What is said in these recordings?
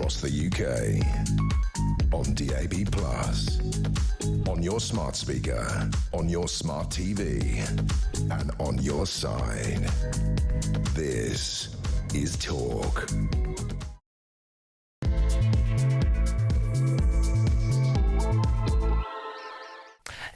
across the UK. On DAB+, on your smart speaker, on your smart TV, and on your side. This is Talk.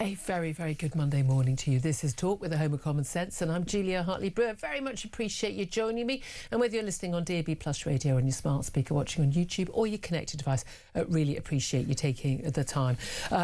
A very, very good Monday morning to you. This is Talk with the Home of Common Sense, and I'm Julia Hartley-Brewer. Very much appreciate you joining me. And whether you're listening on DAB+ radio on your smart speaker, watching on YouTube or your connected device, really appreciate you taking the time.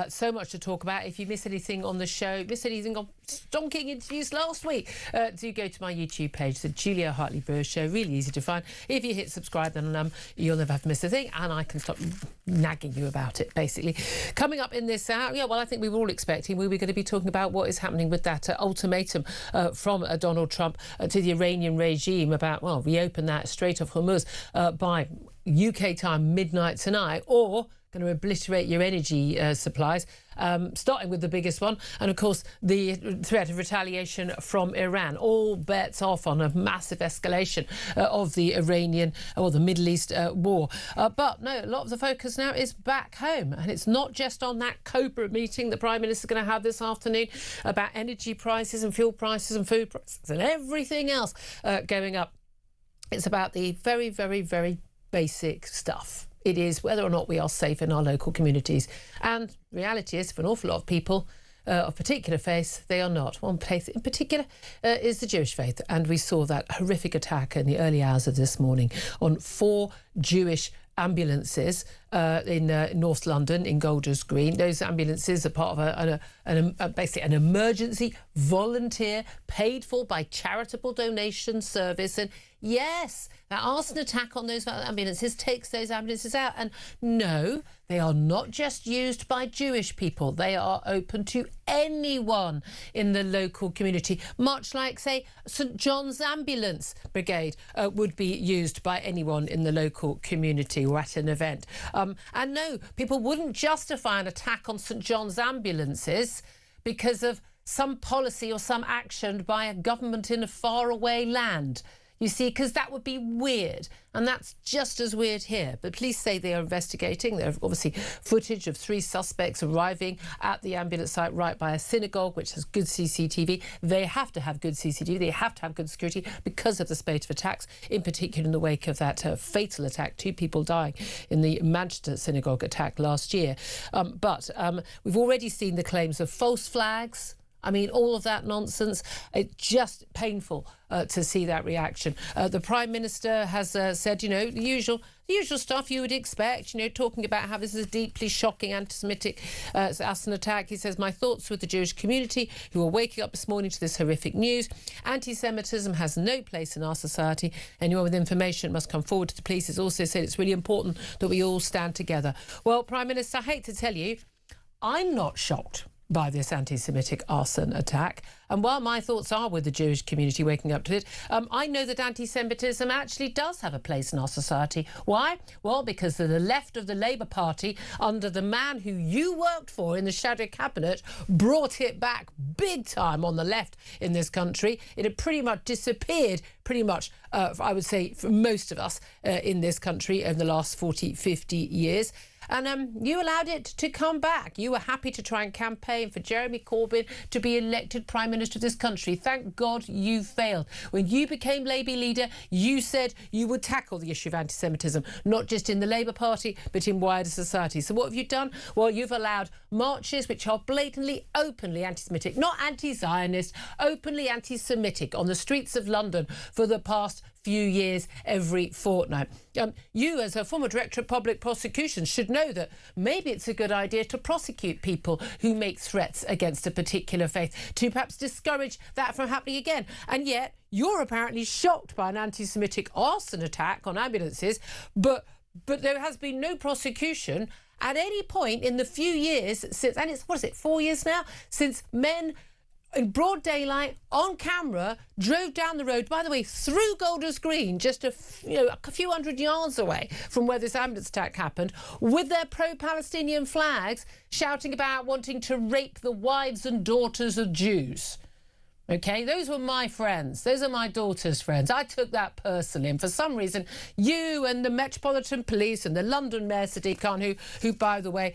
So much to talk about. If you miss anything on the show, miss anything on stonking interviews last week, do go to my YouTube page, the Julia Hartley-Brewer Show. Really easy to find. If you hit subscribe, then you'll never have to miss a thing, and I can stop nagging you about it, basically. Coming up in this hour, I think we were all expecting we were going to be talking about what is happening with that ultimatum from Donald Trump to the Iranian regime about, reopen that Strait of Hormuz by UK time midnight tonight, or going to obliterate your energy supplies, starting with the biggest one, and of course the threat of retaliation from Iran. All bets off on a massive escalation of the Iranian or the Middle East war. But no, a lot of the focus now is back home, and it's not just on that Cobra meeting the Prime Minister is going to have this afternoon about energy prices and fuel prices and food prices and everything else going up. It's about the very, very, very basic stuff. It is whether or not we are safe in our local communities. And reality is, for an awful lot of people of particular faith, they are not. One place in particular is the Jewish faith. And we saw that horrific attack in the early hours of this morning on 4 Jewish ambulances in North London, in Golders Green. Those ambulances are part of basically an emergency volunteer paid for by charitable donation service. And yes, that arson attack on those ambulances takes those ambulances out. And no, they are not just used by Jewish people. They are open to anyone in the local community, much like, say, St John's Ambulance Brigade would be used by anyone in the local community or at an event. And no, people wouldn't justify an attack on St John's ambulances because of some policy or some action by a government in a faraway land. You see, because that would be weird. And that's just as weird here. But police say they are investigating. There are obviously footage of 3 suspects arriving at the ambulance site right by a synagogue, which has good CCTV. They have to have good CCTV. They have to have good security because of the spate of attacks, in particular in the wake of that fatal attack, 2 people dying in the Manchester synagogue attack last year. But we've already seen the claims of false flags. I mean, all of that nonsense. It's just painful to see that reaction. The Prime Minister has said, the usual stuff you would expect, talking about how this is a deeply shocking anti-Semitic arson attack. He says, my thoughts with the Jewish community who are waking up this morning to this horrific news. Anti-Semitism has no place in our society. Anyone with information must come forward to the police. He's also said it's really important that we all stand together. Well, Prime Minister, I hate to tell you, I'm not shocked by this anti-Semitic arson attack. And while my thoughts are with the Jewish community waking up to it, I know that anti-Semitism actually does have a place in our society. Why? Well, because the left of the Labour Party, under the man who you worked for in the shadow cabinet, brought it back big time on the left in this country. It had pretty much disappeared, I would say, for most of us in this country over the last 40, 50 years. And you allowed it to come back. You were happy to try and campaign for Jeremy Corbyn to be elected Prime Minister of this country. Thank God you failed. When you became Labour leader, you said you would tackle the issue of anti-Semitism, not just in the Labour Party, but in wider society. So what have you done? Well, you've allowed marches which are blatantly, openly anti-Semitic, not anti-Zionist, openly anti-Semitic on the streets of London for the past few years, every fortnight. You, as a former Director of Public Prosecutions, should know that maybe it's a good idea to prosecute people who make threats against a particular faith, to perhaps discourage that from happening again. And yet, you're apparently shocked by an anti-Semitic arson attack on ambulances, but there has been no prosecution at any point in the few years since, and it's, 4 years now, since men in broad daylight, on camera, drove down the road, by the way, through Golders Green, just a few hundred yards away from where this ambulance attack happened, with their pro-Palestinian flags, shouting about wanting to rape the wives and daughters of Jews. OK, those were my friends. Those are my daughter's friends. I took that personally. And for some reason, you and the Metropolitan Police and the London Mayor, Sadiq Khan, who by the way,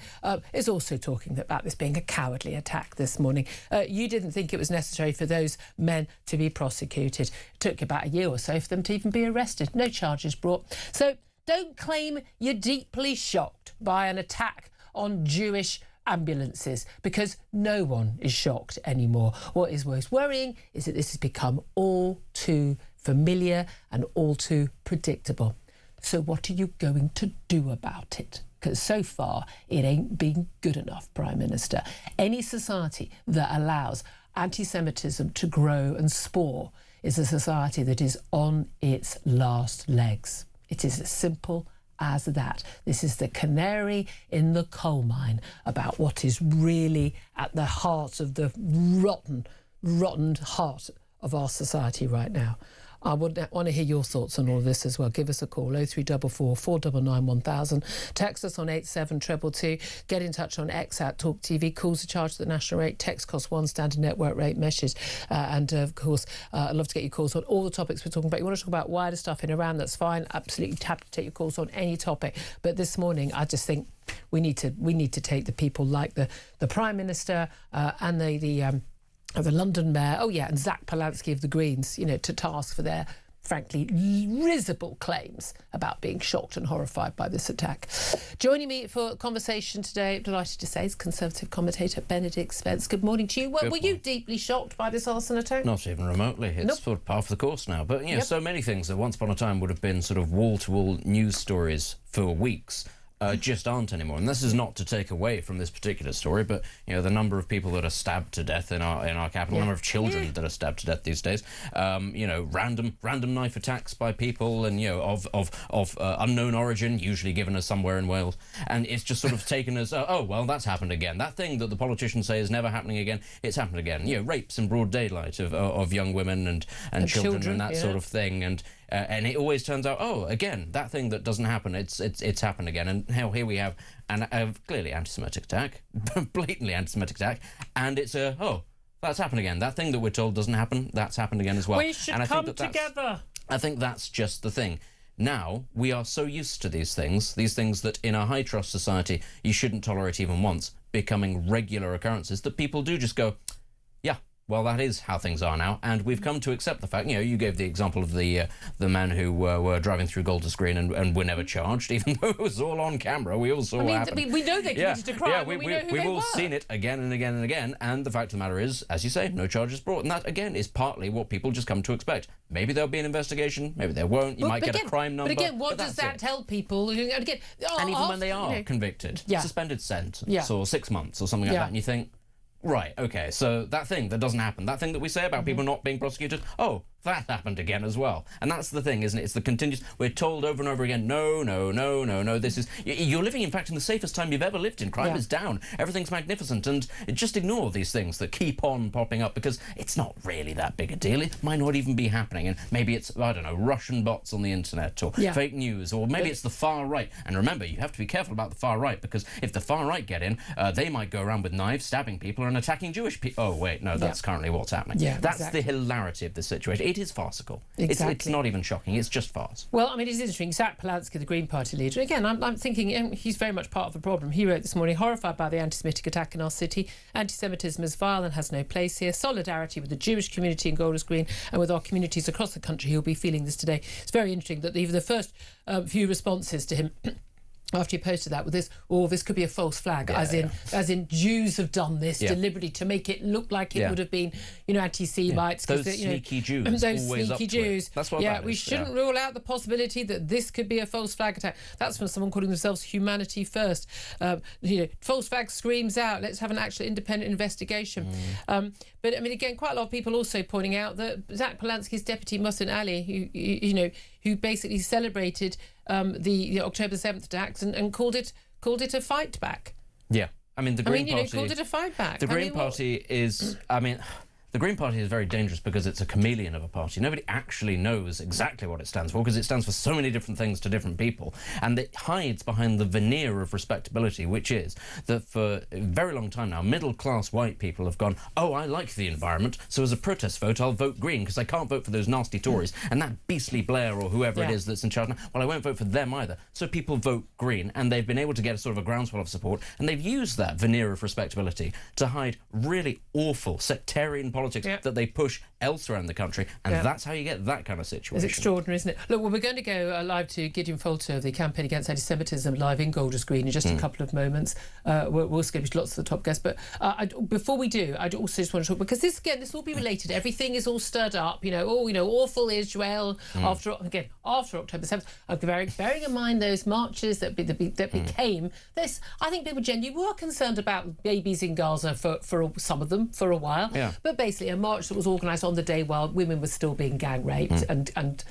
is also talking about this being a cowardly attack this morning. You didn't think it was necessary for those men to be prosecuted. It took about a year or so for them to even be arrested. No charges brought. So don't claim you're deeply shocked by an attack on Jewish ambulances, because no one is shocked anymore. What is most worrying is that this has become all too familiar and all too predictable. So what are you going to do about it? Because so far it ain't been good enough, Prime Minister. Any society that allows anti-Semitism to grow and spore is a society that is on its last legs. It is as simple as that. This is the canary in the coal mine about what is really at the heart of the rotten heart of our society right now. I want to hear your thoughts on all of this as well. Give us a call, 0344 499 1000. Text us on 87222. Get in touch on X at talkTV. Calls are charged at the national rate. Text costs one standard network rate message. Of course, I'd love to get your calls on all the topics we're talking about. You want to talk about wider stuff in Iran, that's fine. Absolutely happy to take your calls on any topic. But this morning, I just think we need to take the people like the Prime Minister and the London Mayor, and Zach Polanski of the Greens, to task for their, frankly, risible claims about being shocked and horrified by this attack. Joining me for conversation today, I'm delighted to say, is Conservative commentator Benedict Spence. Good morning to you. Were you deeply shocked by this arson attack? Not even remotely. It's sort of par for the course now. But, so many things that once upon a time would have been sort of wall-to-wall news stories for weeks just aren't anymore. And this is not to take away from this particular story, but the number of people that are stabbed to death in our capital, the number of children that are stabbed to death these days, random knife attacks by people and of unknown origin, usually given us somewhere in Wales, and it's just sort of taken as that's happened again. That thing that the politicians say is never happening again, it's happened again. Rapes in broad daylight of young women and children and that sort of thing, and it always turns out, again, that thing that doesn't happen, it's happened again. And now here we have a clearly anti-Semitic attack, blatantly anti-Semitic attack, and it's that's happened again. That thing that we're told doesn't happen, that's happened again as well. We should come together. I think that's just the thing. Now, we are so used to these things that in a high-trust society you shouldn't tolerate even once, becoming regular occurrences, that people do just go, well, that is how things are now, and we've come to accept the fact. You gave the example of the men who were driving through Golders Green and were never charged, even though it was all on camera. We all saw what happened. We know they committed a crime. We've all seen it again and again and again, and the fact of the matter is, as you say, no charges brought, and that again is partly what people just come to expect. Maybe there'll be an investigation, maybe there won't. You might get a crime number. But again, what does that tell people? And even when they are convicted, suspended sentence or 6 months or something like that, and you think, right, okay, so that thing that doesn't happen, that thing that we say about people not being prosecuted, that happened again as well. And that's the thing, isn't it? It's the continuous. We're told over and over again, no, this is... You're living, in fact, in the safest time you've ever lived in. Crime is down. Everything's magnificent. And just ignore these things that keep on popping up because it's not really that big a deal. It might not even be happening. And maybe it's, I don't know, Russian bots on the internet or fake news, or maybe it's the far right. And remember, you have to be careful about the far right, because if the far right get in, they might go around with knives, stabbing people and attacking Jewish people. Oh, wait, no, that's currently what's happening. That's the hilarity of this situation. It is farcical. Exactly. It's not even shocking. It's just farce. Well, I mean, it's interesting. Zach Polanski, the Green Party leader, again, I'm thinking he's very much part of the problem. He wrote this morning, horrified by the anti-Semitic attack in our city. Anti-Semitism is vile and has no place here. Solidarity with the Jewish community in Golders Green and with our communities across the country who will be feeling this today. It's very interesting that even the first few responses to him after he posted that with this, this could be a false flag, as in Jews have done this deliberately to make it look like it would have been, anti-Semites. Those sneaky Jews. Those always sneaky Jews. That's what that is. We shouldn't rule out the possibility that this could be a false flag attack. That's from someone calling themselves Humanity First. False flag screams out, let's have an actual independent investigation. But I mean, again, quite a lot of people also pointing out that Zach Polanski's deputy, Mohsen Ali, who basically celebrated the October 7th attacks and called it a fight back. Yeah, I mean the Green Party called it a fight back. The Green Party is, the Green Party is very dangerous because it's a chameleon of a party. Nobody actually knows exactly what it stands for, because it stands for so many different things to different people, and it hides behind the veneer of respectability, which is that for a very long time now, middle-class white people have gone, oh, I like the environment, so as a protest vote, I'll vote Green, because I can't vote for those nasty Tories, and that beastly Blair or whoever it is that's in charge now, well, I won't vote for them either. So people vote Green, and they've been able to get a sort of a groundswell of support, and they've used that veneer of respectability to hide really awful sectarian politics that they push elsewhere in the country, and that's how you get that kind of situation. It's extraordinary, isn't it? Look, well, we're going to go live to Gideon Falter of the Campaign Against Anti-Semitism live in Golders Green in just a couple of moments. We'll skip lots of the top guests, but before we do, I also just want to talk, because this will be related. Everything is all stirred up, awful Israel after October 7th. Bearing in mind those marches that became this, I think people genuinely were concerned about babies in Gaza for some of them for a while, but basically a march that was organised on the day while women were still being gang raped and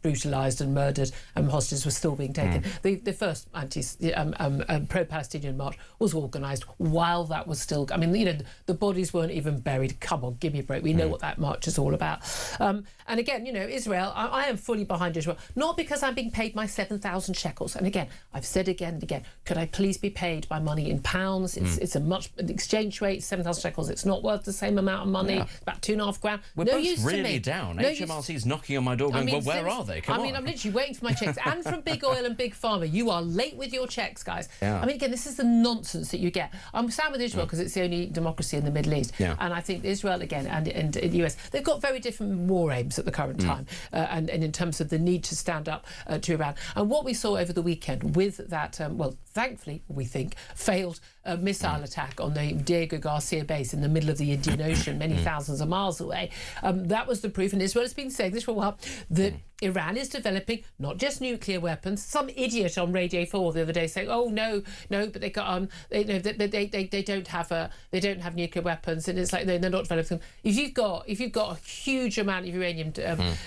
brutalised and murdered, and hostages were still being taken. The first pro-Palestinian march was organised while that was still... I mean, the bodies weren't even buried. Come on, give me a break. We know what that march is all about. And again, Israel, I am fully behind Israel, not because I'm being paid my 7,000 shekels. And again, I've said again and again, could I please be paid by money in pounds? It's the exchange rate, 7,000 shekels. It's not worth the same amount of money. About $2.5 grand. We're both really down. HMRC's knocking on my door going, well, where are they? Come on. I'm literally waiting for my checks. And from Big Oil and Big Pharma, you are late with your checks, guys. I mean, again, this is the nonsense that you get. I'm sad with Israel because it's the only democracy in the Middle East. And I think Israel, again, and in the US, they've got very different war aims at the current time, and in terms of the need to stand up to Iran. And what we saw over the weekend with that, thankfully, we think, failed missile attack on the Diego Garcia base in the middle of the Indian Ocean, many thousands of miles away, that was the proof, and Israel has been saying this for a while, that Iran is developing not just nuclear weapons. Some idiot on Radio 4 the other day saying, "Oh no, but they got they don't have nuclear weapons," and it's like they're not developing them. If you've got a huge amount of uranium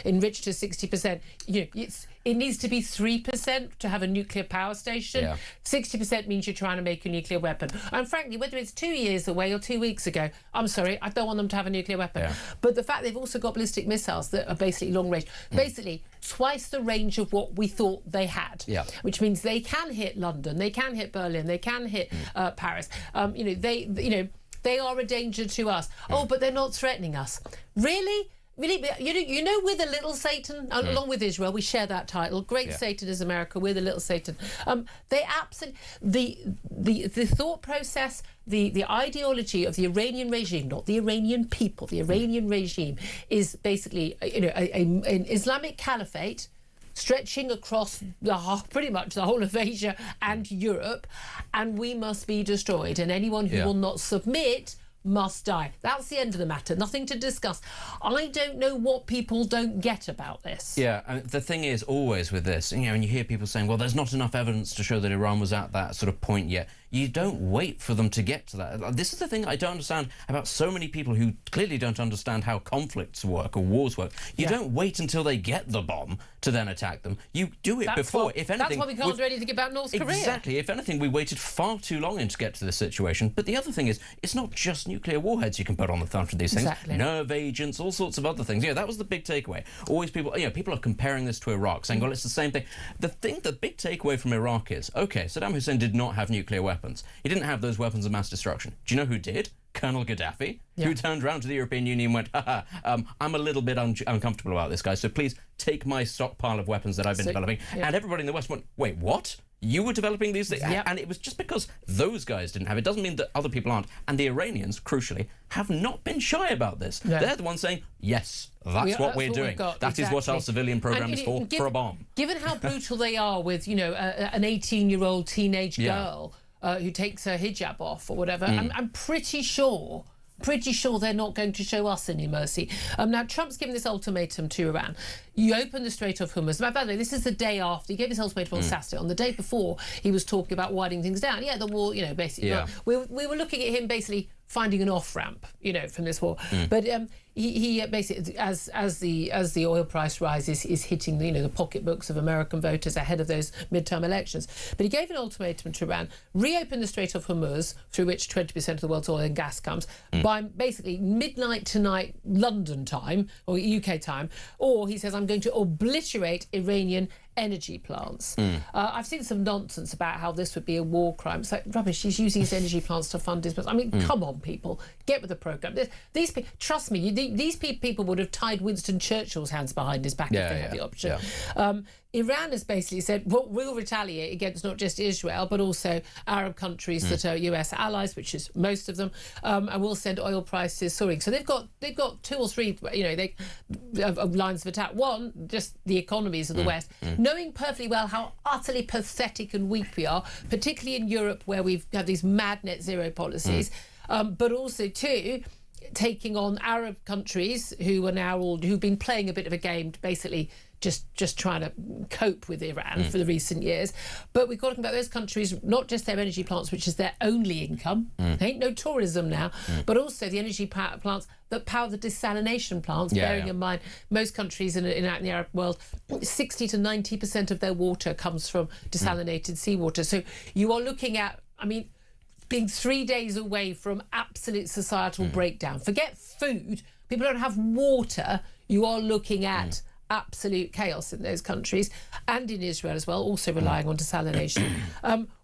enriched to 60%, it needs to be 3% to have a nuclear power station. 60% means you're trying to make a nuclear weapon. And frankly, whether it's 2 years away or 2 weeks ago, I'm sorry, I don't want them to have a nuclear weapon. But the fact they've also got ballistic missiles that are basically long range, basically twice the range of what we thought they had, which means they can hit London, they can hit Berlin, they can hit Paris. They are a danger to us. Oh, but they're not threatening us. Really? Really, we're the little Satan, along with Israel. We share that title. Great Satan is America. We're the little Satan. They absolutely the thought process, the ideology of the Iranian regime, not the Iranian people. The Iranian regime is basically an Islamic caliphate stretching across pretty much the whole of Asia and Europe, and we must be destroyed. And anyone who will not submit must die. That's the end of the matter. Nothing to discuss. I don't know what people don't get about this. Yeah, and the thing is always with this, and you hear people saying, well, there's not enough evidence to show that Iran was at that sort of point yet. You don't wait for them to get to that. This is the thing I don't understand about so many people who clearly don't understand how conflicts work or wars work. You don't wait until they get the bomb to then attack them. You do it before. If anything, that's why we can't do anything about North Korea. Exactly. If anything, we waited far too long to get to this situation. But the other thing is, it's not just nuclear warheads you can put on the front of these things. Nerve agents, all sorts of other things. That was the big takeaway. Always people are comparing this to Iraq, saying, well, it's the same thing. The big takeaway from Iraq is, okay, Saddam Hussein did not have nuclear weapons. He didn't have those weapons of mass destruction. Do you know who did? Colonel Gaddafi, who turned around to the European Union and went, I'm a little bit uncomfortable about this, guys, so please take my stockpile of weapons that I've been developing. And everybody in the West went, wait, what? You were developing these things? And it was just because those guys didn't have it. Doesn't mean that other people aren't. And the Iranians, crucially, have not been shy about this. They're the ones saying, yes, that's what we're doing. That is what our civilian program is for a bomb. Given how brutal they are with, an 18-year-old teenage girl who takes her hijab off or whatever, I'm pretty sure they're not going to show us any mercy. Now, Trump's given this ultimatum to Iran. You open the Strait of Hormuz. By the way, this is the day after. He gave his ultimatum on Saturday. On the day before, he was talking about winding things down. The war, basically. We were looking at him basically finding an off-ramp, from this war. But he basically, as the oil price rises, is hitting the pocketbooks of American voters ahead of those midterm elections. But he gave an ultimatum to Iran: reopen the Strait of Hormuz, through which 20% of the world's oil and gas comes, by basically midnight tonight London time or UK time, or he says, I'm going to obliterate Iranian energy plants. I've seen some nonsense about how this would be a war crime. It's like rubbish. He's using his energy plants to fund his... I mean, come on, people. Get with the programme. These people, trust me, these people would have tied Winston Churchill's hands behind his back if they had the option. Yeah. Iran has basically said, well, we'll retaliate against not just Israel, but also Arab countries that are US allies, which is most of them, and we'll send oil prices soaring. So they've got 2 or 3, lines of attack. One, just the economies of the West, knowing perfectly well how utterly pathetic and weak we are, particularly in Europe, where we've had these mad net zero policies, but also, 2, taking on Arab countries who've been playing a bit of a game, basically just trying to cope with Iran for the recent years. But we're talking about those countries, not just their energy plants, which is their only income. There ain't no tourism now, but also the energy plants that power the desalination plants, bearing in mind most countries in the Arab world, 60 to 90% of their water comes from desalinated seawater. So you are looking at, being 3 days away from absolute societal breakdown. Forget food. People don't have water. You are looking at absolute chaos in those countries, and in Israel as well, also relying on desalination.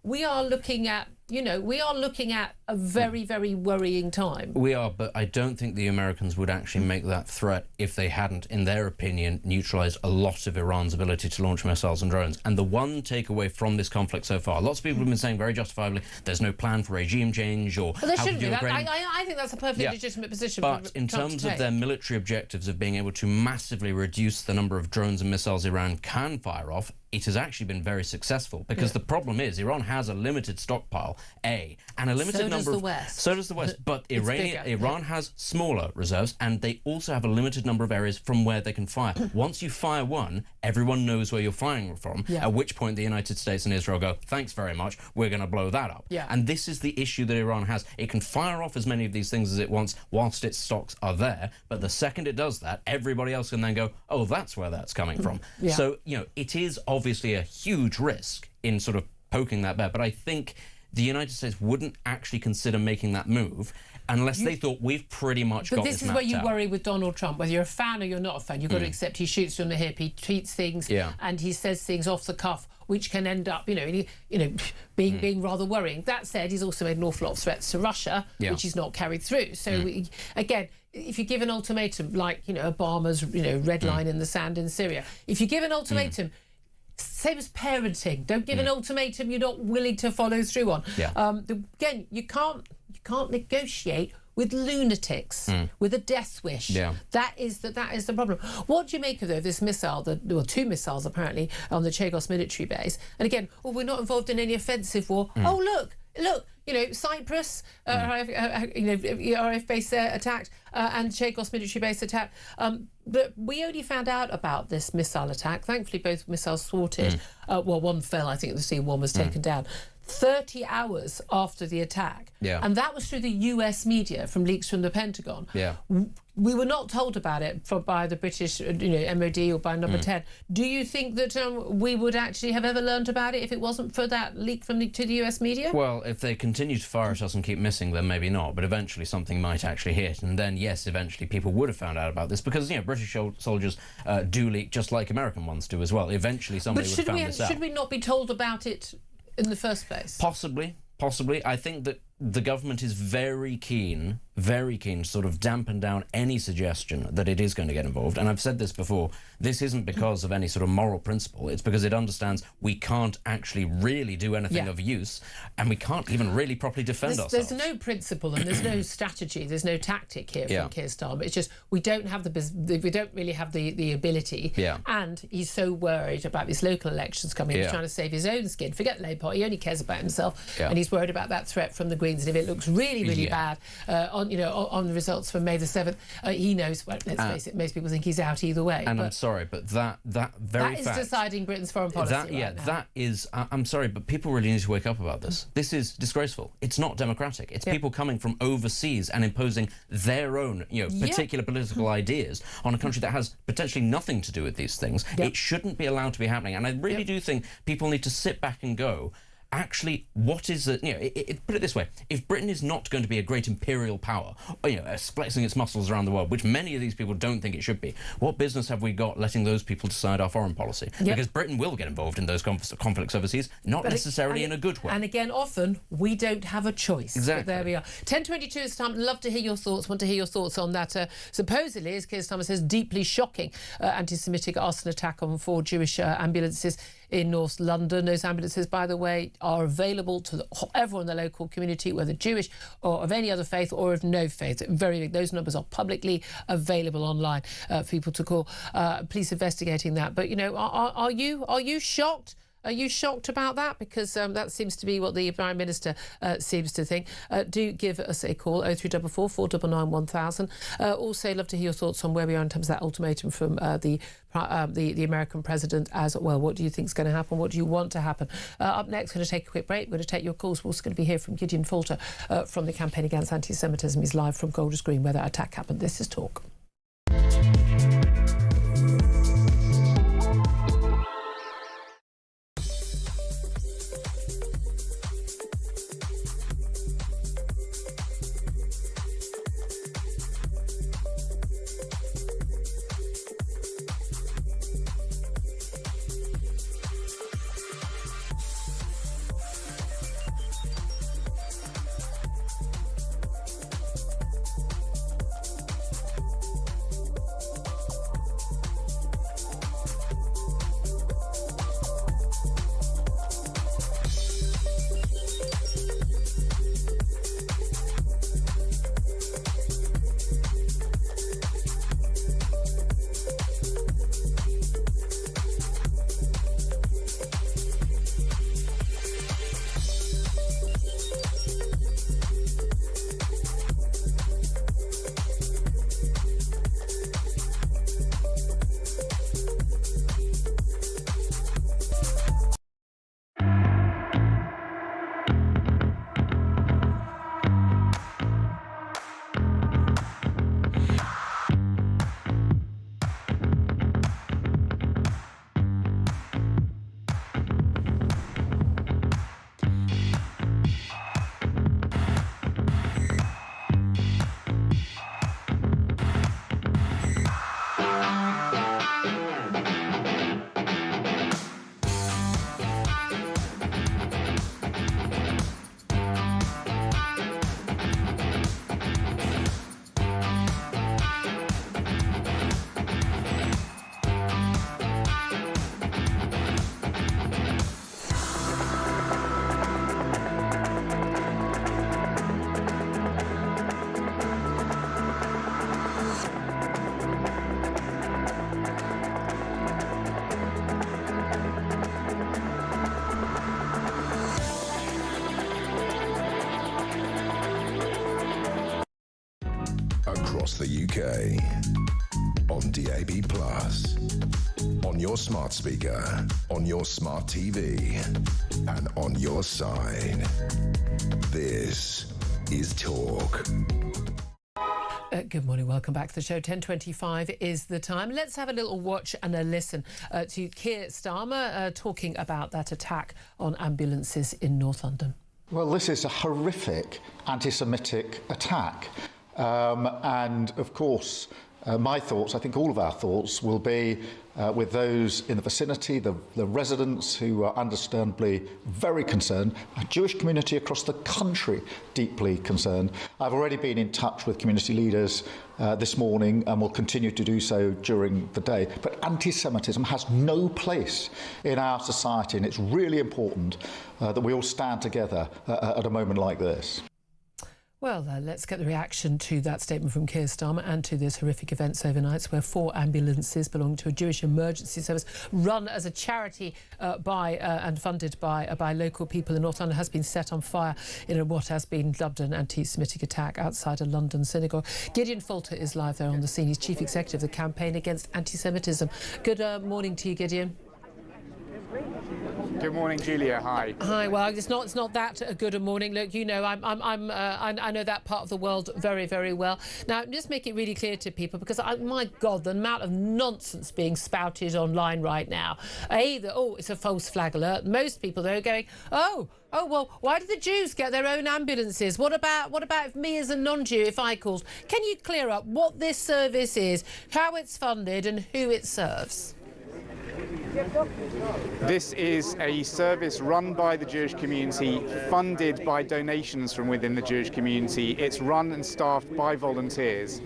We are looking at a very, very worrying time. We are, but I don't think the Americans would actually make that threat if they hadn't, in their opinion, neutralised a lot of Iran's ability to launch missiles and drones. And the one takeaway from this conflict so far, lots of people have been saying very justifiably, there's no plan for regime change or... Well, there shouldn't be. I think that's a perfectly legitimate position. But in terms of their military objectives of being able to massively reduce the number of drones and missiles Iran can fire off, it has actually been very successful, because the problem is Iran has a limited stockpile, and a limited number of... So does the West. But Iran has smaller reserves, and they also have a limited number of areas from where they can fire. Once you fire one, everyone knows where you're firing from, at which point the United States and Israel go, thanks very much, we're going to blow that up. And this is the issue that Iran has. It can fire off as many of these things as it wants whilst its stocks are there, but the second it does that, everybody else can then go, oh, that's where that's coming from. So, it is obviously a huge risk in sort of poking that bear, but I think the United States wouldn't actually consider making that move unless they thought we've pretty much got this mapped out. But this is where you worry with Donald Trump, whether you're a fan or you're not a fan. You've got to accept he shoots from the hip, he tweets things, and he says things off the cuff, which can end up, being rather worrying. That said, he's also made an awful lot of threats to Russia, which he's not carried through. So again, if you give an ultimatum like Obama's red line in the sand in Syria, if you give an ultimatum. Same as parenting. Don't give an ultimatum you're not willing to follow through on. Again, you can't negotiate with lunatics, with a death wish. That is the problem. What do you make of this missile? 2 missiles apparently on the Chagos military base. And again, we're not involved in any offensive war. Oh look, Cyprus, RAF base there attacked, and Chagos military base attacked. But we only found out about this missile attack. Thankfully, both missiles thwarted. One fell, I think, at the sea, one was taken down. 30 hours after the attack. And that was through the US media, from leaks from the Pentagon. We were not told about it by the British MOD or by Number 10. Do you think that we would actually have ever learned about it if it wasn't for that leak to the US media? Well, if they continue to fire at us and keep missing, then maybe not. But eventually something might actually hit. And then, yes, eventually people would have found out about this, because, British soldiers do leak just like American ones do as well. Eventually somebody would have found this out. Should we not be told about it in the first place? Possibly. I think that the government is very keen to sort of dampen down any suggestion that it is going to get involved. And I've said this before, this isn't because of any sort of moral principle, it's because it understands we can't actually really do anything of use, and we can't even really properly defend ourselves. There's no principle and there's no strategy, there's no tactic here from Keir Starmer. It's just we don't really have the ability, and he's so worried about these local elections coming. He's trying to save his own skin. Forget the Labour Party, he only cares about himself, and he's worried about that threat from the Green Greens, and if it looks really, really bad on the results from May the 7th, he knows. Well, let's face it, most people think he's out either way. And I'm sorry, but that very fact... That is deciding Britain's foreign policy now. That is... I'm sorry, but people really need to wake up about this. This is disgraceful. It's not democratic. It's people coming from overseas and imposing their own, particular political ideas on a country that has potentially nothing to do with these things. It shouldn't be allowed to be happening. And I really do think people need to sit back and go, actually, what is it? Put it this way: if Britain is not going to be a great imperial power, flexing its muscles around the world, which many of these people don't think it should be, what business have we got letting those people decide our foreign policy? Because Britain will get involved in those conflicts overseas, not necessarily in a good way. And again, often we don't have a choice. Exactly. But there we are. 10:22 is time. Love to hear your thoughts. Want to hear your thoughts on that. Supposedly, as Keir Starmer says, deeply shocking anti-Semitic arson attack on 4 Jewish ambulances in North London. Those ambulances, by the way, are available to everyone in the local community, whether Jewish or of any other faith or of no faith. Very big. Those numbers are publicly available online for people to call. Police investigating that. But are you shocked? Are you shocked about that? Because that seems to be what the Prime Minister seems to think. Do give us a call, 0344 499 1000. Also, love to hear your thoughts on where we are in terms of that ultimatum from the American president as well. What do you think is going to happen? What do you want to happen? Up next, we're going to take a quick break. We're going to take your calls. We're also going to be here from Gideon Falter from the Campaign Against Anti-Semitism. He's live from Golders Green, where that attack happened. This is Talk. Across the UK, on DAB+, on your smart speaker, on your smart TV, and on your side. This is Talk. Good morning, welcome back to the show. 10:25 is the time. Let's have a little watch and a listen to Keir Starmer talking about that attack on ambulances in North London. Well, this is a horrific anti-Semitic attack. And, of course, my thoughts, I think all of our thoughts, will be with those in the vicinity, the residents who are understandably very concerned, a Jewish community across the country deeply concerned. I've already been in touch with community leaders this morning and will continue to do so during the day. But anti-Semitism has no place in our society, and it's really important that we all stand together at a moment like this. Well, let's get the reaction to that statement from Keir Starmer and to this horrific events overnight where 4 ambulances belonging to a Jewish emergency service run as a charity and funded by local people in North London has been set on fire in what has been dubbed an anti-Semitic attack outside a London synagogue. Gideon Falter is live there on the scene. He's Chief Executive of the Campaign Against Anti-Semitism. Good morning to you, Gideon. Good morning, Julia. Hi. Hi. Well, it's not that good a morning. Look, you know, I know that part of the world very, very well. Now, just make it really clear to people, because my God, the amount of nonsense being spouted online right now. It's a false flag alert. Most people though are going, oh, well, why do the Jews get their own ambulances? What about if me as a non-Jew, if I called? Can you clear up what this service is, how it's funded, and who it serves? This is a service run by the Jewish community, funded by donations from within the Jewish community. It's run and staffed by volunteers,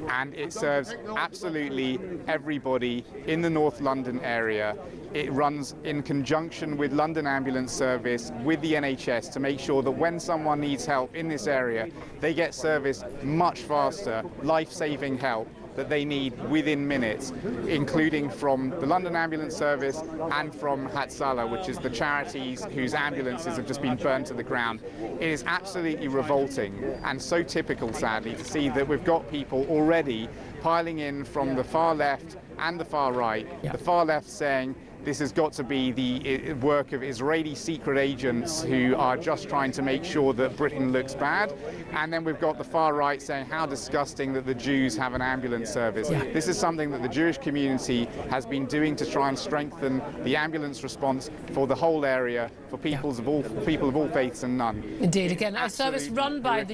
and it serves absolutely everybody in the North London area. It runs in conjunction with London Ambulance Service, with the NHS, to make sure that when someone needs help in this area, they get service much faster, life-saving help that they need within minutes, including from the London Ambulance Service and from Hatzalah, which is the charities whose ambulances have just been burned to the ground. It is absolutely revolting and so typical, sadly, to see that we've got people already piling in from the far left and the far right. Yeah. The far left saying this has got to be the work of Israeli secret agents who are just trying to make sure that Britain looks bad. And then we've got the far right saying how disgusting that the Jews have an ambulance service. Yeah. This is something that the Jewish community has been doing to try and strengthen the ambulance response for the whole area, for people of all faiths and none. Indeed, again, a service run by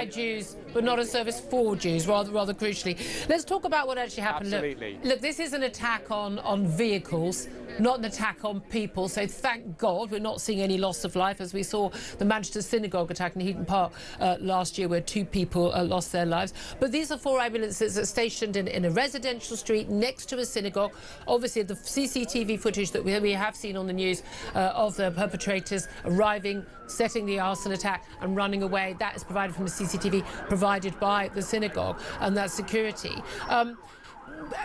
Jews, but not a service for Jews, rather crucially. Let's talk about what actually happened. Absolutely. Look, this is an attack on vehicles, not an attack on people, so thank God we're not seeing any loss of life, as we saw the Manchester synagogue attack in Heaton Park last year, where 2 people lost their lives. But these are 4 ambulances that are stationed in a residential street next to a synagogue. Obviously, the CCTV footage that we have seen on the news of the perpetrators arriving, setting the arson attack and running away, that is provided from the CCTV provided by the synagogue, and that's security.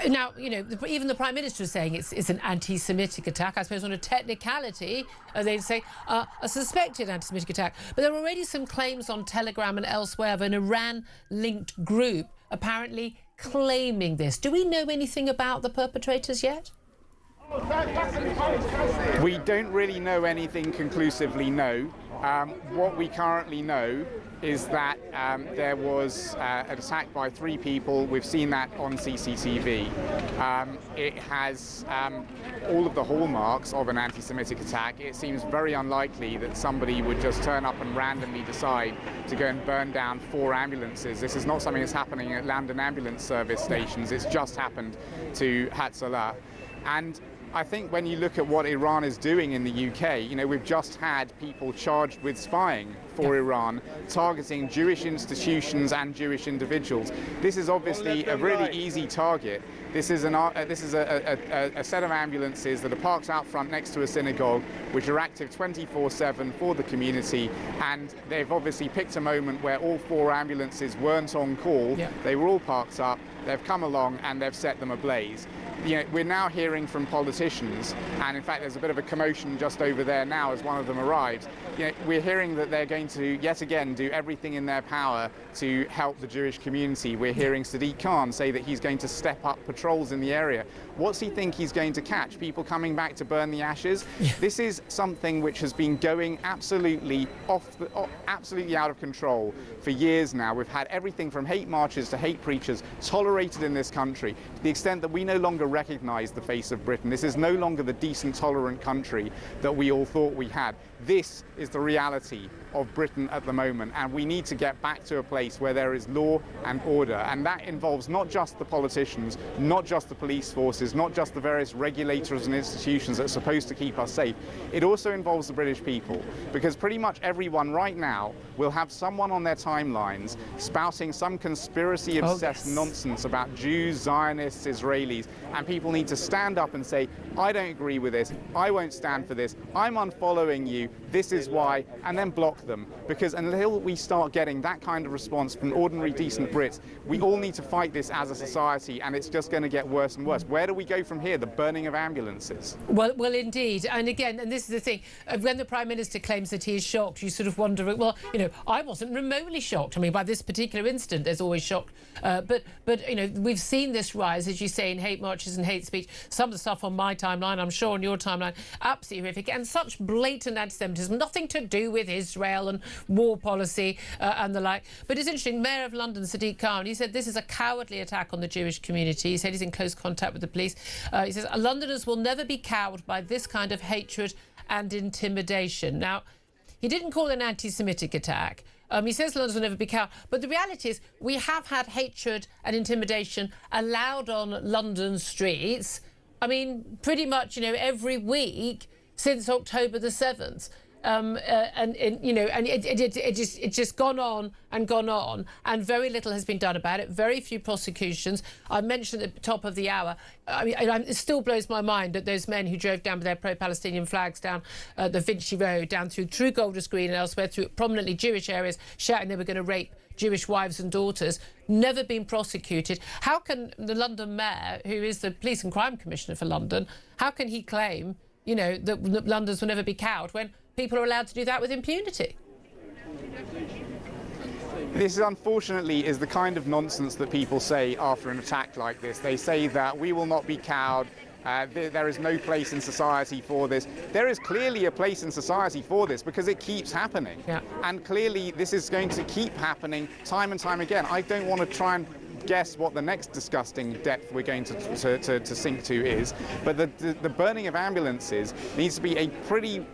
Now, you know, even the Prime Minister is saying it's an anti-Semitic attack. I suppose on a technicality, they'd say a suspected anti-Semitic attack. But there are already some claims on Telegram and elsewhere of an Iran-linked group apparently claiming this. Do we know anything about the perpetrators yet? We don't really know anything conclusively, no. What we currently know is that there was an attack by 3 people. We've seen that on CCTV. It has all of the hallmarks of an anti-Semitic attack. It seems very unlikely that somebody would just turn up and randomly decide to go and burn down 4 ambulances. This is not something that's happening at London Ambulance Service stations. It's just happened to Hatzalah. And I think when you look at what Iran is doing in the UK, you know, we've just had people charged with spying for Iran, targeting Jewish institutions and Jewish individuals. This is obviously a really easy target. This is a set of ambulances that are parked out front next to a synagogue, which are active 24/7 for the community, and they've obviously picked a moment where all 4 ambulances weren't on call. Yeah. They were all parked up, they've come along and they've set them ablaze. You know, we're now hearing from politicians, and in fact there's a bit of a commotion just over there now as one of them arrives. You know, we're hearing that they're going to yet again do everything in their power to help the Jewish community. We're hearing Sadiq Khan say that he's going to step up patrols in the area. What's he think he's going to catch? People coming back to burn the ashes? Yeah. This is something which has been going absolutely absolutely out of control for years now. We've had everything from hate marches to hate preachers tolerated in this country, to the extent that we no longer recognise the face of Britain. This is no longer the decent, tolerant country that we all thought we had. This is the reality of Britain at the moment, and we need to get back to a place where there is law and order, and that involves not just the politicians, not just the police forces, not just the various regulators and institutions that are supposed to keep us safe. It also involves the British people, because pretty much everyone right now will have someone on their timelines spouting some conspiracy-obsessed nonsense about Jews, Zionists, Israelis, and people need to stand up and say, I don't agree with this, I won't stand for this, I'm unfollowing you, this is why, and then block them. Because until we start getting that kind of response from ordinary, decent Brits, we all need to fight this as a society, and it's just going to get worse and worse. Where do we go from here? The burning of ambulances. Well, indeed. And again, and this is the thing, when the Prime Minister claims that he is shocked, you sort of wonder, well, I wasn't remotely shocked. I mean, by this particular incident, there's always shock. But we've seen this rise, as you say, in hate marches and hate speech. Some of the stuff on my timeline, I'm sure on your timeline, absolutely horrific. And such blatant anti-Semitism, nothing to do with Israel and war policy and the like. But it's interesting, Mayor of London, Sadiq Khan, he said this is a cowardly attack on the Jewish community. He said he's in close contact with the police. He says, Londoners will never be cowed by this kind of hatred and intimidation. Now, he didn't call it an anti-Semitic attack. He says Londoners will never be cowed. But the reality is we have had hatred and intimidation allowed on London streets, I mean, pretty much, every week since October the 7th. It's just gone on, and very little has been done about it. Very few prosecutions. I mentioned at the top of the hour. I mean, it still blows my mind that those men who drove down with their pro-Palestinian flags down the Vinci Road, down through Golders Green and elsewhere, through prominently Jewish areas, shouting they were going to rape Jewish wives and daughters, never been prosecuted. How can the London Mayor, who is the Police and Crime Commissioner for London, how can he claim, that Londoners will never be cowed when people are allowed to do that with impunity? This, unfortunately, is the kind of nonsense that people say after an attack like this. They say that we will not be cowed. There is no place in society for this. There is clearly a place in society for this because it keeps happening. Yeah. And clearly this is going to keep happening time and time again. I don't want to try and guess what the next disgusting depth we're going to sink to is, but the burning of ambulances needs to be a pretty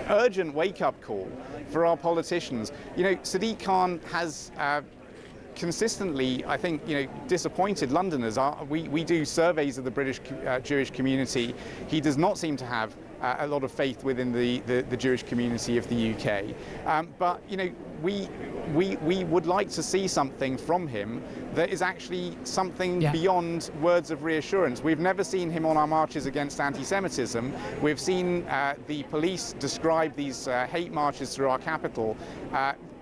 urgent wake-up call for our politicians. Sadiq Khan has consistently, I think, disappointed Londoners. We do surveys of the British Jewish community. He does not seem to have a lot of faith within the Jewish community of the UK. But we would like to see something from him that is actually something beyond words of reassurance. We've never seen him on our marches against anti-Semitism. We've seen the police describe these hate marches through our capital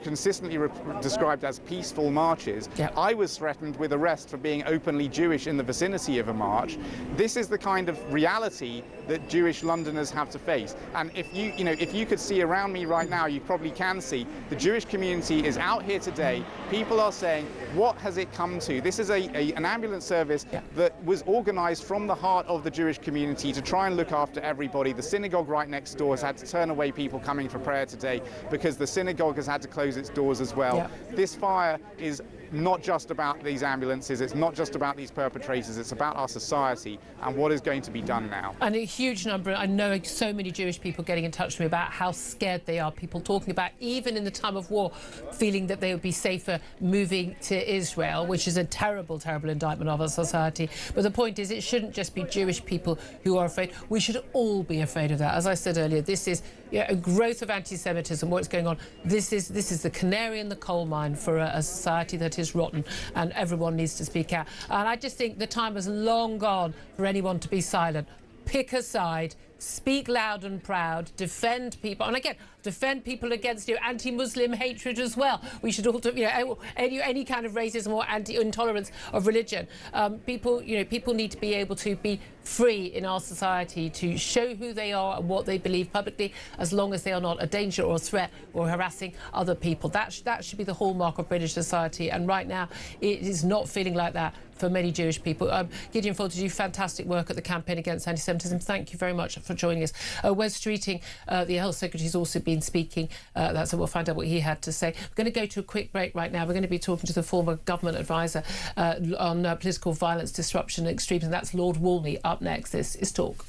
consistently described as peaceful marches. Yep. I was threatened with arrest for being openly Jewish in the vicinity of a march. This is the kind of reality that Jewish Londoners have to face. And if you could see around me right now, you probably can see the Jewish community is out here today. People are saying, what has it come to? This is an ambulance service that was organized from the heart of the Jewish community to try and look after everybody. The synagogue right next door has had to turn away people coming for prayer today because the synagogue has had to close its doors as well. Yep. This fire is not just about these ambulances, it's not just about these perpetrators, it's about our society and what is going to be done now. And a huge number, I know so many Jewish people getting in touch with me about how scared they are, people talking about, even in the time of war, feeling that they would be safer moving to Israel, which is a terrible, terrible indictment of our society. But the point is, it shouldn't just be Jewish people who are afraid. We should all be afraid of that. As I said earlier, this is a growth of anti-Semitism, what's going on. This is the canary in the coal mine for a society that is rotten, and everyone needs to speak out. And I just think the time has long gone for anyone to be silent. Pick a side, speak loud and proud, defend people, and again, defend people against anti-Muslim hatred as well. We should all do, any kind of racism or anti-intolerance of religion. People need to be able to be free in our society to show who they are and what they believe publicly, as long as they are not a danger or a threat or harassing other people. That should be the hallmark of British society, and right now it is not feeling like that for many Jewish people. Gideon Falter, you do fantastic work at the campaign against anti-Semitism. Thank you very much for joining us. Wes Streeting, the Health Secretary, has also been speaking. So we'll find out what he had to say. We're going to go to a quick break right now. We're going to be talking to the former government advisor on political violence, disruption and extremism. That's Lord Walney. Up next, this is Talk.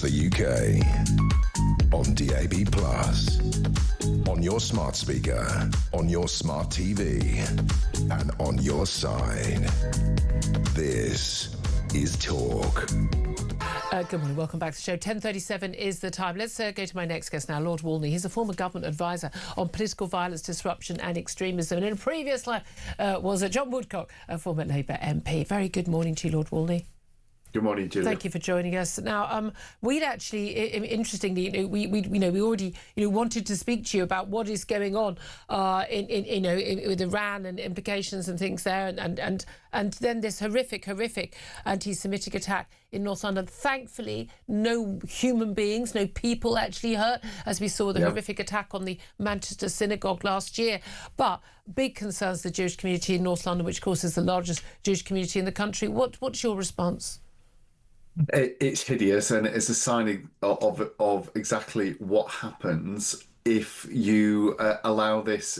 the UK. On DAB+, on your smart speaker, on your smart TV, and on your side. This is Talk. Good morning, welcome back to the show. 10:37 is the time. Let's go to my next guest now, Lord Walney. He's a former government advisor on political violence, disruption and extremism. And in a previous life was John Woodcock, a former Labour MP. Very good morning to you, Lord Walney. Good morning, Julia. Thank you for joining us. Now, we'd actually, interestingly, we already, wanted to speak to you about what is going on, with Iran and implications and things there, and then this horrific anti-Semitic attack in North London. Thankfully, no human beings, no people actually hurt, as we saw the horrific attack on the Manchester synagogue last year. But big concerns the Jewish community in North London, which of course is the largest Jewish community in the country. What's your response? It's hideous, and it's a sign of exactly what happens if you allow this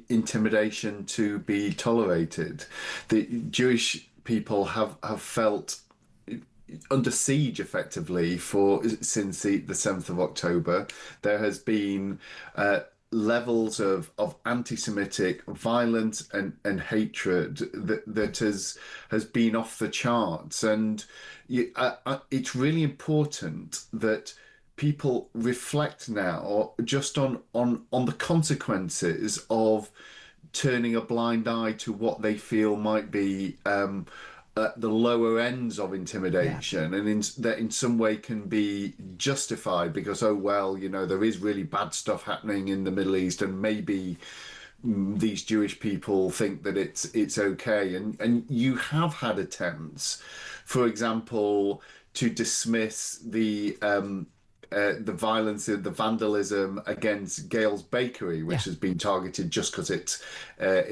intimidation to be tolerated. The Jewish people have felt under siege effectively since the 7th of October. There has been levels of anti-Semitic violence and hatred that has been off the charts, and it's really important that people reflect now just on the consequences of turning a blind eye to what they feel might be the lower ends of intimidation, and that in some way can be justified because, there is really bad stuff happening in the Middle East, and maybe these Jewish people think that it's okay. And you have had attempts, for example, to dismiss the violence, the vandalism against Gale's Bakery, which has been targeted just because it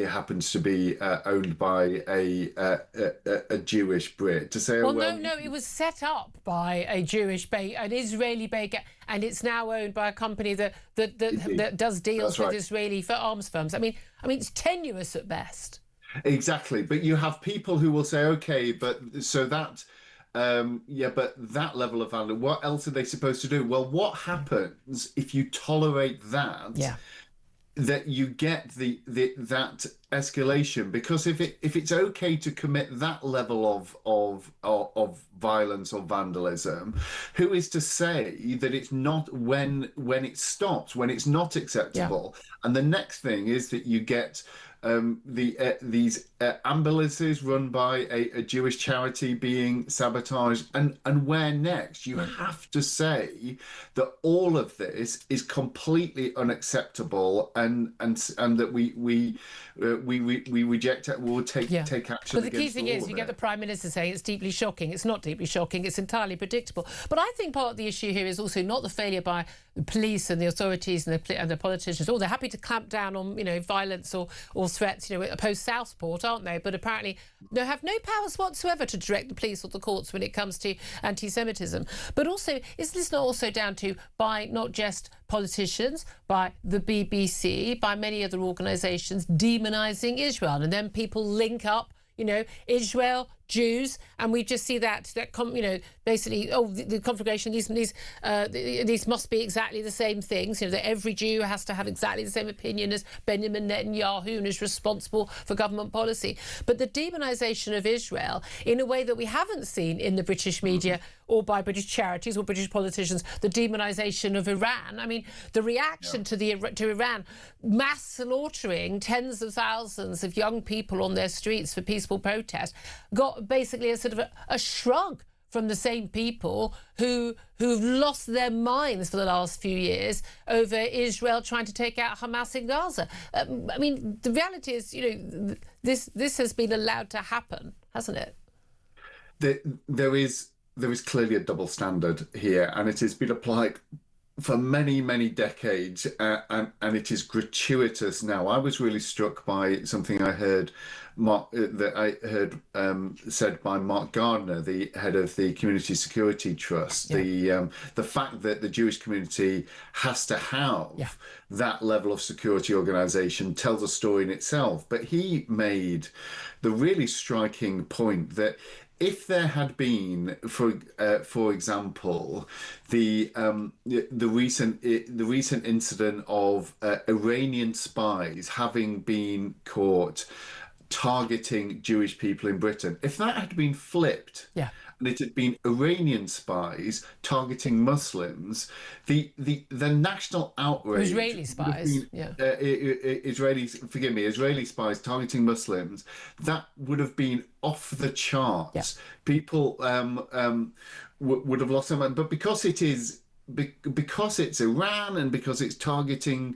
happens to be owned by a Jewish Brit. To say, no, it was set up by an Israeli baker, and it's now owned by a company that does deals with Israeli arms firms. I mean, it's tenuous at best. Exactly, but you have people who will say, okay, but so that. But that level of vandalism, what else are they supposed to do? Well, what happens if you tolerate that? That you get that escalation, because if it's okay to commit that level of violence or vandalism, who is to say that it's not when it stops, when it's not acceptable? And the next thing is that you get these ambulances run by a Jewish charity being sabotaged, and where next? You have to say that all of this is completely unacceptable, and that we reject it. We'll take action. But the key thing is, you get the Prime Minister saying it's deeply shocking. It's not deeply shocking. It's entirely predictable. But I think part of the issue here is also not the failure by the police and the authorities and the politicians. They're happy to clamp down on violence or threats, post Southport, aren't they? But apparently they have no powers whatsoever to direct the police or the courts when it comes to anti-Semitism. But also, is this not also down to by not just politicians, by the BBC, by many other organisations demonising Israel, and then people link up, Israel, Jews, and we just see that basically, the conflagration, these must be exactly the same things, that every Jew has to have exactly the same opinion as Benjamin Netanyahu and is responsible for government policy. But the demonisation of Israel in a way that we haven't seen in the British media or by British charities or British politicians, the demonisation of Iran. I mean, the reaction to Iran, mass slaughtering tens of thousands of young people on their streets for peaceful protest, got basically a sort of a shrug from the same people who've lost their minds for the last few years over Israel trying to take out Hamas in Gaza. I mean, the reality is, this has been allowed to happen, hasn't it? There is clearly a double standard here, and it has been applied for many, many decades, and it is gratuitous now. I was really struck by something I heard said by Mark Gardner, the head of the Community Security Trust. The fact that the Jewish community has to have that level of security organisation tells a story in itself. But he made the really striking point that if there had been, for example, the recent incident of Iranian spies having been caught targeting Jewish people in Britain, if that had been flipped, Yeah. and it had been Iranian spies targeting Muslims, the national outrage. Israeli spies, yeah. Israeli spies targeting Muslims, that would have been off the charts. Yeah. People would have lost their mind. But because it's Iran and because it's targeting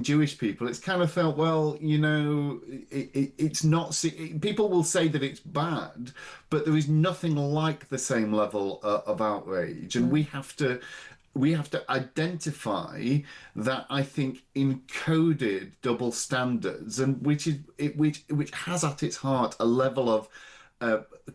Jewish people, it's kind of felt, well, it's not. People will say that it's bad, but there is nothing like the same level of outrage, and we have to identify that, I think, encoded double standards, and which has at its heart a level of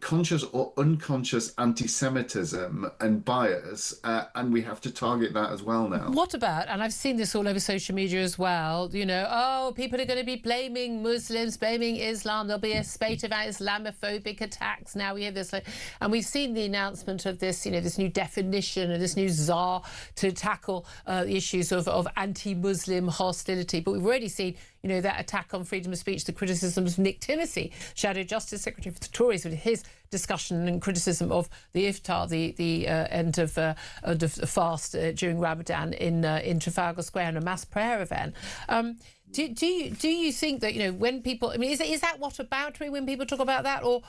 conscious or unconscious anti-Semitism and bias, and we have to target that as well now. What about, and I've seen this all over social media as well, people are going to be blaming Muslims, blaming Islam, there'll be a spate of Islamophobic attacks. Now we have this, and we've seen the announcement of this, this new definition of this new czar to tackle the issues of anti-Muslim hostility. But we've already seen that attack on freedom of speech, the criticisms of Nick Timothy, Shadow Justice Secretary for the Tories, with his discussion and criticism of the iftar, the end of the fast during Ramadan in Trafalgar Square, in a mass prayer event. Do you think that when people, is that whataboutery when people talk about that, or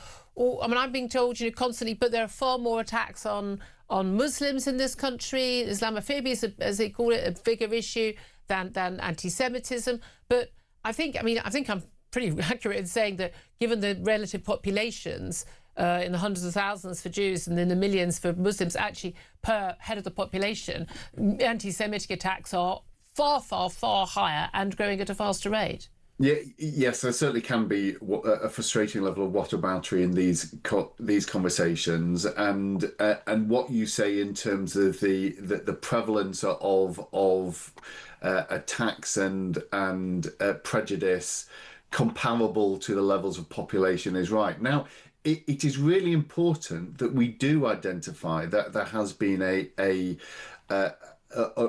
I'm being told constantly, but there are far more attacks on Muslims in this country. Islamophobia is, as they call it, a bigger issue than anti-Semitism. But I think I'm pretty accurate in saying that, given the relative populations in the hundreds of thousands for Jews and in the millions for Muslims, actually per head of the population, anti-Semitic attacks are far, far, far higher and growing at a faster rate. Yes, there certainly can be a frustrating level of whataboutery in these conversations, and what you say in terms of the prevalence of attacks and prejudice comparable to the levels of population is right. Now, it is really important that we do identify that there has been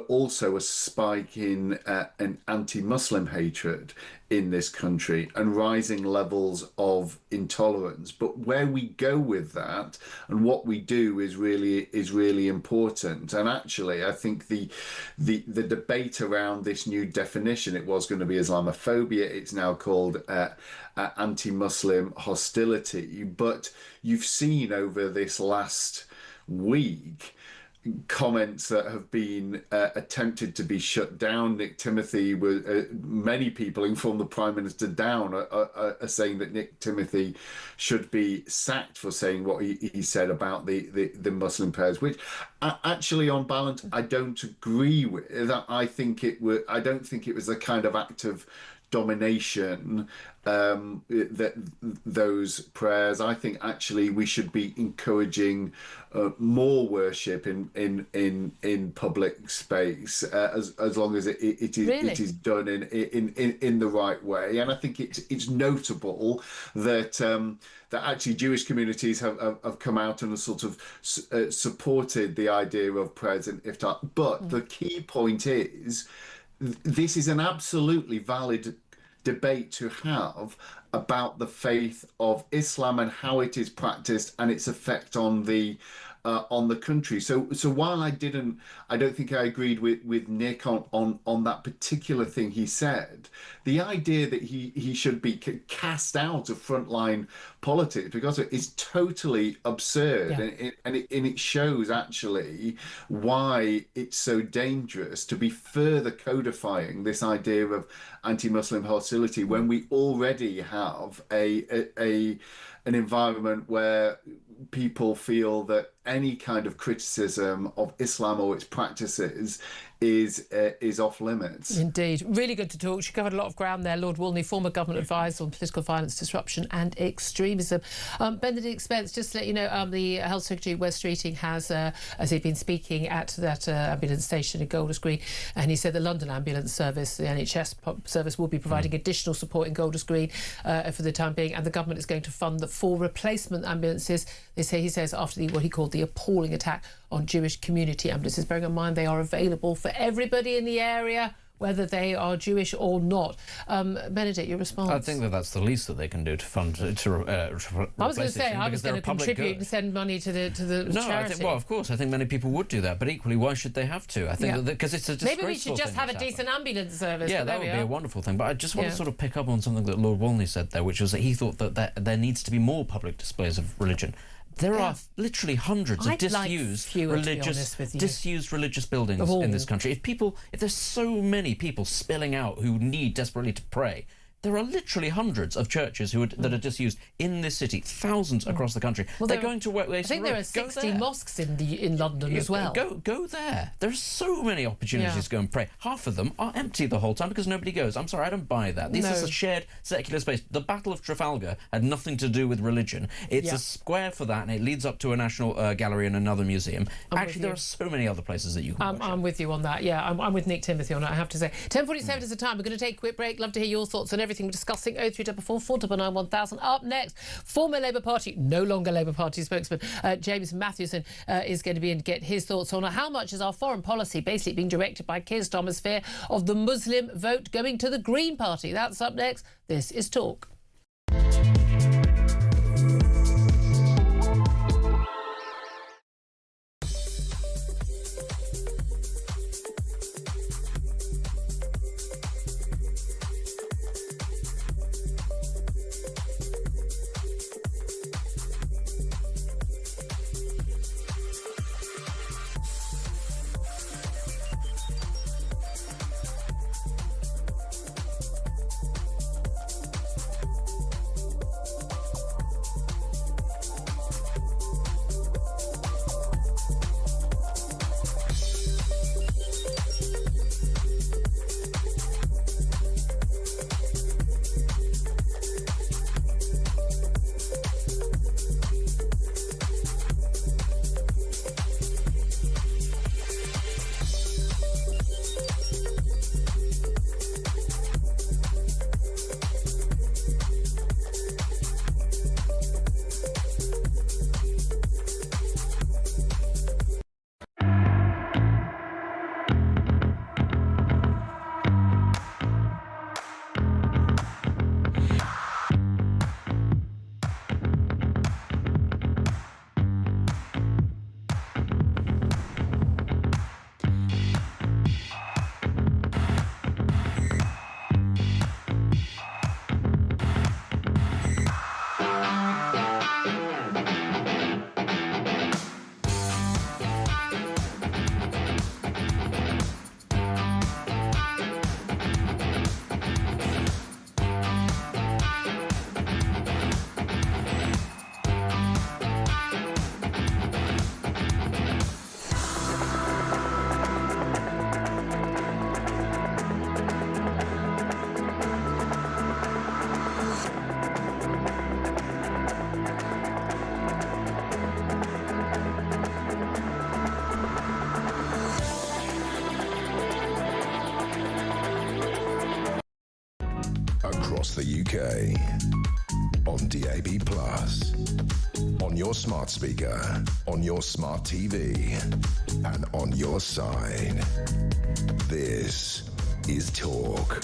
also a spike in an anti-Muslim hatred in this country and rising levels of intolerance. But where we go with that and what we do is really important. And actually, I think the debate around this new definition, it was going to be Islamophobia, it's now called anti-Muslim hostility. But you've seen over this last week comments that have been attempted to be shut down. Nick Timothy, many people, including the Prime Minister down, are saying that Nick Timothy should be sacked for saying what he said about the Muslim prayers, which actually, on balance, I don't agree with. I don't think it was a kind of act of domination, that those prayers. I think actually we should be encouraging more worship in public space, as long as it is done in the right way. And I think it's notable that actually Jewish communities have come out and have sort of supported the idea of prayers and iftar. But the key point is, this is an absolutely valid debate to have about the faith of Islam and how it is practiced and its effect on the country. So while I don't think I agreed with Nick on that particular thing he said, the idea that he should be cast out of frontline politics because it's totally absurd, yeah. and it shows actually why it's so dangerous to be further codifying this idea of anti-Muslim hostility when we already have an environment where people feel that any kind of criticism of Islam or its practices is off limits. Indeed. Really good to talk. She covered a lot of ground there. Lord Walney, former government advisor on political violence, disruption and extremism. Benedict Spence, just to let you know, the Health Secretary, Wes Streeting, has, as he'd been speaking at that ambulance station in Golders Green, and he said the London Ambulance Service, the NHS service, will be providing additional support in Golders Green for the time being, and the government is going to fund the 4 replacement ambulances. He says, after what he called the appalling attack on Jewish community ambulances. Bearing in mind they are available for everybody in the area, whether they are Jewish or not. Benedict, your response? I think that's the least that they can do to fund I was going to say I was going to contribute and send money to the charity. Well, of course, I think many people would do that, but equally, why should they have to? I think because it's a disgraceful. Maybe we should just have a decent ambulance service. Yeah, that would be a wonderful thing. But I just want to sort of pick up on something that Lord Walney said there, which was that he thought that there needs to be more public displays of religion. There are literally hundreds of disused religious buildings in this country. If there's so many people spilling out who need desperately to pray, there are literally hundreds of churches that are disused in this city, thousands across the country. Well, they're going to work. I think there are 60 mosques in London as well. Go there. There are so many opportunities to go and pray. Half of them are empty the whole time because nobody goes. I'm sorry, I don't buy that. This is a shared secular space. The Battle of Trafalgar had nothing to do with religion. It's a square for that, and it leads up to a national gallery and another museum. Actually, there are so many other places that you can I'm with you on that. Yeah, I'm with Nick Timothy on that, I have to say. 10:47 is the time. We're going to take a quick break. Love to hear your thoughts on everything we're discussing. 0344 499 1000. Up next, former Labour Party, no longer Labour Party spokesman, James Matthewson is going to be in to get his thoughts on how much is our foreign policy basically being directed by Keir Starmer's fear of the Muslim vote going to the Green Party. That's up next. This is Talk. Across the UK, on DAB+, on your smart speaker, on your smart TV, and on your side. This is Talk.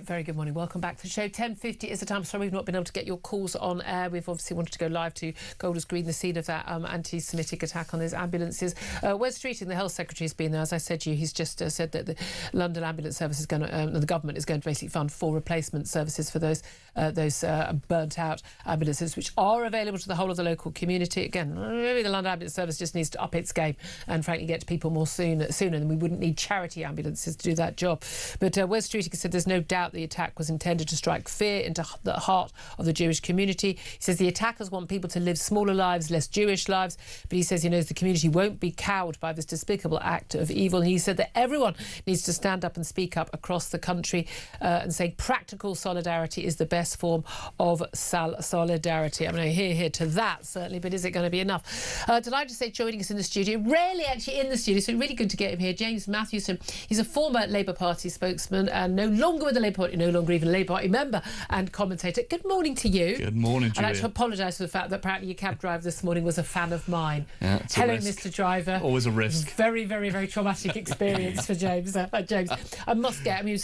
Very good morning. Welcome back to the show. 10:50 is the time. Sorry we've not been able to get your calls on air. We've obviously wanted to go live to Golders Green, the scene of that anti-Semitic attack on those ambulances. Wes Streeting, the Health Secretary, has been there. As I said to you, he's just said that the London Ambulance Service is going to, the government is going to basically fund 4 replacement services for those burnt-out ambulances, which are available to the whole of the local community. Again, maybe the London Ambulance Service just needs to up its game and, frankly, get to people more sooner, and we wouldn't need charity ambulances to do that job. But Wes Streeting said there's no doubt out the attack was intended to strike fear into the heart of the Jewish community. He says the attackers want people to live smaller lives, less Jewish lives, but he says he knows the community won't be cowed by this despicable act of evil. And he said that everyone needs to stand up and speak up across the country and say practical solidarity is the best form of solidarity. I mean, I hear to that, certainly, but is it going to be enough? Delighted to say joining us in the studio, rarely actually in the studio, so really good to get him here, James Matthewson. He's a former Labour Party spokesman and no longer with the Labour Party, no longer even a Labour Party member and commentator. Good morning to you. Good morning, Julia. I'd like to apologise for the fact that apparently your cab driver this morning was a fan of mine. Yeah, it's Hello, a risk. Mr. Driver. Always a risk. Very, very, very traumatic experience for James. James,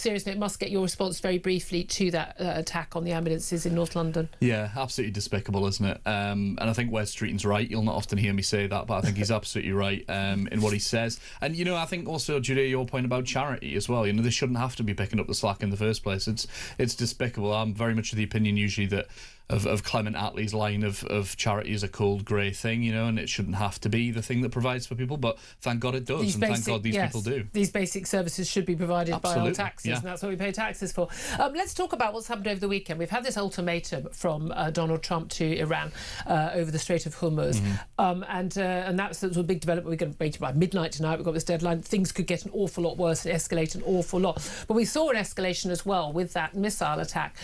seriously, it must get your response very briefly to that attack on the ambulances in North London. Yeah, absolutely despicable, isn't it? And I think Wes Streeton's right. You'll not often hear me say that, but I think he's absolutely right in what he says. And, you know, I think also, Julia, your point about charity as well, you know, they shouldn't have to be picking up the slack in the first place. It's despicable. I'm very much of the opinion usually that of Clement Attlee's line of charity is a cold grey thing, you know, and it shouldn't have to be the thing that provides for people, but thank God it does, thank God these people do. These basic services should be provided by our taxes, yeah. And that's what we pay taxes for. Let's talk about what's happened over the weekend. We've had this ultimatum from Donald Trump to Iran over the Strait of Hormuz, and that's a big development. We're going to wait by midnight tonight. We've got this deadline. Things could get an awful lot worse and escalate an awful lot. But we saw an escalation as well with that missile attack.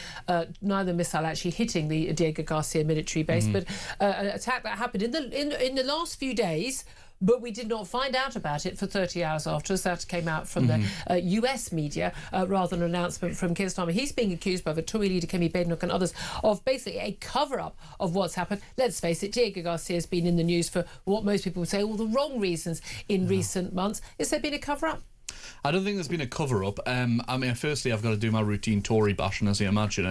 Neither missile actually hitting the Diego Garcia military base, but an attack that happened in the last few days, but we did not find out about it for 30 hours afterwards. That came out from the US media rather than an announcement from Keir Starmer. He's being accused by the Tory leader Kemi Badenoch and others of basically a cover-up of what's happened. Let's face it, Diego Garcia has been in the news for what most people would say all the wrong reasons in recent months. Has there been a cover-up? I don't think there's been a cover-up. I mean, firstly, I've got to do my routine Tory bashing, as you imagine.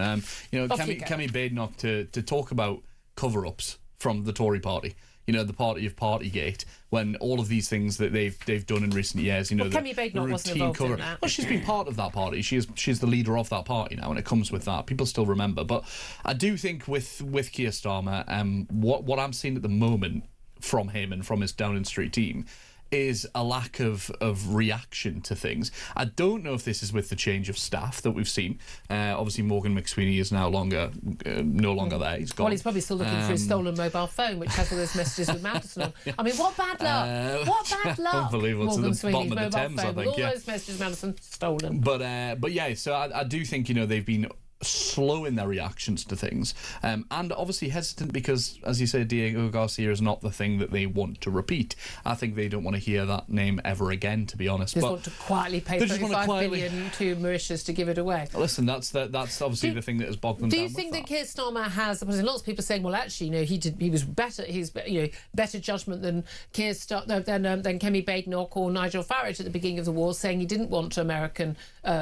You know, Kemi Badenoch to talk about cover-ups from the Tory party. You know, the party of Partygate, when all of these things that they've done in recent years, you know, Kemi Badenoch wasn't involved in that. Well, she's been part of that party. She's the leader of that party now, and it comes with that. People still remember. But I do think with Keir Starmer, what I'm seeing at the moment from him and from his Downing Street team is a lack of reaction to things. I don't know if this is with the change of staff that we've seen. Obviously, Morgan McSweeney is no longer there. He's gone. Well, he's probably still looking for his stolen mobile phone, which has all those messages with Madison on. I mean, what bad luck! What bad luck! Unbelievable. Morgan To the bottom of the Thames, I think. All those messages, Madison, stolen. But yeah, so I do think, you know, they've been slow in their reactions to things, and obviously hesitant because, as you say, Diego Garcia is not the thing that they want to repeat. I think they don't want to hear that name ever again, to be honest. Just want to quietly pay 35 billion to Mauritius to give it away. Listen, that's obviously the thing that has bogged them down. Do you think that Keir Starmer has? Because lots of people are saying, well, actually, you know, he was better. He's, you know, better judgment than than Kemi Badenoch or Nigel Farage at the beginning of the war, saying he didn't want American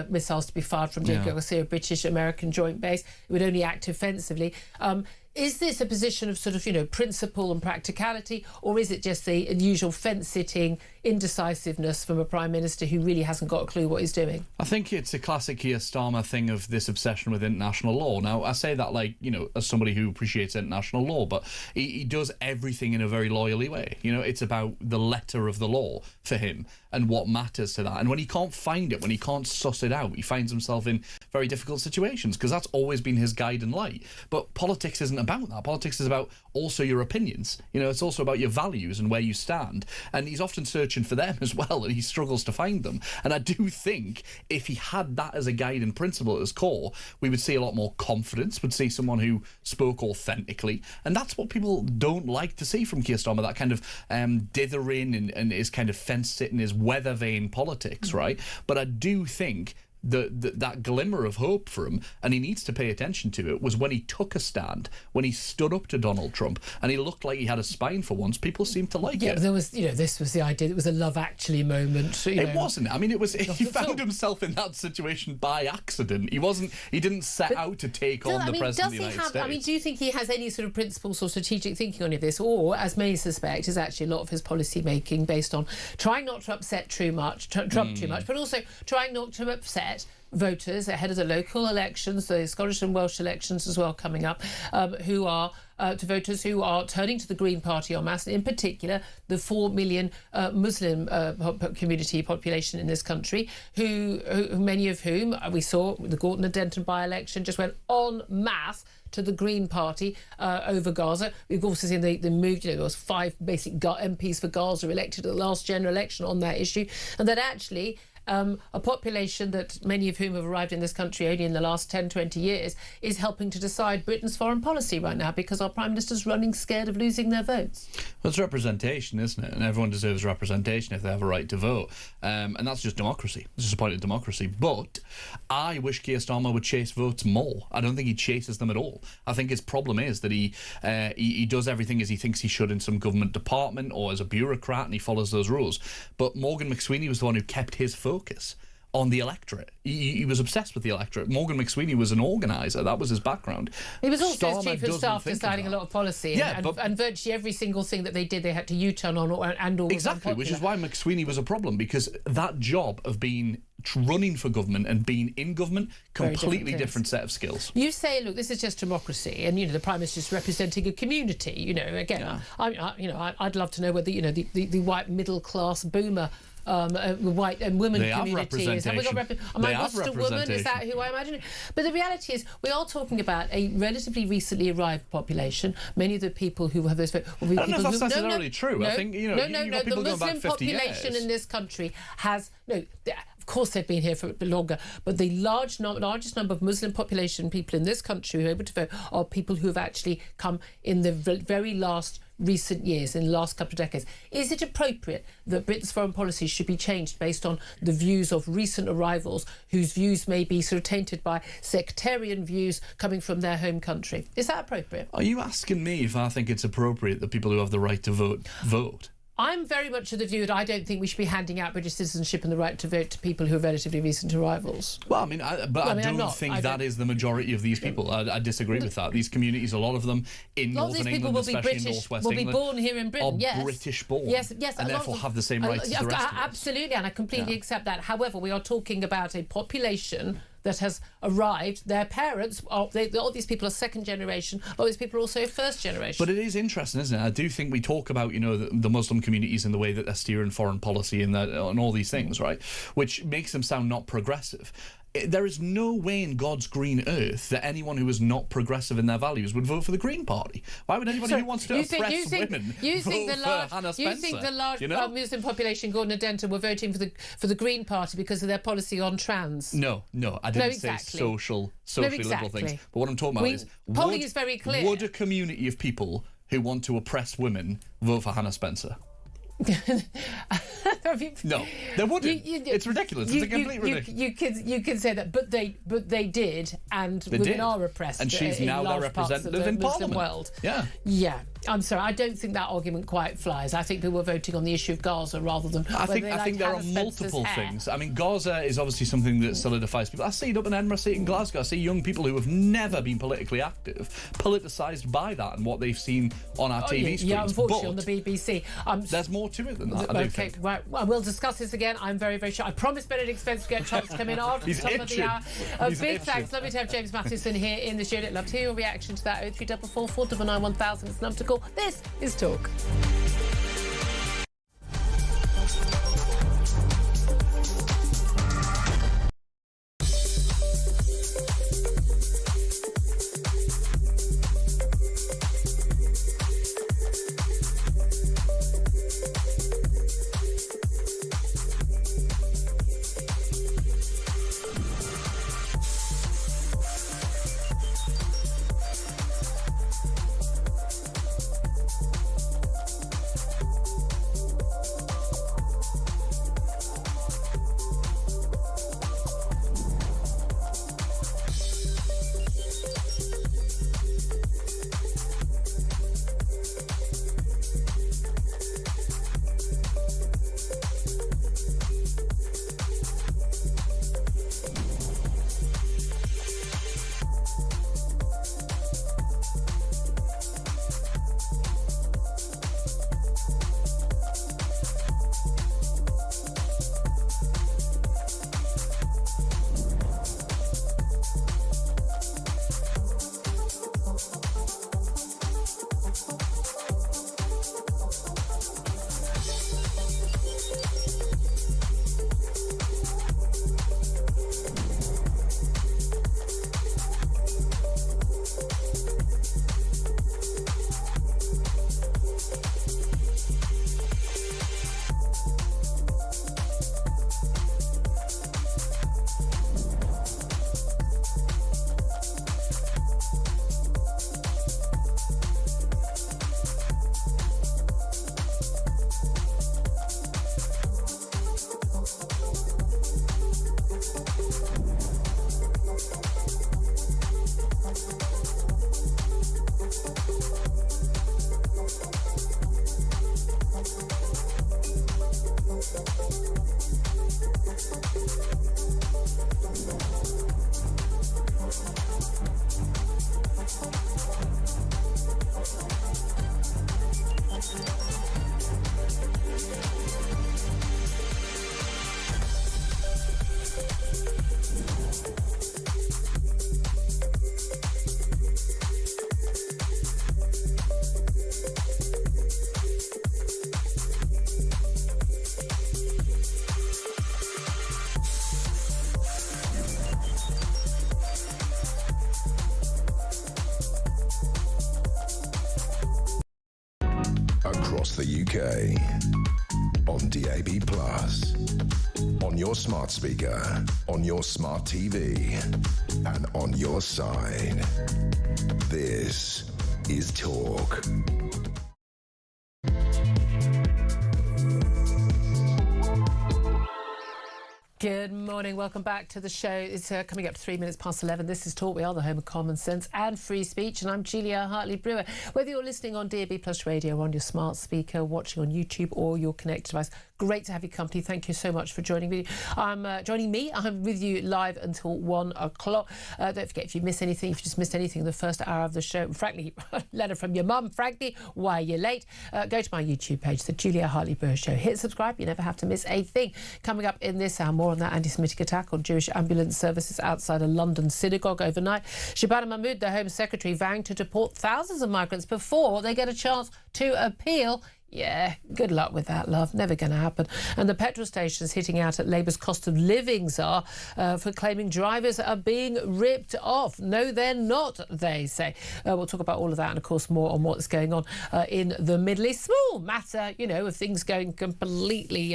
missiles to be fired from Diego Garcia, British-American joint base. It would only act offensively. Is this a position of sort of, you know, principle and practicality, or is it just the usual fence-sitting indecisiveness from a Prime Minister who really hasn't got a clue what he's doing? I think it's a classic Keir Starmer thing of this obsession with international law. Now, I say that, like, you know, as somebody who appreciates international law, but he does everything in a very lawyerly way. You know, it's about the letter of the law for him and what matters to that. And when he can't find it, when he can't suss it out, he finds himself in very difficult situations, because that's always been his guide and light. But politics isn't about that. Politics is about also your opinions. You know, it's also about your values and where you stand. And he's often searching for them as well, and he struggles to find them. And I do think if he had that as a guide and principle at his core, we would see a lot more confidence, would see someone who spoke authentically. And that's what people don't like to see from Keir Starmer, that kind of dithering and his kind of fence-sitting, his weather vane politics, right? But I do think that glimmer of hope for him, and he needs to pay attention to it, was when he took a stand, when he stood up to Donald Trump, and he looked like he had a spine for once. People seemed to like it. Yeah, there was, you know, this was the idea. It was a Love Actually moment. It wasn't. I mean, it was. He found himself in that situation by accident. He didn't set out to take on the president of the United States. I mean, do you think he has any sort of principles or strategic thinking on any of this, or, as many suspect, is actually a lot of his policy making based on trying not to upset Trump too much, but also trying not to upset upset voters ahead of the local elections, the Scottish and Welsh elections as well coming up, to voters who are turning to the Green Party en masse, in particular the 4 million Muslim community population in this country, who many of whom we saw the Gorton and Denton by-election just went en masse to the Green Party over Gaza. We've also seen the move, there was 5 basic MPs for Gaza elected at the last general election on that issue, and that actually a population that many of whom have arrived in this country only in the last 10, 20 years is helping to decide Britain's foreign policy right now because our Prime Minister's running scared of losing their votes. Well, it's representation, isn't it? And everyone deserves representation if they have a right to vote. And that's just democracy. It's just a point of democracy. But I wish Keir Starmer would chase votes more. I don't think he chases them at all. I think his problem is that he does everything as he thinks he should in some government department or as a bureaucrat, and he follows those rules. But Morgan McSweeney was the one who kept his focus on the electorate. He was obsessed with the electorate. Morgan McSweeney was an organiser. That was his background. He was also Starmer chief of staff deciding a lot of policy. Yeah, and virtually every single thing that they did, they had to U-turn on and all. Exactly, which is why McSweeney was a problem, because that job of being running for government and being in government, completely different set of skills. You say, look, this is just democracy, and the Prime Minister's representing a community. Again, yeah. I'd love to know whether the white middle class boomer. White and women communities. Have we got am I just a woman? Is that who I imagine? But the reality is, we are talking about a relatively recently arrived population. Many of the people who have those votes will be people who... I don't know if that's necessarily true. I think, you've got people going back 50 years. The Muslim population in this country has... Of course, they've been here for a bit longer, but the largest number of Muslim population people in this country who are able to vote are people who have actually come in the very last recent years, in the last couple of decades. Is it appropriate that Britain's foreign policy should be changed based on the views of recent arrivals whose views may be sort of tainted by sectarian views coming from their home country? Is that appropriate? Are you asking me if I think it's appropriate that people who have the right to vote? I'm very much of the view that I don't think we should be handing out British citizenship and the right to vote to people who are relatively recent arrivals. Well, I don't think that is the majority of these people. I disagree with that. These communities, a lot of them in Northern England, especially in North West England, will be born here in Britain, are British born. Yes, and therefore have the same rights as the rest of us. Absolutely, and I completely accept that. However, we are talking about a population that has arrived. Their parents, all these people are second generation, all these people are also first generation. But it is interesting, isn't it? I do think we talk about, the Muslim communities and the way that they're steering foreign policy and all these things, right? Which makes them sound not progressive. There is no way in God's green earth that anyone who is not progressive in their values would vote for the Green Party. Why would anybody who wants to oppress women vote for Hannah Spencer? You think the large Muslim population, Gordon and Denton, were voting for the Green Party because of their policy on trans? No, I didn't say socially liberal things. But what I'm talking about is polling is very clear. Would a community of people who want to oppress women vote for Hannah Spencer? No, they wouldn't. It's ridiculous. It's a complete ridiculous. You can say that, but they did, and women are oppressed. And she's now their representative in Parliament. World. Yeah. I'm sorry, I don't think that argument quite flies. I think people were voting on the issue of Gaza rather than. I think there are multiple things. I mean, Gaza is obviously something that solidifies people. I see it up in Edinburgh, I see it in Glasgow. I see young people who have never been politically active, politicised by that and what they've seen on our TV screens. Yeah, unfortunately, on the BBC. There's more to it than that. Okay, right. Well, we'll discuss this again. I'm very, very sure. I promise Benedict Spence will get a chance to come in after the top of the hour. Big thanks. Lovely to have James Mathewson here in the studio. Love to hear your reaction to that. 0344 499 1000 is the number to call. This is Talk. the UK. On DAB+, on your smart speaker, on your smart TV, and on your side. This is Talk. Good morning, welcome back to the show. It's coming up to 3 minutes past 11. This is Talk. We are the home of common sense and free speech, and I'm Julia Hartley-Brewer. Whether you're listening on DAB Plus radio, on your smart speaker, watching on YouTube or your connected device, great to have your company. Thank you so much for joining me. I'm with you live until 1 o'clock. Don't forget, if you miss anything, if you just missed anything in the first hour of the show, frankly, letter from your mum, frankly, why are you late? Go to my YouTube page, the Julia Hartley-Brewer Show. Hit subscribe, you never have to miss a thing. Coming up in this hour, more on that anti-Semitic attack on Jewish ambulance services outside a London synagogue overnight. Shabana Mahmood, the Home Secretary, vowing to deport thousands of migrants before they get a chance to appeal. Yeah, good luck with that, love. Never going to happen. And the petrol stations hitting out at Labour's cost of living czar for claiming drivers are being ripped off. No, they're not, they say. We'll talk about all of that and, of course, more on what's going on in the Middle East. Small matter, you know, of things going completely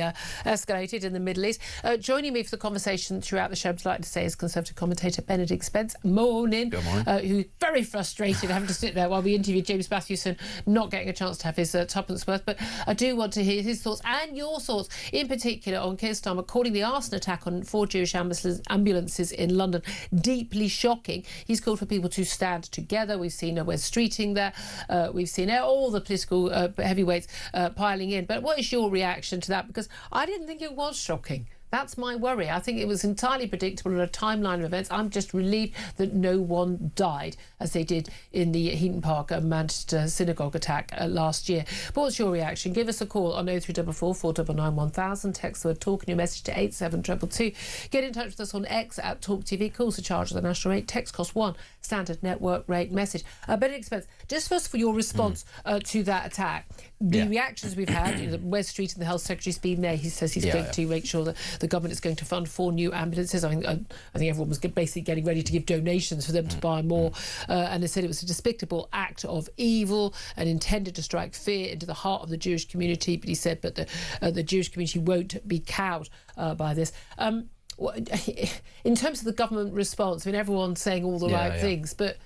escalated in the Middle East. Joining me for the conversation throughout the show, I'd like to say, is Conservative commentator Benedict Spence. Morning. Good morning. Who's very frustrated having to sit there while we interview James Matthewson, not getting a chance to have his tuppence worth. But I do want to hear his thoughts and your thoughts, in particular on Keir Starmer calling the arson attack on 4 Jewish ambulances in London deeply shocking. He's called for people to stand together. We've seen Wes Streeting there. We've seen all the political heavyweights piling in. But what is your reaction to that? Because I didn't think it was shocking. That's my worry. I think it was entirely predictable in a timeline of events. I'm just relieved that no one died, as they did in the Heaton Park Manchester synagogue attack last year. But what's your reaction? Give us a call on 0344 499 1000. Text the word TALK and your message to 87222. Get in touch with us on X at talkTV. Calls are charged at the national rate. Text cost 1. Standard network rate message. Benedict Spence, just first for your response to that attack. The reactions we've had, you know, Wes Streeting, the Health Secretary's been there. He says he's going to make sure that the government is going to fund 4 new ambulances. I think everyone was basically getting ready to give donations for them to buy more. And they said it was a despicable act of evil and intended to strike fear into the heart of the Jewish community. But he said, but the Jewish community won't be cowed by this. In terms of the government response, I mean, everyone's saying all the right things, but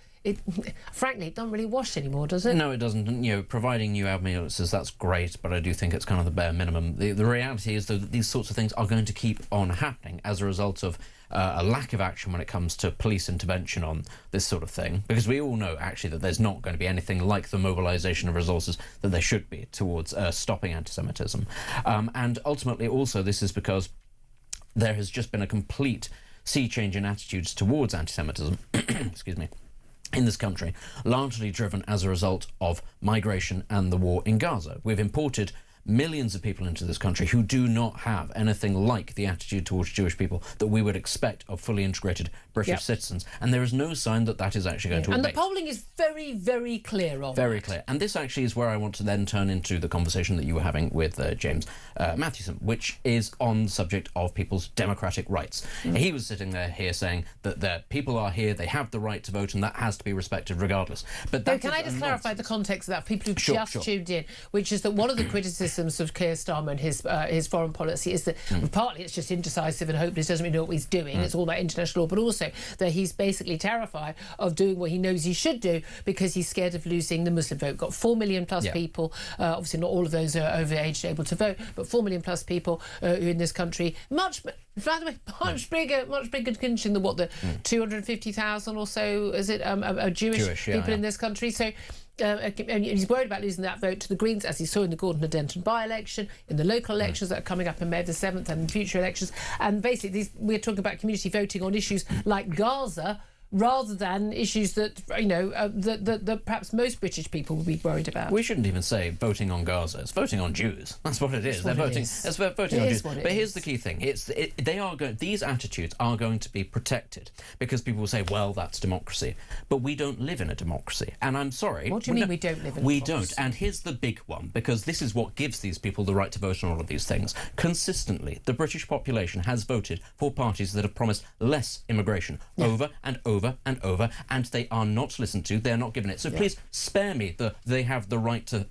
frankly, it doesn't really wash anymore, does it? No, it doesn't. You know, providing new ambulances, that's great, but I do think it's kind of the bare minimum. The reality is, though, that these sorts of things are going to keep on happening as a result of a lack of action when it comes to police intervention on this sort of thing, because we all know, actually, that there's not going to be anything like the mobilisation of resources that there should be towards stopping anti-Semitism. And ultimately, also, this is because there has just been a complete sea change in attitudes towards anti-Semitism, excuse me, in this country, largely driven as a result of migration and the war in Gaza. We've imported millions of people into this country who do not have anything like the attitude towards Jewish people that we would expect of fully integrated British citizens. And there is no sign that that is actually going to abate. And the polling is very, very clear on Very clear. And this actually is where I want to then turn into the conversation that you were having with James Matthewson, which is on the subject of people's democratic rights. He was sitting there here saying that the people are here, they have the right to vote, and that has to be respected regardless. But can I just clarify the context of that for people who just tuned in, which is that one of the criticisms of Keir Starmer and his foreign policy is that partly it's just indecisive and hopeless, doesn't really know what he's doing. It's all about international law, but also that he's basically terrified of doing what he knows he should do because he's scared of losing the Muslim vote. Got 4 million plus people, obviously not all of those are over age able to vote, but 4 million plus people who in this country, much bigger contingent than what the 250,000 or so, is it, Jewish people in this country. So and he's worried about losing that vote to the Greens, as he saw in the Gordon and Denton by-election, in the local elections that are coming up in May the 7th and in future elections. And basically, we're talking about community voting on issues like Gaza, rather than issues that, you know, that perhaps most British people would be worried about. We shouldn't even say voting on Gaza. It's voting on Jews. That's what it is. They're voting. It's voting on Jews. But here's the key thing: these attitudes are going to be protected because people will say, "Well, that's democracy," but we don't live in a democracy. And I'm sorry. What do you mean we don't live in a democracy? We don't. And here's the big one, because this is what gives these people the right to vote on all of these things. Consistently, the British population has voted for parties that have promised less immigration over and over over and over, and they are not listened to. They're not given it. So please spare me they have the right to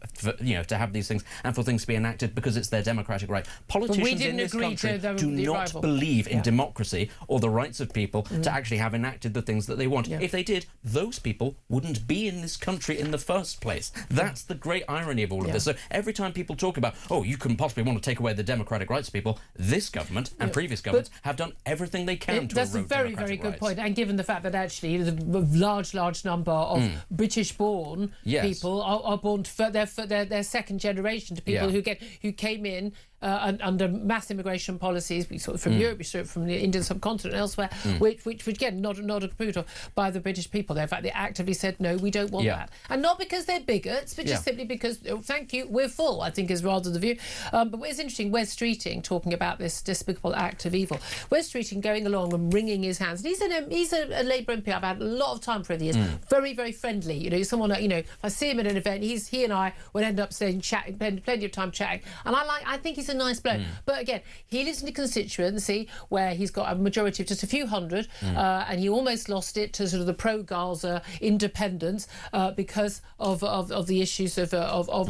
have these things and for things to be enacted because it's their democratic right. Politicians in this country do not believe in democracy or the rights of people to actually have enacted the things that they want. If they did, those people wouldn't be in this country in the first place. That's the great irony of all of this. So every time people talk about, oh, you couldn't possibly want to take away the democratic rights of people, this government and previous governments have done everything they can to That's a erode very, democratic very good rights. point. And given the fact that actually the large number of British-born people are born they're second generation to people who came in under mass immigration policies, we saw it from Europe, we saw it from the Indian subcontinent and elsewhere, which again not approved of by the British people. In fact, they actively said no, we don't want that, and not because they're bigots, but just simply because thank you, we're full. I think is rather the view. But it's interesting. Wes Streeting talking about this despicable act of evil. Wes Streeting going along and wringing his hands. And he's a Labour MP I've had a lot of time for over the years. Very, very friendly. You know, someone if I see him at an event, he and I would end up staying chatting, plenty of time chatting, and I think he's a nice bloke. But again, he lives in a constituency where he's got a majority of just a few hundred, and he almost lost it to sort of the pro-Gaza independents because of the issues of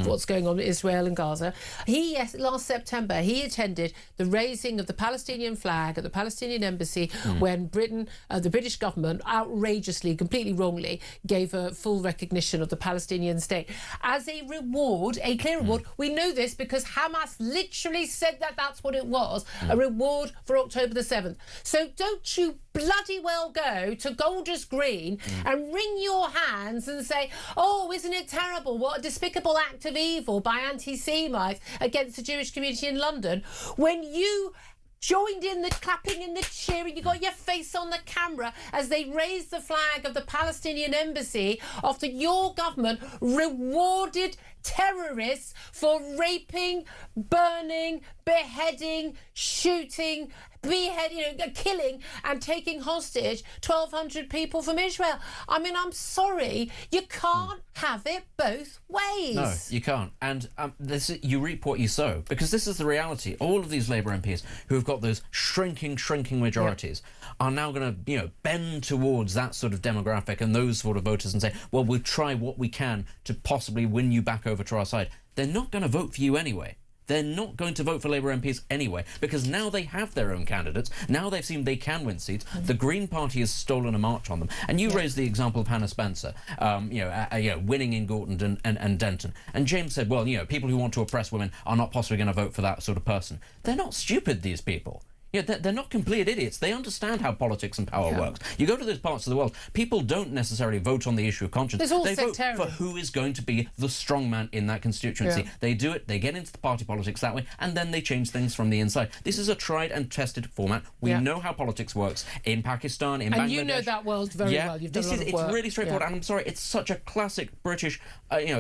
what's going on in Israel and Gaza. Last September, he attended the raising of the Palestinian flag at the Palestinian embassy when Britain, the British government, outrageously, completely wrongly, gave a full recognition of the Palestinian state as a reward, a clear reward. We know this because Hamas literally said that that's what it was, a reward for October the 7th. So don't you bloody well go to Golders Green and wring your hands and say, oh, isn't it terrible, what a despicable act of evil by anti-Semites against the Jewish community in London, when you joined in the clapping and the cheering, you got your face on the camera as they raised the flag of the Palestinian embassy after your government rewarded terrorists for raping, burning, beheading, shooting, killing and taking hostage 1,200 people from Israel. I mean, I'm sorry, you can't have it both ways. No, you can't. And you reap what you sow, because this is the reality. All of these Labour MPs who have got those shrinking majorities are now going to, bend towards that sort of demographic and those sort of voters and say, well, we'll try what we can to possibly win you back over to our side. They're not going to vote for you anyway. They're not going to vote for Labour MPs anyway, because now they have their own candidates. Now they've seen they can win seats. The Green Party has stolen a march on them. And you raised the example of Hannah Spencer, winning in Gorton and Denton. And James said, well, people who want to oppress women are not possibly going to vote for that sort of person. They're not stupid, these people. They're not complete idiots. They understand how politics and power works. You go to those parts of the world, people don't necessarily vote on the issue of conscience. They vote for who is going to be the strong man in that constituency. They do it, they get into the party politics that way, and then they change things from the inside. This is a tried and tested format. We know how politics works in Pakistan, in Bangladesh. And you know that world very well. You've done a lot of work. It's really straightforward, and I'm sorry, it's such a classic British,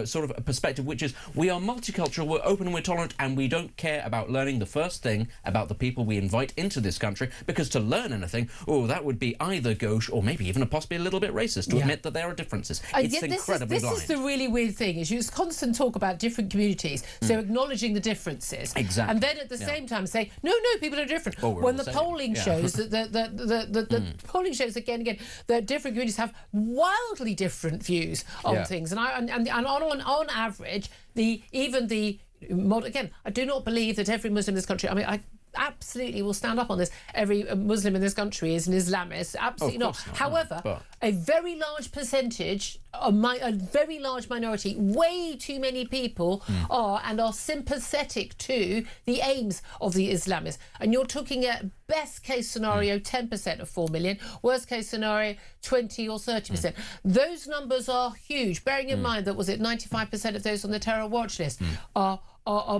sort of a perspective, which is we are multicultural, we're open and we're tolerant, and we don't care about learning the first thing about the people we invite into this country, because to learn anything, that would be either gauche or maybe even possibly a little bit racist to admit that there are differences. It's incredibly blind. This is the really weird thing, is you constant talk about different communities, so acknowledging the differences. Exactly. And then at the same time say, no, people are different. When the polling shows that the polling shows again that different communities have wildly different views on things. And on average, again, I do not believe that every Muslim in this country, I absolutely will stand up on this, every Muslim in this country is an Islamist. Absolutely not. However, a very large percentage, a very large minority, way too many people are sympathetic to the aims of the Islamists. And you're talking at best case scenario 10% of 4 million, worst case scenario 20 or 30%. Those numbers are huge, bearing in mind that 95% of those on the terror watch list are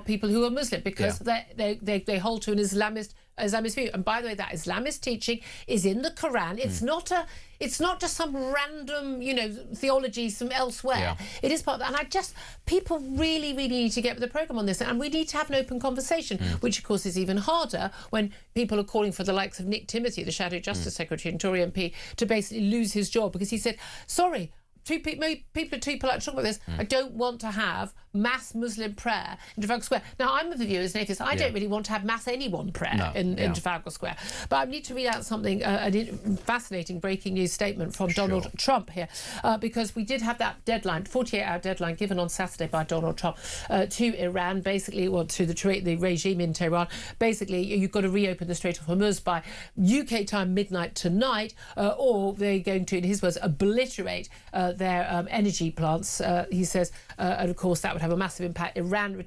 people who are Muslim, because they hold to an Islamist view. And by the way, that Islamist teaching is in the Quran. It's not just some random, theology from elsewhere. It is part of that. And people really, really need to get with the programme on this. And we need to have an open conversation, which of course is even harder when people are calling for the likes of Nick Timothy, the Shadow Justice Secretary and Tory MP, to basically lose his job because he said, sorry, people are too polite to talk about this. I don't want to have mass Muslim prayer in Trafalgar Square. Now, I'm of the view as an atheist, I don't really want to have mass anyone prayer in Trafalgar Square. But I need to read out something, a fascinating breaking news statement from Donald Trump here, because we did have that deadline, 48-hour deadline given on Saturday by Donald Trump to Iran, basically, or to the regime in Tehran. Basically, you've got to reopen the Strait of Hormuz by UK time midnight tonight, or they're going to, in his words, obliterate their energy plants. He says, and of course that would have a massive impact. Iran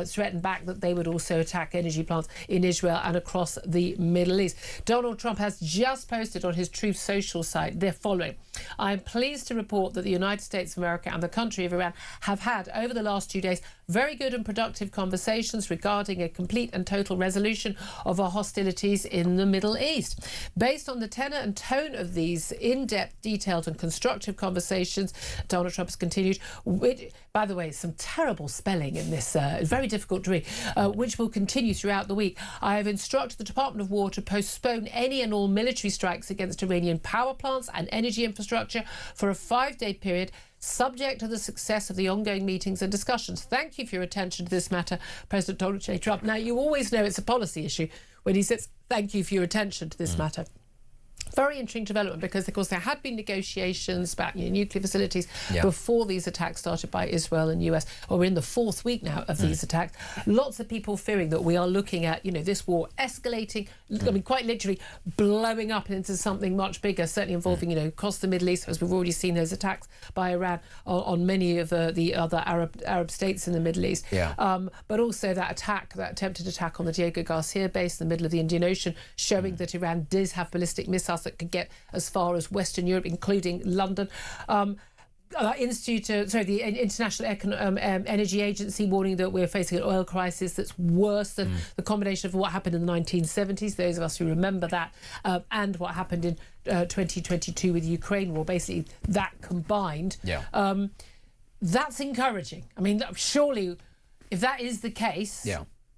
threatened back that they would also attack energy plants in Israel and across the Middle East. Donald Trump has just posted on his Truth Social site the following: I am pleased to report that the United States of America and the country of Iran have had, over the last 2 days, very good and productive conversations regarding a complete and total resolution of our hostilities in the Middle East. Based on the tenor and tone of these in-depth, detailed and constructive conversations, Donald Trump has continued, which, by the way, some terrible spelling in this, very difficult to read, which will continue throughout the week. I have instructed the Department of War to postpone any and all military strikes against Iranian power plants and energy infrastructure for a 5-day period, subject to the success of the ongoing meetings and discussions. Thank you for your attention to this matter, President Donald J. Trump. Now, you always know it's a policy issue when he says, thank you for your attention to this matter. Very interesting development, because, of course, there had been negotiations about nuclear facilities before these attacks started by Israel and US, or we're in the 4th week now of these attacks. Lots of people fearing that we are looking at, this war escalating, I mean, quite literally blowing up into something much bigger, certainly involving, across the Middle East, as we've already seen those attacks by Iran on many of the other Arab states in the Middle East. But also that attempted attack on the Diego Garcia base in the middle of the Indian Ocean, showing that Iran does have ballistic missiles that could get as far as Western Europe, including London. The International Energy Agency warning that we're facing an oil crisis that's worse than the combination of what happened in the 1970s, those of us who remember that, and what happened in 2022 with the Ukraine war. Basically, that combined. That's encouraging. I mean, surely, if that is the case...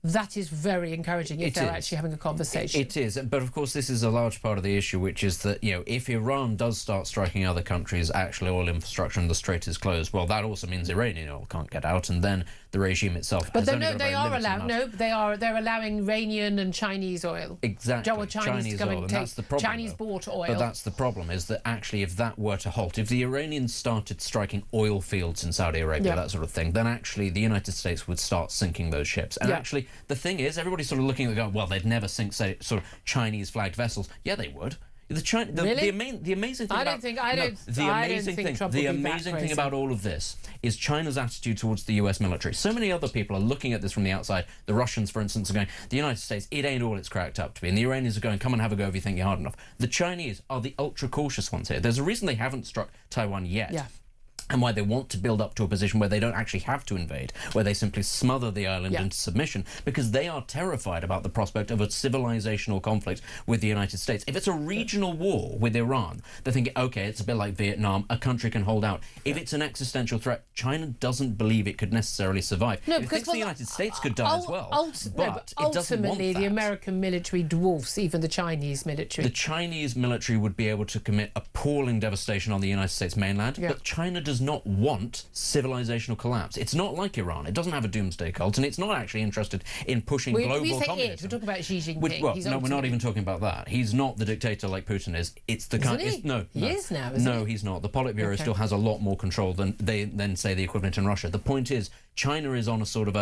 That is very encouraging if they're actually having a conversation. It is, but of course this is a large part of the issue, which is that, if Iran does start striking other countries, actually oil infrastructure and the strait is closed, well, that also means Iranian oil can't get out, and then the regime itself... But they're allowing Iranian and Chinese oil. Exactly. Chinese oil, and that's the problem. Chinese-bought oil. But that's the problem, is that actually if that were to halt, if the Iranians started striking oil fields in Saudi Arabia, that sort of thing, then actually the United States would start sinking those ships. And actually... The thing is, everybody's sort of looking at going, well, they'd never sink, say, sort of Chinese-flagged vessels. Yeah, they would. The amazing thing about all of this is China's attitude towards the US military. So many other people are looking at this from the outside. The Russians, for instance, are going, the United States, it ain't all it's cracked up to be. And the Iranians are going, come and have a go if you think you're hard enough. The Chinese are the ultra-cautious ones here. There's a reason they haven't struck Taiwan yet. And why they want to build up to a position where they don't actually have to invade, where they simply smother the island into submission, because they are terrified about the prospect of a civilizational conflict with the United States. If it's a regional war with Iran, they're thinking, OK, it's a bit like Vietnam, a country can hold out. If it's an existential threat, China doesn't believe it could necessarily survive. No, it thinks the United States could die as well, but it doesn't want that. The American military dwarfs even the Chinese military. The Chinese military would be able to commit appalling devastation on the United States mainland, but China does not want civilizational collapse. It's not like Iran. It doesn't have a doomsday cult, and it's not actually interested in pushing global communism. We're talking about Xi Jinping. No, we're not even talking about that. He's not the dictator like Putin is. It's the kind. No, he is now. Isn't he? He's not. The Politburo still has a lot more control than say the equivalent in Russia. The point is, China is on a sort of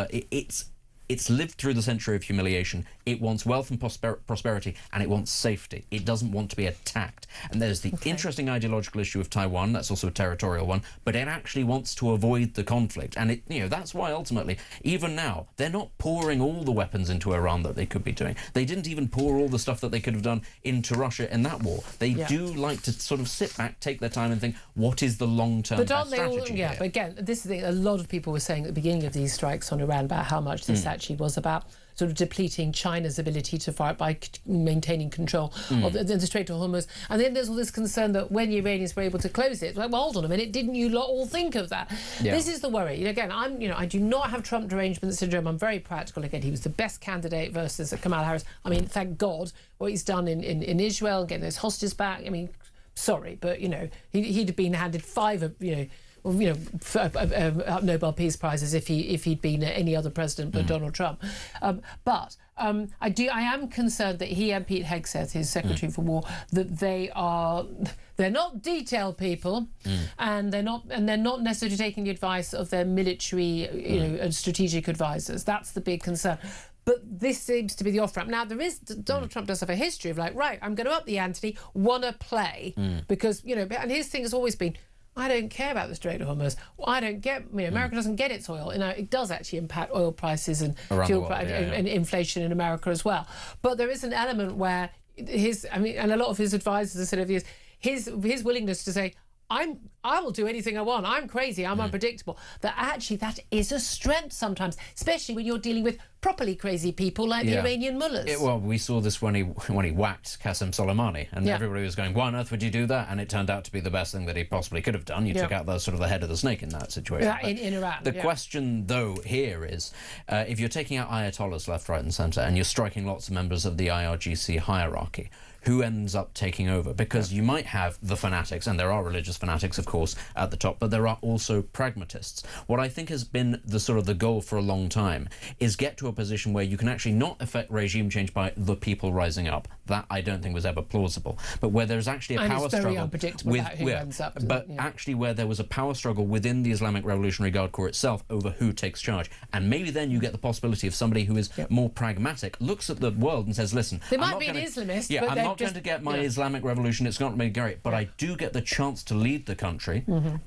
It's lived through the century of humiliation. It wants wealth and prosperity, and it wants safety. It doesn't want to be attacked. And there's the interesting ideological issue of Taiwan. That's also a territorial one. But it actually wants to avoid the conflict. And that's why ultimately, even now, they're not pouring all the weapons into Iran that they could be doing. They didn't even pour all the stuff that they could have done into Russia in that war. They do like to sort of sit back, take their time, and think, what is the long-term strategy here? But again, this is the thing. A lot of people were saying at the beginning of these strikes on Iran about how much this actually was about sort of depleting China's ability to fight by maintaining control of the Strait of Hormuz. And then there's all this concern that when the Iranians were able to close it, like, well, hold on a minute, didn't you lot all think of that? This is the worry. Again, I do not have Trump derangement syndrome. I'm very practical. Again, he was the best candidate versus Kamala Harris. I mean, thank God what he's done in Israel, getting those hostages back. I mean, sorry, but, he'd have been handed 5, Nobel Peace Prizes if he'd been any other president but Donald Trump. But I am concerned that he and Pete Hegseth, his Secretary for War, that they're not detail people, and they're not necessarily taking the advice of their military, and strategic advisors. That's the big concern. But this seems to be the off-ramp. Now, Donald Trump does have a history of right, I'm going to up the ante, want to play, because, and his thing has always been, I don't care about the Strait of Hormuz. I don't get, America doesn't get its oil. It does actually impact oil prices and fuel prices and inflation in America as well. But there is an element where and a lot of his advisors have said his willingness to say, I will do anything I want. I'm crazy. I'm unpredictable. That is a strength sometimes, especially when you're dealing with properly crazy people like the Iranian mullahs. Well, we saw this when he whacked Qasem Soleimani, and everybody was going, "Why on earth would you do that?" And it turned out to be the best thing that he possibly could have done. You took out the head of the snake in that situation. In Iran. The question, though, here is, if you're taking out ayatollahs left, right, and centre, and you're striking lots of members of the IRGC hierarchy, who ends up taking over? Because you might have the fanatics, and there are religious fanatics, of course, at the top, but there are also pragmatists. What I think has been the goal for a long time is get to a position where you can actually not affect regime change by the people rising up. That I don't think was ever plausible. But where there's actually a power struggle, unpredictable about who ends up. Actually where there was a power struggle within the Islamic Revolutionary Guard Corps itself over who takes charge, and maybe then you get the possibility of somebody who is more pragmatic, looks at the world and says, "Listen, they might be an Islamist, but I'm not going to get my Islamic revolution. It's not going to be great, but I do get the chance to lead the country,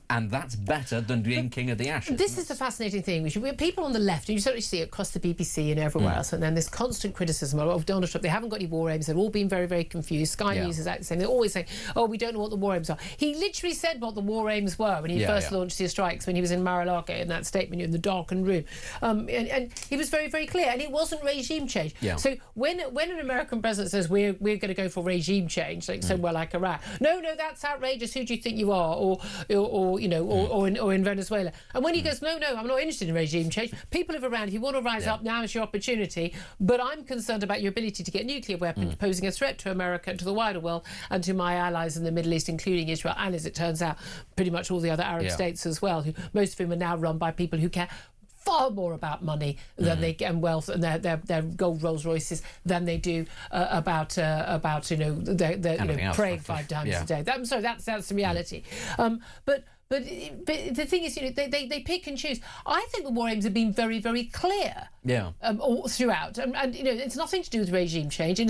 and that's better than being king of the ashes." This is the fascinating thing. People on the left, and you certainly see it across the BBC and everywhere else, and then this constant criticism of Donald Trump. They haven't got any war aims. They've all been very, very confused. Sky News is the same. They're always saying, "Oh, we don't know what the war aims are." He literally said what the war aims were when he first launched his strikes, when he was in Mar-a-Lago in that statement in the darkened room, and he was very, very clear. And it wasn't regime change. So when an American president says we're going to go for regime change, like somewhere like Iraq, no, that's outrageous. Who do you think you are? Or in Venezuela. And when he goes, no, I'm not interested in regime change. People of Iran, if you want to rise up, now is your opportunity. But I'm concerned about your ability to get nuclear weapons, posing a threat to America and to the wider world and to my allies in the Middle East, including Israel, and as it turns out, pretty much all the other Arab states as well, who most of whom are now run by people who care far more about money than they get, and wealth, and their gold Rolls Royces than they do about praying 5 times a day. I'm sorry, that's the reality. But the thing is, they pick and choose. I think the war aims have been very, very clear. All throughout, and it's nothing to do with regime change. And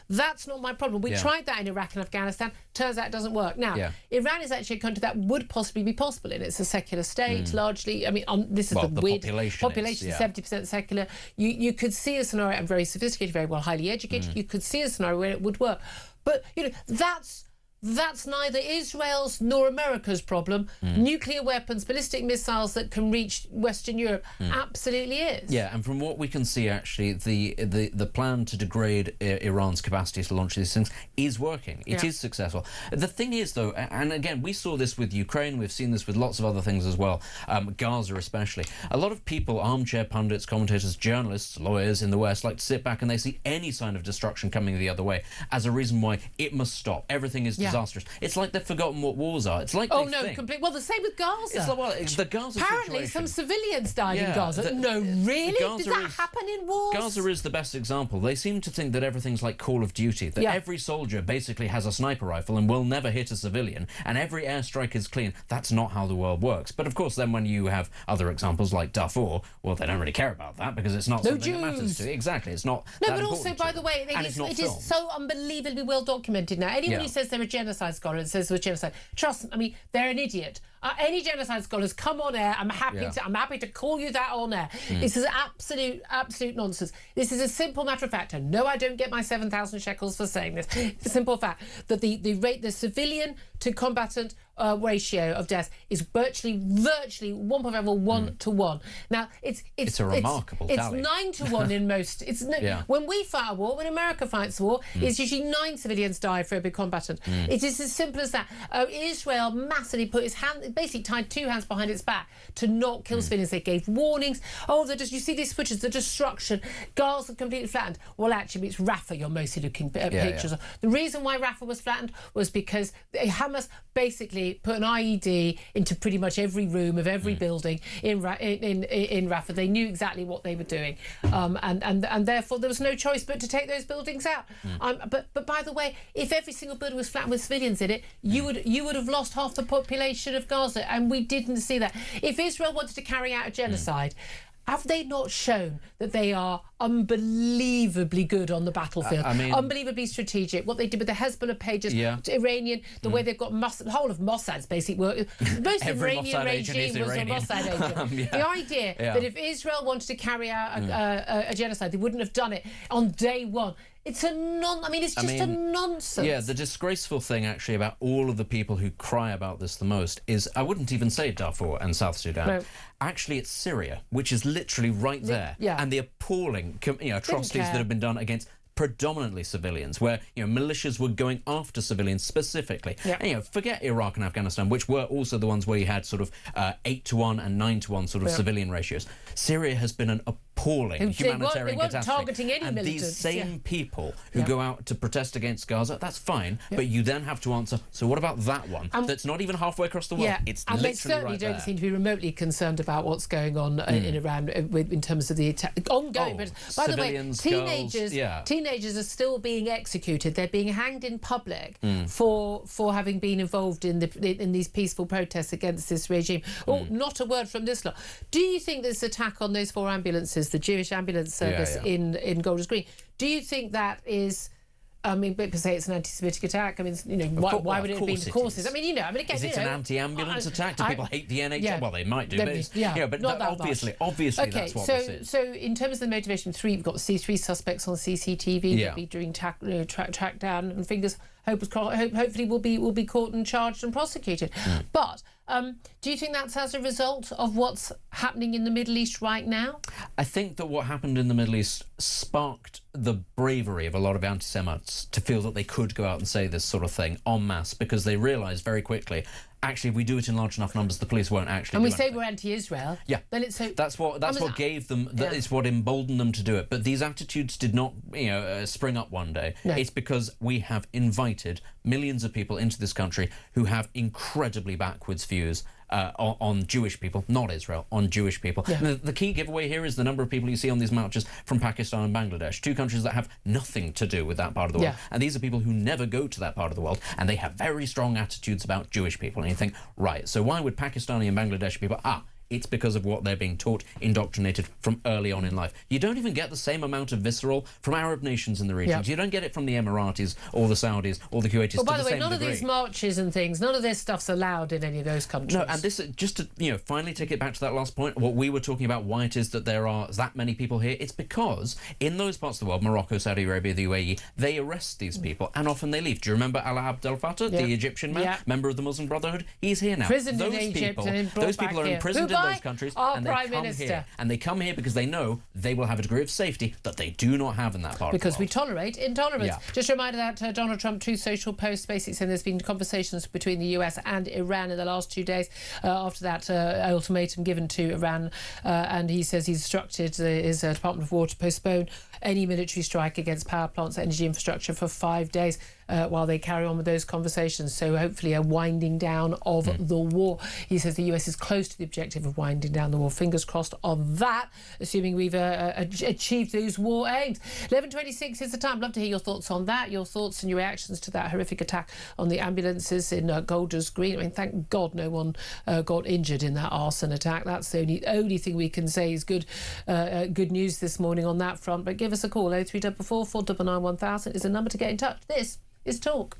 that's not my problem. We tried that in Iraq and Afghanistan. Turns out it doesn't work. Now, Iran is actually a country that would possibly be possible in. It's a secular state, largely. This is the weird population is 70% secular. You could see a scenario, and very sophisticated, very well, highly educated. You could see a scenario where it would work. But that's neither Israel's nor America's problem. Nuclear weapons, ballistic missiles that can reach Western Europe, absolutely is. Yeah, and from what we can see, actually, the plan to degrade Iran's capacity to launch these things is working. It is successful. The thing is, though, and again, we saw this with Ukraine, we've seen this with lots of other things as well, Gaza especially. A lot of people, armchair pundits, commentators, journalists, lawyers in the West, like to sit back and they see any sign of destruction coming the other way as a reason why it must stop. Everything is disastrous. It's like they've forgotten what wars are. It's like completely. Well, the same with Gaza. It's like, the Gaza apparently situation. Some civilians died in Gaza. Really? Does that happen in wars? Gaza is the best example. They seem to think that everything's like Call of Duty, that every soldier basically has a sniper rifle and will never hit a civilian, and every airstrike is clean. That's not how the world works. But of course, then when you have other examples like Darfur, well, they don't really care about that because it's not something that matters to. Exactly, it's not. No, but also, by the way, it is so unbelievably well documented now. Anyone who says they're a genocide scholar and says they're a genocide, trust me, they're an idiot. Any genocide scholars, come on air. I'm happy to call you that on air. This is absolute nonsense. This is a simple matter of fact. And no, I don't get my 7,000 shekels for saying this. It's a simple fact that the civilian to combatant ratio of deaths is virtually 1.1 to 1. Now, it's a remarkable tally. It's 9 to 1 in most. When we fight a war, when America fights a war, it's usually 9 civilians die for every combatant. It is as simple as that. Israel massively put basically tied two hands behind its back to not kill civilians. They gave warnings. You see these footage, the destruction. Gaza completely flattened. Well, actually, it's Rafah you're mostly looking at pictures of. The reason why Rafah was flattened was because Hamas basically put an IED into pretty much every room of every building in Rafah. They knew exactly what they were doing, and therefore there was no choice but to take those buildings out. But by the way, if every single building was flattened with civilians in it, you would have lost half the population of Gaza, and we didn't see that. If Israel wanted to carry out a genocide, have they not shown that they are unbelievably good on the battlefield? Unbelievably strategic. What they did with the Hezbollah pages, Iranian, the way they've got the whole of Mossad's basic work. Most Iranian regime was a Mossad agent. The idea that if Israel wanted to carry out a genocide, they wouldn't have done it on day one. It's a nonsense. Yeah, the disgraceful thing actually about all of the people who cry about this the most is, I wouldn't even say Darfur and South Sudan. No. Actually, it's Syria, which is literally right there. And the appalling atrocities that have been done against predominantly civilians, where militias were going after civilians specifically. And forget Iraq and Afghanistan, which were also the ones where you had sort of 8 to 1 and 9 to 1 sort of civilian ratios. Syria has been an appalling humanitarian catastrophe. Targeting any and militants. These same people who go out to protest against Gaza, that's fine, but you then have to answer, so what about that one that's not even halfway across the world? It's and literally they certainly right don't there. seem to be remotely concerned about what's going on in Iran in terms of the ongoing. But by the way, teenagers are still being executed. They're being hanged in public for having been involved in these peaceful protests against this regime. Not a word from this lot. Do you think this attack on those 4 ambulances, the Jewish ambulance service in Golders Green, do you think that is... people say it's an anti-Semitic attack. Why would it have been the causes? Again, is it an anti-ambulance attack? Do people hate the NHS? Well, they might do, but obviously that's what this is. So in terms of the motivation, we've got 3 suspects on CCTV. They'll be doing track down, and hopefully will be caught and charged and prosecuted. But do you think that's as a result of what's happening in the Middle East right now? I think that what happened in the Middle East sparked the bravery of a lot of anti-Semites to feel that they could go out and say this sort of thing en masse, because they realised very quickly, actually, if we do it in large enough numbers, the police won't actually And do we say anything. we're anti-Israel. Yeah. Then it's so... That's what gave them... It's what emboldened them to do it. But these attitudes did not, spring up one day. No. It's because we have invited millions of people into this country who have incredibly backwards views on Jewish people, not Israel, on Jewish people. Yeah. The key giveaway here is the number of people you see on these marches from Pakistan and Bangladesh, 2 countries that have nothing to do with that part of the world. And these are people who never go to that part of the world, and they have very strong attitudes about Jewish people. And you think, right, so why would Pakistani and Bangladeshi people... It's because of what they're being taught, indoctrinated from early on in life. You don't even get the same amount of visceral from Arab nations in the regions. You don't get it from the Emiratis or the Saudis or the Kuwaitis. Well, by the way, none degree. of these marches and things, none of this stuff's allowed in any of those countries. No, and this, just to finally take it back to that last point, what we were talking about, why it is that there are that many people here, it's because in those parts of the world, Morocco, Saudi Arabia, the UAE, they arrest these people and often they leave. Do you remember Alaa Abdel Fattah, the Egyptian man, member of the Muslim Brotherhood? He's here now. Prisoned in Egypt and those people are imprisoned in those countries. And Prime Minister. And they come here because they know they will have a degree of safety that they do not have in that part because of the world. We tolerate intolerance. Just a reminder that Donald Trump, Truth Social post, basically saying there's been conversations between the US and Iran in the last 2 days after that ultimatum given to Iran, and he says he's instructed his Department of War to postpone any military strike against power plants, energy infrastructure for 5 days while they carry on with those conversations. So hopefully a winding down of the war. He says the US is close to the objective of winding down the war. Fingers crossed on that, assuming we've achieved those war aims. 11:26 is the time. Love to hear your thoughts on that, your thoughts and your reactions to that horrific attack on the ambulances in Golders Green. Thank God no one got injured in that arson attack. That's the only thing we can say is good news this morning on that front. But give us a call. 0344 499 1000 is the number to get in touch. This is Talk.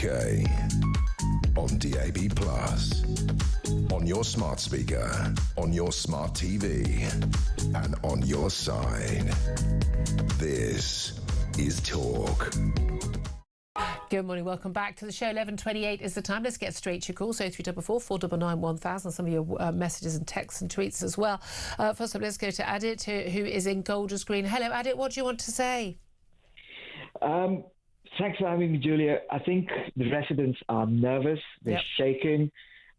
UK. On DAB+. On your smart speaker, on your smart TV, and on your side. This is Talk. Good morning, welcome back to the show. 11:28 is the time. Let's get straight to your calls. 0344 499 1000. Some of your messages and texts and tweets as well. First up, let's go to Adit, who is in Golders Green. Hello, Adit. What do you want to say? Thanks for having me, Julia. I think the residents are nervous. They're shaking,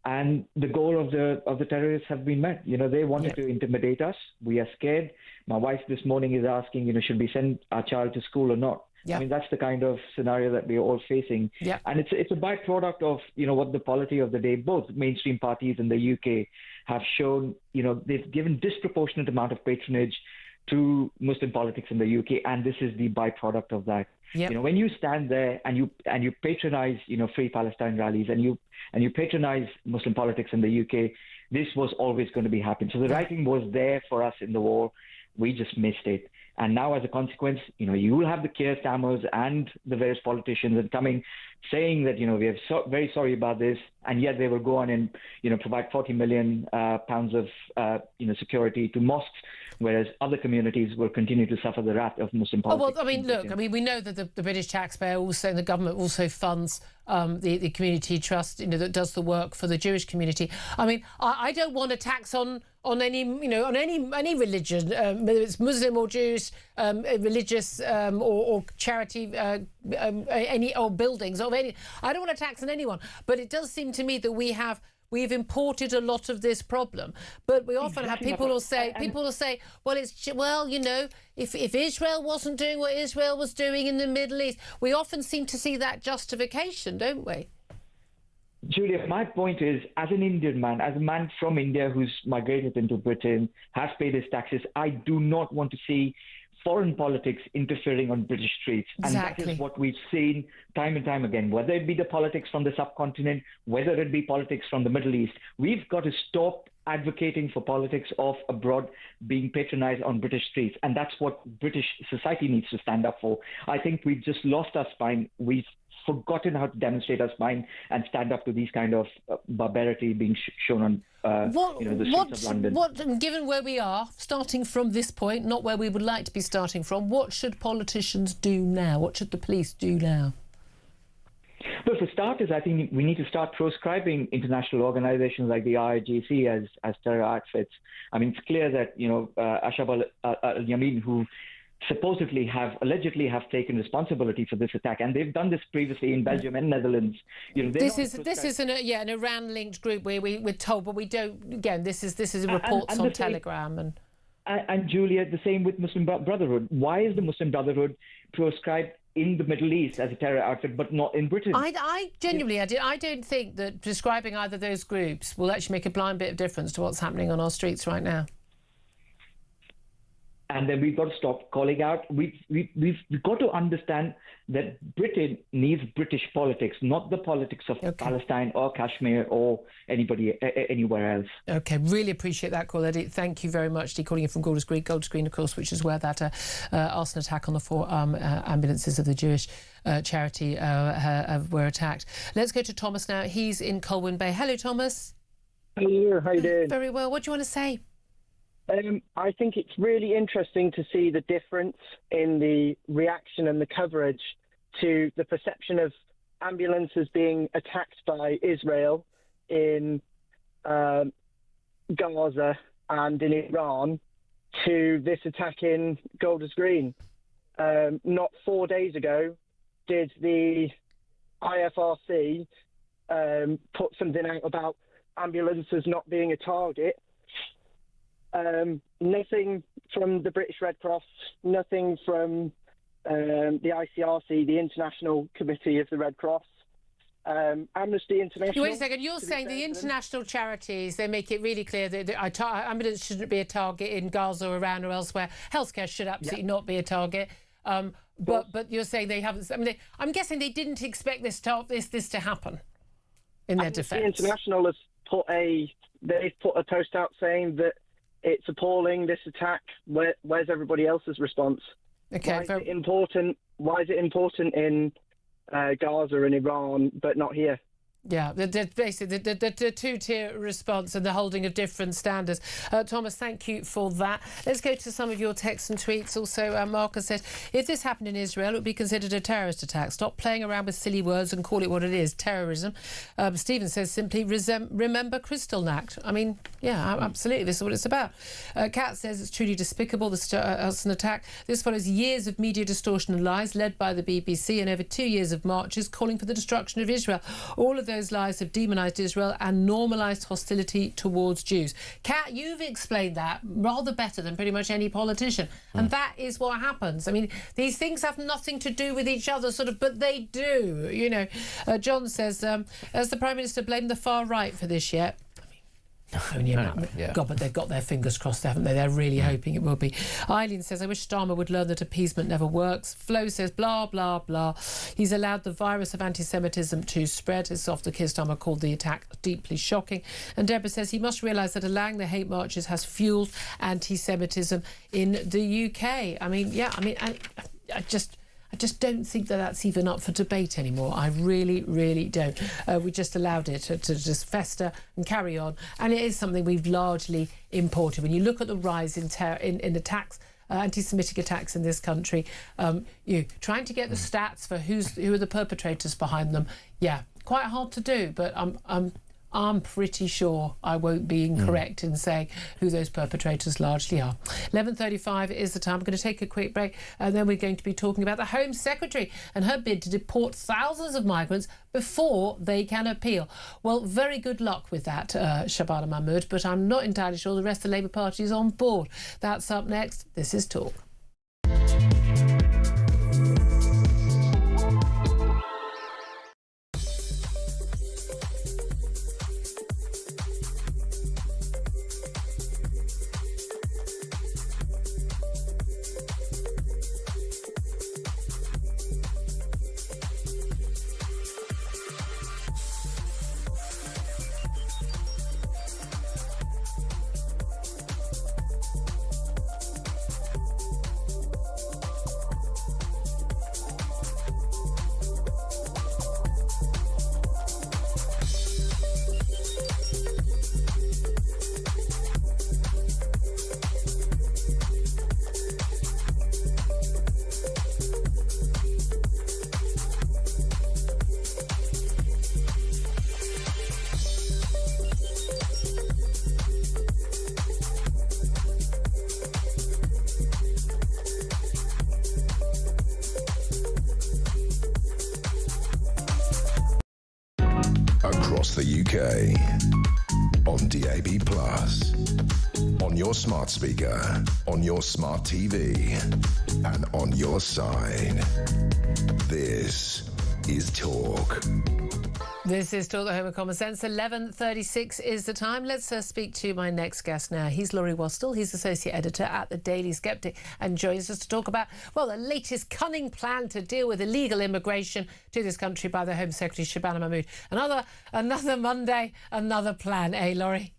and the goal of the terrorists have been met. You know, they wanted to intimidate us. We are scared. My wife this morning is asking, you know, should we send our child to school or not? I mean, that's the kind of scenario that we're all facing. And it's a byproduct of, you know, what the polity of the day, both mainstream parties in the UK have shown. You know, they've given disproportionate amount of patronage to Muslim politics in the UK, and this is the byproduct of that. You know, when you stand there and you patronize, you know, Free Palestine rallies and you patronize Muslim politics in the UK, this was always going to be happening. So the writing was there for us in the war. We just missed it. And now, as a consequence, you know, you will have the Keir Starmers and the various politicians and coming saying that, you know, we are very sorry about this, and yet they will go on and, you know, provide 40 million pounds of, you know, security to mosques, whereas other communities will continue to suffer the wrath of Muslim politics. Well, I mean, look, I mean, we know that the British taxpayer also, and the government also funds the community trust, you know, that does the work for the Jewish community. I mean, I don't want a tax on any, you know, on any religion, whether it's Muslim or Jewish, religious or charity, any or buildings of any. I don't want to tax on anyone, but it does seem to me that we've imported a lot of this problem. But we often have people who say, well, you know, if Israel wasn't doing what Israel was doing in the Middle East, we often seem to see that justification, don't we? Julia, my point is, as an Indian man, as a man from India who's migrated into Britain, has paid his taxes, I do not want to see foreign politics interfering on British streets. And that is what we've seen time and time again, whether it be the politics from the subcontinent, whether it be politics from the Middle East. We've got to stop advocating for politics of abroad being patronized on British streets. And that's what British society needs to stand up for. I think we've just lost our spine. We've forgotten how to demonstrate our spine and stand up to these kind of barbarity being shown on the streets of London. Given where we are, starting from this point, not where we would like to be starting from, what should politicians do now? What should the police do now? Well, for starters, I think we need to start proscribing international organizations like the IRGC as terror outfits. I mean, it's clear that, you know, Ashab al-Yamin, who allegedly have taken responsibility for this attack, and they've done this previously in Belgium and Netherlands. You know, this is an Iran-linked group where we're told, but we don't. Again, this is reports on Telegram and Julia, the same with Muslim Brotherhood. Why is the Muslim Brotherhood proscribed in the Middle East as a terror outfit, but not in Britain? I genuinely, I don't think that prescribing either of those groups will actually make a blind bit of difference to what's happening on our streets right now. And then we've got to stop calling out. We've got to understand that Britain needs British politics, not the politics of Palestine or Kashmir or anybody anywhere else. Okay, really appreciate that call, Eddie. Thank you very much. Calling in from Golders Green, of course, which is where that arson attack on the 4 ambulances of the Jewish charity were attacked. Let's go to Thomas now. He's in Colwyn Bay. Hello, Thomas. Hello, how you doing? Very well. What do you want to say? I think it's really interesting to see the difference in the reaction and the coverage to the perception of ambulances being attacked by Israel in Gaza and in Iran to this attack in Golders Green. Not 4 days ago did the IFRC put something out about ambulances not being a target. Nothing from the British Red Cross, nothing from the ICRC, the International Committee of the Red Cross, Amnesty International. Wait a second, you're saying the international charities, they make it really clear that ambulance shouldn't be a target in Gaza or Iran or elsewhere. Healthcare should absolutely not be a target. But you're saying they haven't. I mean, I'm guessing they didn't expect this to happen. In their defence, International has put a post out saying that it's appalling, this attack. Where's everybody else's response? Okay. Why is it important in Gaza and Iran, but not here. Yeah, basically the two-tier response and the holding of different standards. Thomas, thank you for that. Let's go to some of your texts and tweets. Also, Marcus said, if this happened in Israel, it would be considered a terrorist attack. Stop playing around with silly words and call it what it is, terrorism. Stephen says, simply remember Kristallnacht. I mean, yeah, absolutely, this is what it's about. Kat says, it's truly despicable, this an attack. This follows years of media distortion and lies led by the BBC and over 2 years of marches calling for the destruction of Israel. All of those lies have demonised Israel and normalised hostility towards Jews. Kat, you've explained that rather better than pretty much any politician. And that is what happens. I mean, these things have nothing to do with each other, sort of, but they do, you know. John says, has the Prime Minister blamed the far right for this yet? God, but they've got their fingers crossed, haven't they? They're really hoping it will be. Eileen says, I wish Starmer would learn that appeasement never works. Flo says, blah, blah, blah. He's allowed the virus of anti-Semitism to spread. It's after Keir Starmer called the attack deeply shocking. And Deborah says he must realise that allowing the hate marches has fuelled anti-Semitism in the UK. I mean, yeah, I mean, I just don't think that that's even up for debate anymore. I really, really don't. We just allowed it to just fester and carry on. And it is something we've largely imported. When you look at the rise in attacks, anti-Semitic attacks in this country, you trying to get the stats for who are the perpetrators behind them, yeah, quite hard to do. But I'm pretty sure I won't be incorrect in saying who those perpetrators largely are. 11:35 is the time. We're going to take a quick break and then we're going to be talking about the Home Secretary and her bid to deport thousands of migrants before they can appeal. Well, very good luck with that, Shabana Mahmood, but I'm not entirely sure the rest of the Labour Party is on board. That's up next. This is Talk. Across the UK, on DAB+, on your smart speaker, on your smart TV, and on your side. This is Talk. This is Talk, the Home of Common Sense. 11:36 is the time. Let's speak to my next guest now. He's Laurie Wastel. He's Associate Editor at The Daily Sceptic and joins us to talk about, well, the latest cunning plan to deal with illegal immigration to this country by the Home Secretary, Shabana Mahmood. Another Monday, another plan, eh, Laurie?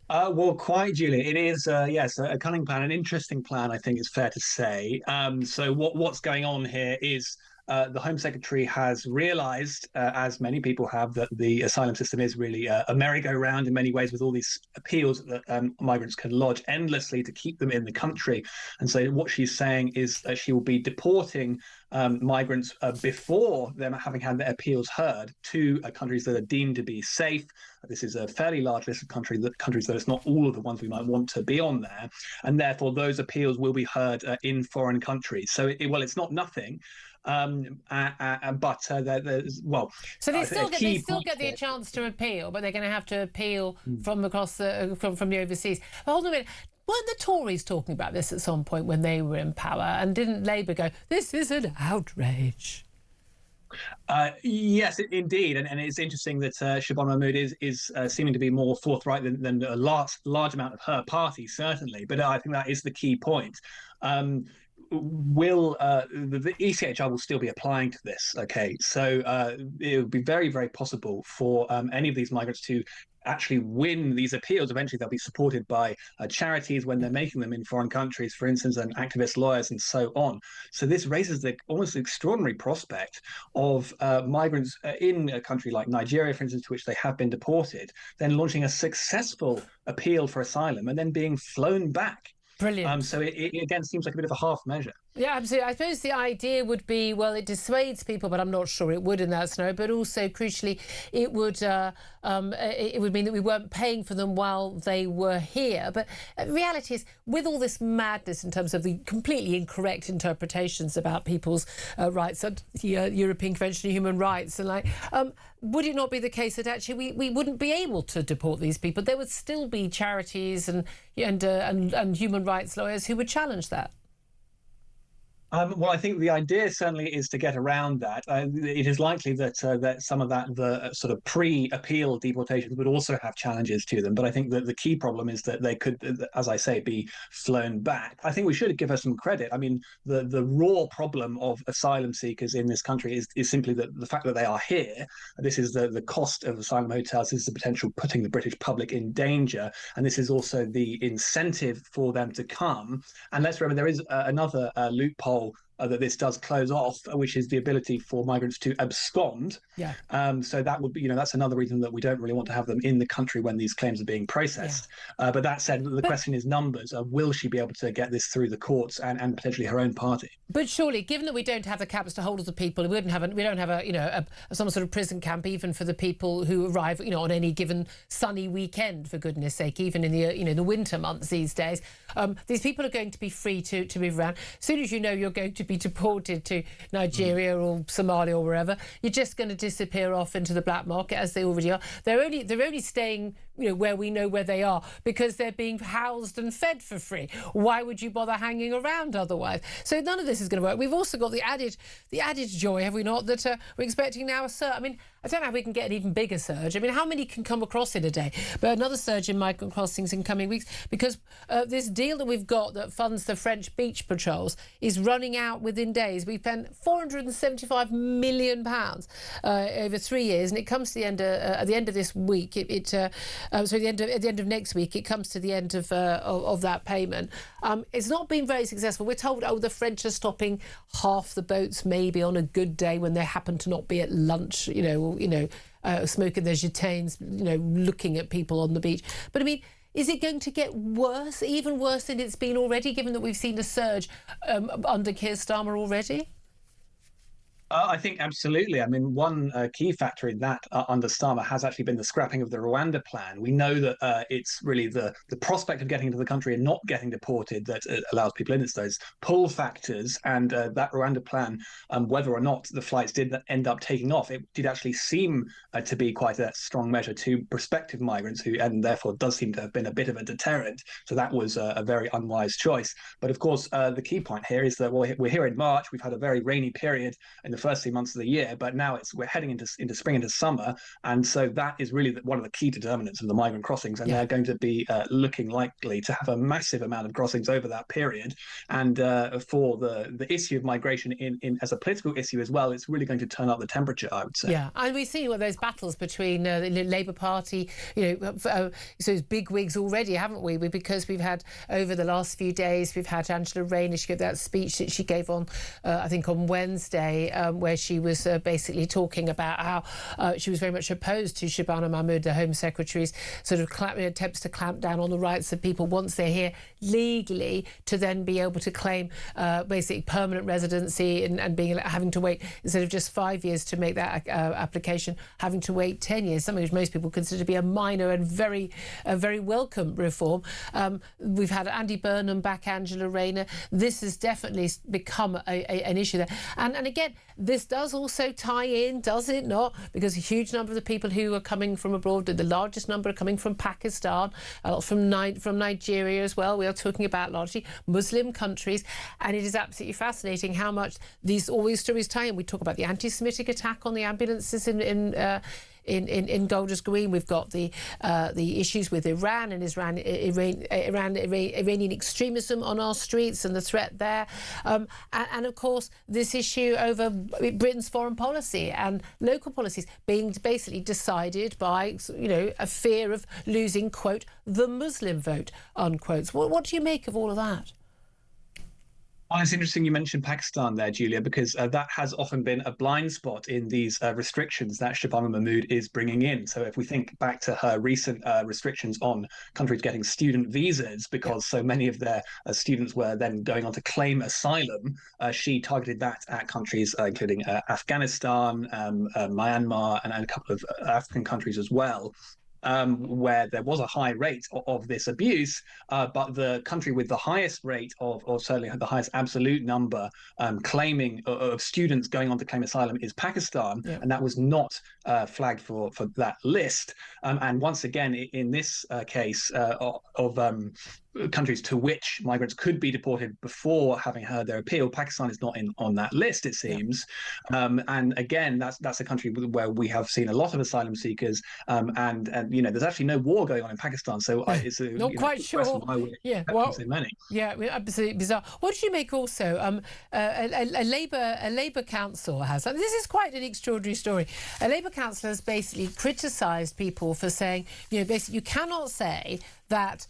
Well, quite, Julia. It is, yes, a cunning plan, an interesting plan, I think it's fair to say. So what's going on here is the Home Secretary has realised, as many people have, that the asylum system is really a merry-go-round in many ways, with all these appeals that migrants can lodge endlessly to keep them in the country. And so what she's saying is that she will be deporting migrants before them having had their appeals heard to countries that are deemed to be safe. This is a fairly large list of countries that it's not all of the ones we might want to be on there, and therefore those appeals will be heard in foreign countries. So, it's not nothing. But there's, well, so they still get the chance to appeal, but they're going to have to appeal from across from the overseas. But hold on a minute. Weren't the Tories talking about this at some point when they were in power? And didn't Labour go, this is an outrage? Yes, indeed, and it's interesting that Shabana Mahmood is seeming to be more forthright than a large amount of her party, certainly. But I think that is the key point. The ECHR will still be applying to this? Okay, so it would be very, very possible for any of these migrants to actually win these appeals. Eventually, they'll be supported by charities when they're making them in foreign countries, for instance, and activist lawyers and so on. So this raises the almost extraordinary prospect of migrants in a country like Nigeria, for instance, to which they have been deported, then launching a successful appeal for asylum and then being flown back. Brilliant. So it again seems like a bit of a half measure. Yeah, absolutely. I suppose the idea would be, well, it dissuades people, but I'm not sure it would in that scenario. But also, crucially, it would mean that we weren't paying for them while they were here. But the reality is, with all this madness in terms of the completely incorrect interpretations about people's rights under the European Convention of Human Rights, and would it not be the case that actually we wouldn't be able to deport these people? There would still be charities and human rights lawyers who would challenge that. Well, I think the idea certainly is to get around that. It is likely that that some of the sort of pre-appeal deportations would also have challenges to them. But I think that the key problem is that they could, as I say, be flown back. I think we should give her some credit. I mean, the raw problem of asylum seekers in this country is simply the fact that they are here. This is the cost of asylum hotels. This is the potential putting the British public in danger. And this is also the incentive for them to come. And let's remember, there is another loophole that this does close off, which is the ability for migrants to abscond. Yeah. So that would be, that's another reason that we don't really want to have them in the country when these claims are being processed. Yeah. But that said, the question is numbers. Will she be able to get this through the courts and potentially her own party? But surely, given that we don't have the caps to hold all the people, we don't have some sort of prison camp even for the people who arrive, on any given sunny weekend, for goodness sake, even in the winter months these days. These people are going to be free to move around. As soon as you're going to be deported to Nigeria or Somalia or wherever, you're just going to disappear off into the black market, as they already are. They're only staying where we know where they are because they're being housed and fed for free. Why would you bother hanging around otherwise? So none of this is going to work. We've also got the added joy, have we not, that we're expecting now a surge. I mean, I don't know how we can get an even bigger surge. I mean, how many can come across in a day? But another surge in migrant crossings in coming weeks, because this deal that we've got that funds the French beach patrols is running out within days. We spent £475 million over 3 years, and it comes to the end at the end of this week. At the end of next week, it comes to the end of that payment. It's not been very successful. We're told, the French are stopping half the boats maybe on a good day when they happen to not be at lunch, smoking their gitanes, looking at people on the beach. But I mean, is it going to get worse, even worse than it's been already, given that we've seen a surge under Keir Starmer already? I think absolutely. I mean, one key factor in that under Starmer has actually been the scrapping of the Rwanda plan. We know that it's really the prospect of getting into the country and not getting deported that allows people in. It's those pull factors, and that Rwanda plan, whether or not the flights did end up taking off, it did actually seem to be quite a strong measure to prospective migrants, and therefore does seem to have been a bit of a deterrent. So that was a very unwise choice. But of course, the key point here is that we're here in March. We've had a very rainy period in the first 3 months of the year, but now we're heading into spring, into summer, and so that is really one of the key determinants of the migrant crossings, and they're going to be looking likely to have a massive amount of crossings over that period. And for the issue of migration in as a political issue as well, it's really going to turn up the temperature, I would say. Yeah, and we've seen those battles between the Labour Party, so it's big wigs already, haven't we? Because we've had, over the last few days, we've had Angela Rayner. She gave that speech that she gave on, I think on Wednesday, where she was basically talking about how she was very much opposed to Shabana Mahmood, the Home Secretary's sort of attempts to clamp down on the rights of people once they're here legally to then be able to claim basically permanent residency and having to wait, instead of just 5 years to make that application, having to wait 10 years, something which most people consider to be a minor and very welcome reform. We've had Andy Burnham back, Angela Rayner. This has definitely become an issue there. And again, this does also tie in, does it not? Because a huge number of the people who are coming from abroad, the largest number are coming from Pakistan, a lot from Nigeria as well. We are talking about largely Muslim countries, and it is absolutely fascinating how much all these stories tie in. We talk about the anti-Semitic attack on the ambulances in in Golders Green. We've got the issues with Iran and Iranian extremism on our streets and the threat there, and of course this issue over Britain's foreign policy and local policies being basically decided by a fear of losing, quote, the Muslim vote, unquote. What do you make of all of that? Well, it's interesting you mentioned Pakistan there, Julia, because that has often been a blind spot in these restrictions that Shabana Mahmood is bringing in. So if we think back to her recent restrictions on countries getting student visas, because so many of their students were then going on to claim asylum, she targeted that at countries including Afghanistan, Myanmar, and a couple of African countries as well. Where there was a high rate of this abuse, but the country with the highest rate or certainly the highest absolute number claiming of students going on to claim asylum is Pakistan, and that was not flagged for that list. And once again, in this case of countries to which migrants could be deported before having heard their appeal, Pakistan is not on that list, it seems. And again, that's a country where we have seen a lot of asylum seekers, and there's actually no war going on in Pakistan, so it's not quite sure. Why so many. Yeah, absolutely bizarre. What do you make also? A Labour council has. This is quite an extraordinary story. A Labour council has basically criticised people for saying, basically you cannot say that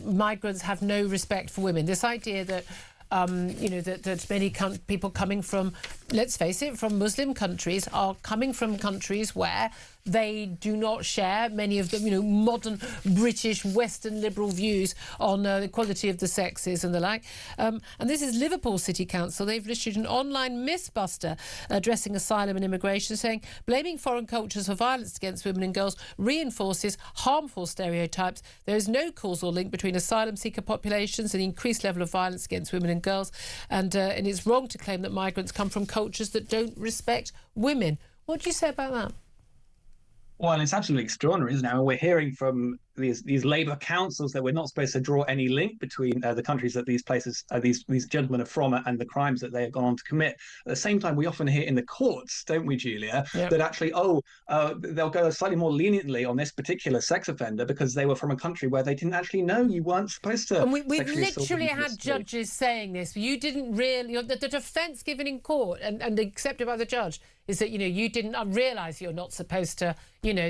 migrants have no respect for women. This idea that that many people coming from, let's face it, from Muslim countries are coming from countries where they do not share many of the modern British Western liberal views on the equality of the sexes and the like. And this is Liverpool City Council. They've issued an online mythbuster addressing asylum and immigration, saying blaming foreign cultures for violence against women and girls reinforces harmful stereotypes. There is no causal link between asylum seeker populations and the increased level of violence against women and girls, and it's wrong to claim that migrants come from cultures that don't respect women. What do you say about that? Well, it's absolutely extraordinary, isn't it? We're hearing from these Labour councils that we're not supposed to draw any link between the countries that these places, these gentlemen are from, and the crimes that they have gone on to commit. At the same time, we often hear in the courts, don't we, Julia, that actually, they'll go slightly more leniently on this particular sex offender because they were from a country where they didn't actually know you weren't supposed to. And we've literally had judges saying this. You didn't really, the defence given in court and accepted by the judge is that, you didn't realise you're not supposed to,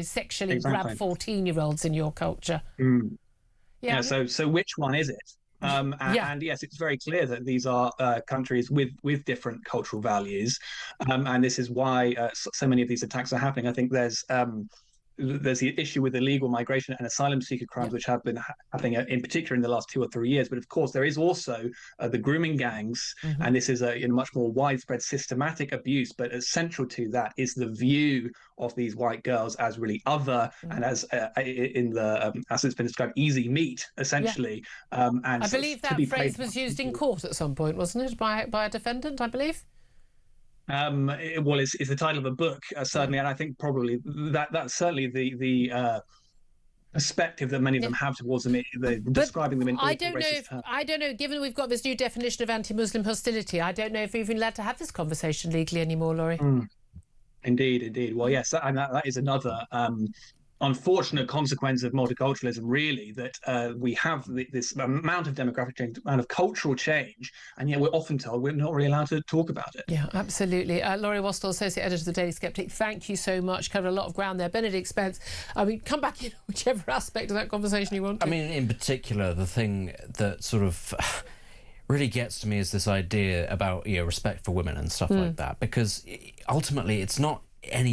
sexually grab 14-year-olds in your culture. Yeah. So which one is it? And yes, it's very clear that these are countries with different cultural values, and this is why so many of these attacks are happening. I think there's the issue with illegal migration and asylum seeker crimes, which have been happening in particular in the last 2 or 3 years. But of course, there is also the grooming gangs, and this is a much more widespread systematic abuse. But as central to that is the view of these white girls as really other, and as as it's been described, easy meat, essentially. And I believe that phrase was used in court at some point, wasn't it, by a defendant, I believe? It's the title of a book, certainly, and I think probably that's certainly the perspective that many of them have towards them, describing them in. I don't know. Given we've got this new definition of anti-Muslim hostility, I don't know if we're even allowed to have this conversation legally anymore, Laurie. Indeed. Well, yes, and that is another unfortunate consequence of multiculturalism, really, that we have this amount of demographic change, amount of cultural change, and yet we're often told we're not really allowed to talk about it. Yeah, absolutely. Laurie Wastall, Associate Editor of the Daily Sceptic, thank you so much. Covered a lot of ground there. Benedict Spence, come back in whichever aspect of that conversation you want to. In particular, the thing that sort of really gets to me is this idea about respect for women and stuff like that, because ultimately it's not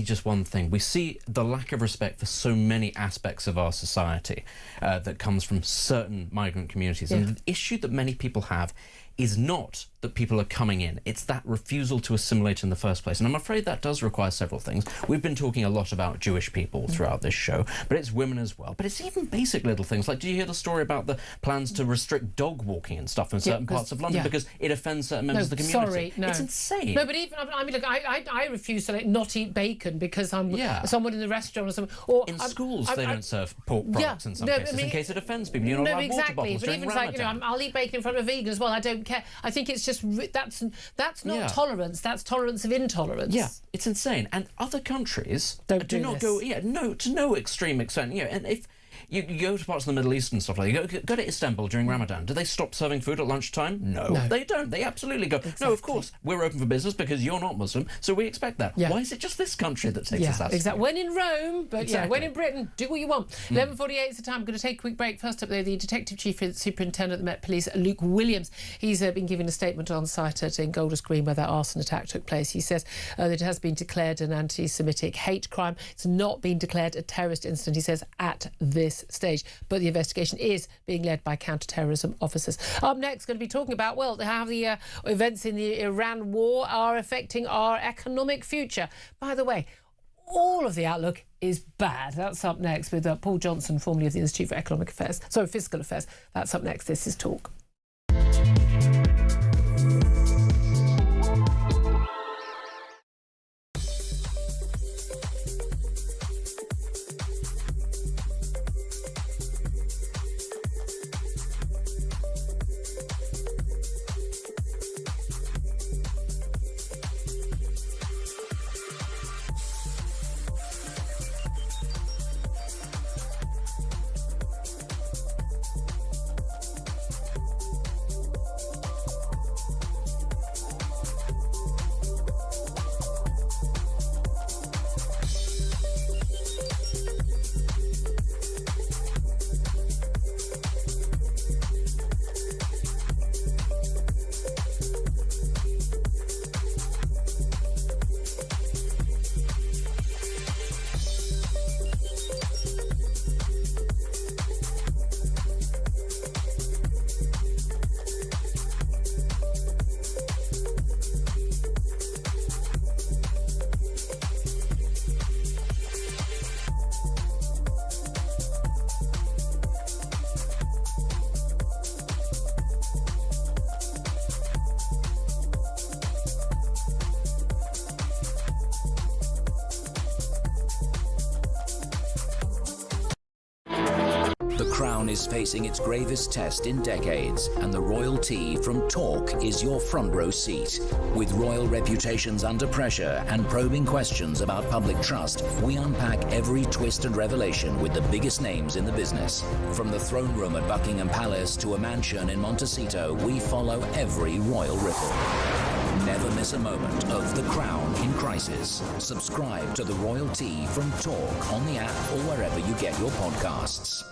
just one thing. We see the lack of respect for so many aspects of our society that comes from certain migrant communities, and the issue that many people have is not that people are coming in, it's that refusal to assimilate in the first place. And I'm afraid that does require several things. We've been talking a lot about Jewish people throughout this show, but it's women as well. But it's even basic little things, like, did you hear the story about the plans to restrict dog walking and stuff in certain parts of London because it offends certain members of the community? It's insane. No, but even, I refuse to not eat bacon because I'm someone in the restaurant or something. Or in schools, they don't serve pork products in some cases in case it offends people. You're not allowed water bottles during Ramadan. I'll eat bacon in front of a vegan as well. I don't care. I think it's just that's not tolerance. That's tolerance of intolerance. Yeah, it's insane. And other countries do not this. go. Yeah, no, to no extreme extent. And if you go to parts of the Middle East and stuff like that, go to Istanbul during Ramadan. Do they stop serving food at lunchtime? No, they don't. They absolutely go. Exactly. No, of course we're open for business because you're not Muslim, so we expect that. Yeah. Why is it just this country that takes us that? Exactly. When in Rome, but when in Britain, do what you want. 11:48 is the time. I'm going to take a quick break. First up, though, the Detective Chief Superintendent of the Met Police, Luke Williams. He's been giving a statement on site in Golders Green where that arson attack took place. He says that it has been declared an anti-Semitic hate crime. It's not been declared a terrorist incident, he says, at this stage. But the investigation is being led by counter-terrorism officers. Up next, going to be talking about, how the events in the Iran war are affecting our economic future. By the way, all of the outlook is bad. That's up next with Paul Johnson, formerly of the Institute for Fiscal Affairs. That's up next. This is Talk. Crown is facing its gravest test in decades, and the royal tea from Talk is your front row seat. With royal reputations under pressure and probing questions about public trust, we unpack every twist and revelation with the biggest names in the business. From the throne room at Buckingham Palace to a mansion in Montecito, we follow every royal ripple. Never miss a moment of The Crown in crisis. Subscribe to the Royal Tea from Talk on the app or wherever you get your podcasts.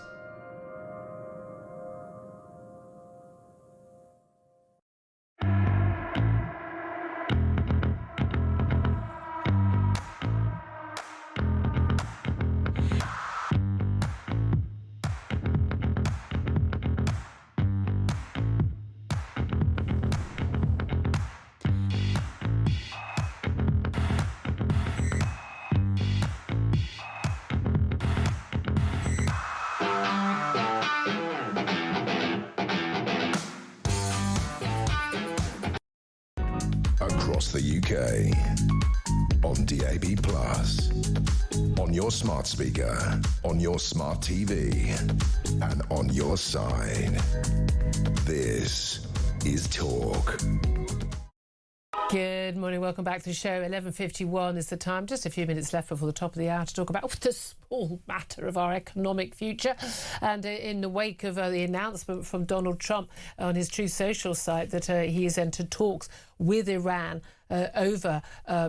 Across the UK, on DAB+, on your smart speaker, on your smart TV, and on your side. This is Talk. Good morning, welcome back to the show. 11:51 is the time. Just a few minutes left before the top of the hour to talk about the small matter of our economic future. And in the wake of the announcement from Donald Trump on his Truth Social site that he has entered talks with Iran over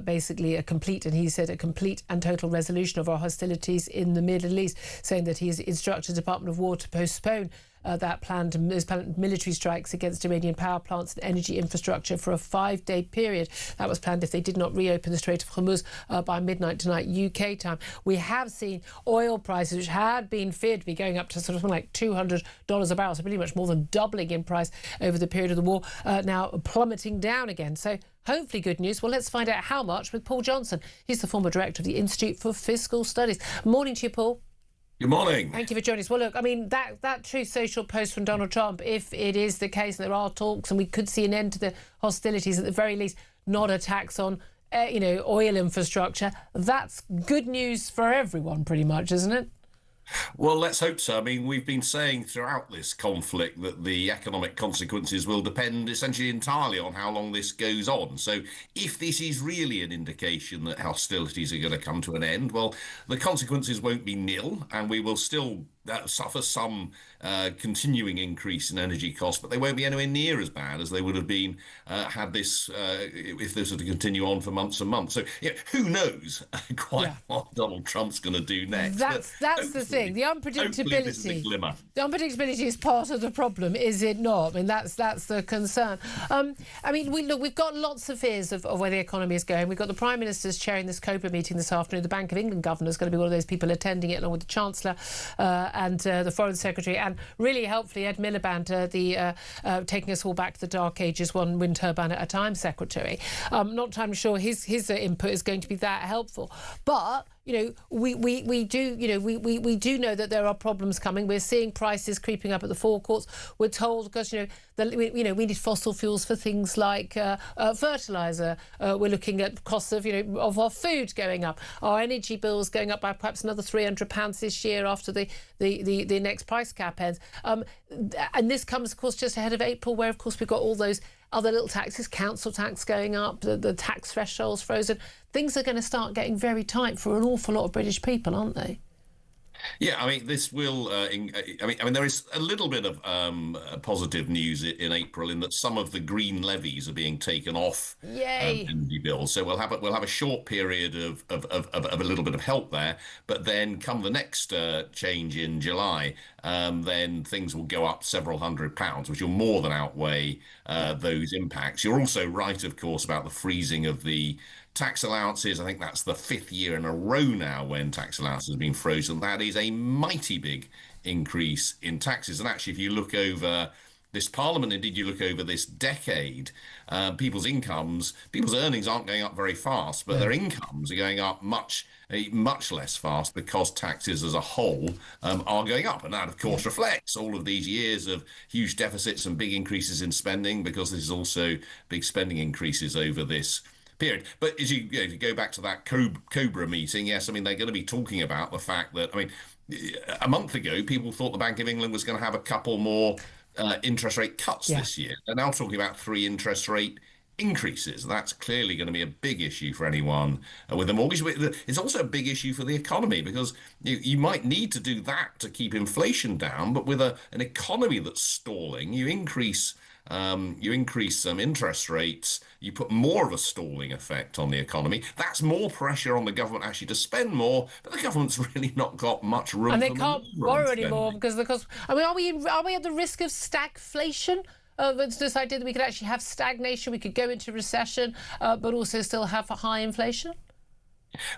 basically a complete and total resolution of our hostilities in the Middle East, saying that he has instructed the Department of War to postpone those planned military strikes against Iranian power plants and energy infrastructure for a 5-day period. That was planned if they did not reopen the Strait of Hormuz by midnight tonight UK time. We have seen oil prices, which had been feared to be going up to sort of like $200 a barrel, so pretty much more than doubling in price over the period of the war, now plummeting down again. So hopefully good news. Well, let's find out how much with Paul Johnson. He's the former director of the Institute for Fiscal Studies. Morning to you, Paul. Good morning. Thank you for joining us. Well, look, I mean, that Truth Social post from Donald Trump, if it is the case and there are talks and we could see an end to the hostilities, at the very least, not a tax on, oil infrastructure, that's good news for everyone, pretty much, isn't it? Well, let's hope so. I mean, we've been saying throughout this conflict that the economic consequences will depend essentially entirely on how long this goes on. So if this is really an indication that hostilities are going to come to an end, well, the consequences won't be nil, and we will still suffer some continuing increase in energy costs, but they won't be anywhere near as bad as they would have been had this if this were to continue on for months and months. So who knows quite what Donald Trump's going to do next? That's the thing. The unpredictability. This is a glimmer. The unpredictability is part of the problem, is it not? I mean, that's the concern. I mean, we've got lots of fears of where the economy is going. We've got the Prime Minister's chairing this COBRA meeting this afternoon. The Bank of England governor is going to be one of those people attending it, along with the Chancellor and the Foreign Secretary, and really helpfully Ed Miliband, taking us all back to the dark ages, one wind turbine at a time secretary. Not entirely sure his input is going to be that helpful, but we do know that there are problems coming. We're seeing prices creeping up at the forecourts. We're told, because we need fossil fuels for things like fertiliser. We're looking at costs of our food going up, our energy bills going up by perhaps another £300 this year after the next price cap ends. And this comes, of course, just ahead of April, where of course we've got all those other little taxes, council tax going up, the tax thresholds frozen. Things are going to start getting very tight for an awful lot of British people, aren't they? Yeah, I mean, this will. I mean, there is a little bit of positive news in April, in that some of the green levies are being taken off energy bills. So we'll have a short period of a little bit of help there, but then come the next change in July, then things will go up several £100s, which will more than outweigh those impacts. You're also right, of course, about the freezing of the tax allowances. I think that's the 5th year in a row now when tax allowances have been frozen. That is a mighty big increase in taxes. And actually, if you look over this Parliament, indeed you look over this decade, people's earnings aren't going up very fast, but their incomes are going up much less fast, because taxes as a whole are going up. And that, of course, reflects all of these years of huge deficits and big increases in spending, because this is also big spending increases over this period. But as you go back to that COBRA meeting, yes, I mean, they're going to be talking about the fact that, I mean, a month ago, people thought the Bank of England was going to have a couple more interest rate cuts this year. They're now talking about 3 interest rate increases. That's clearly going to be a big issue for anyone with a mortgage. It's also a big issue for the economy, because you might need to do that to keep inflation down, but with an economy that's stalling, you increase some interest rates, you put more of a stalling effect on the economy. That's more pressure on the government actually to spend more, but the government's really not got much room. And they can't borrow anymore because of the cost. I mean, are we at the risk of stagflation? It's this idea that we could actually have stagnation, we could go into recession, but also still have a high inflation?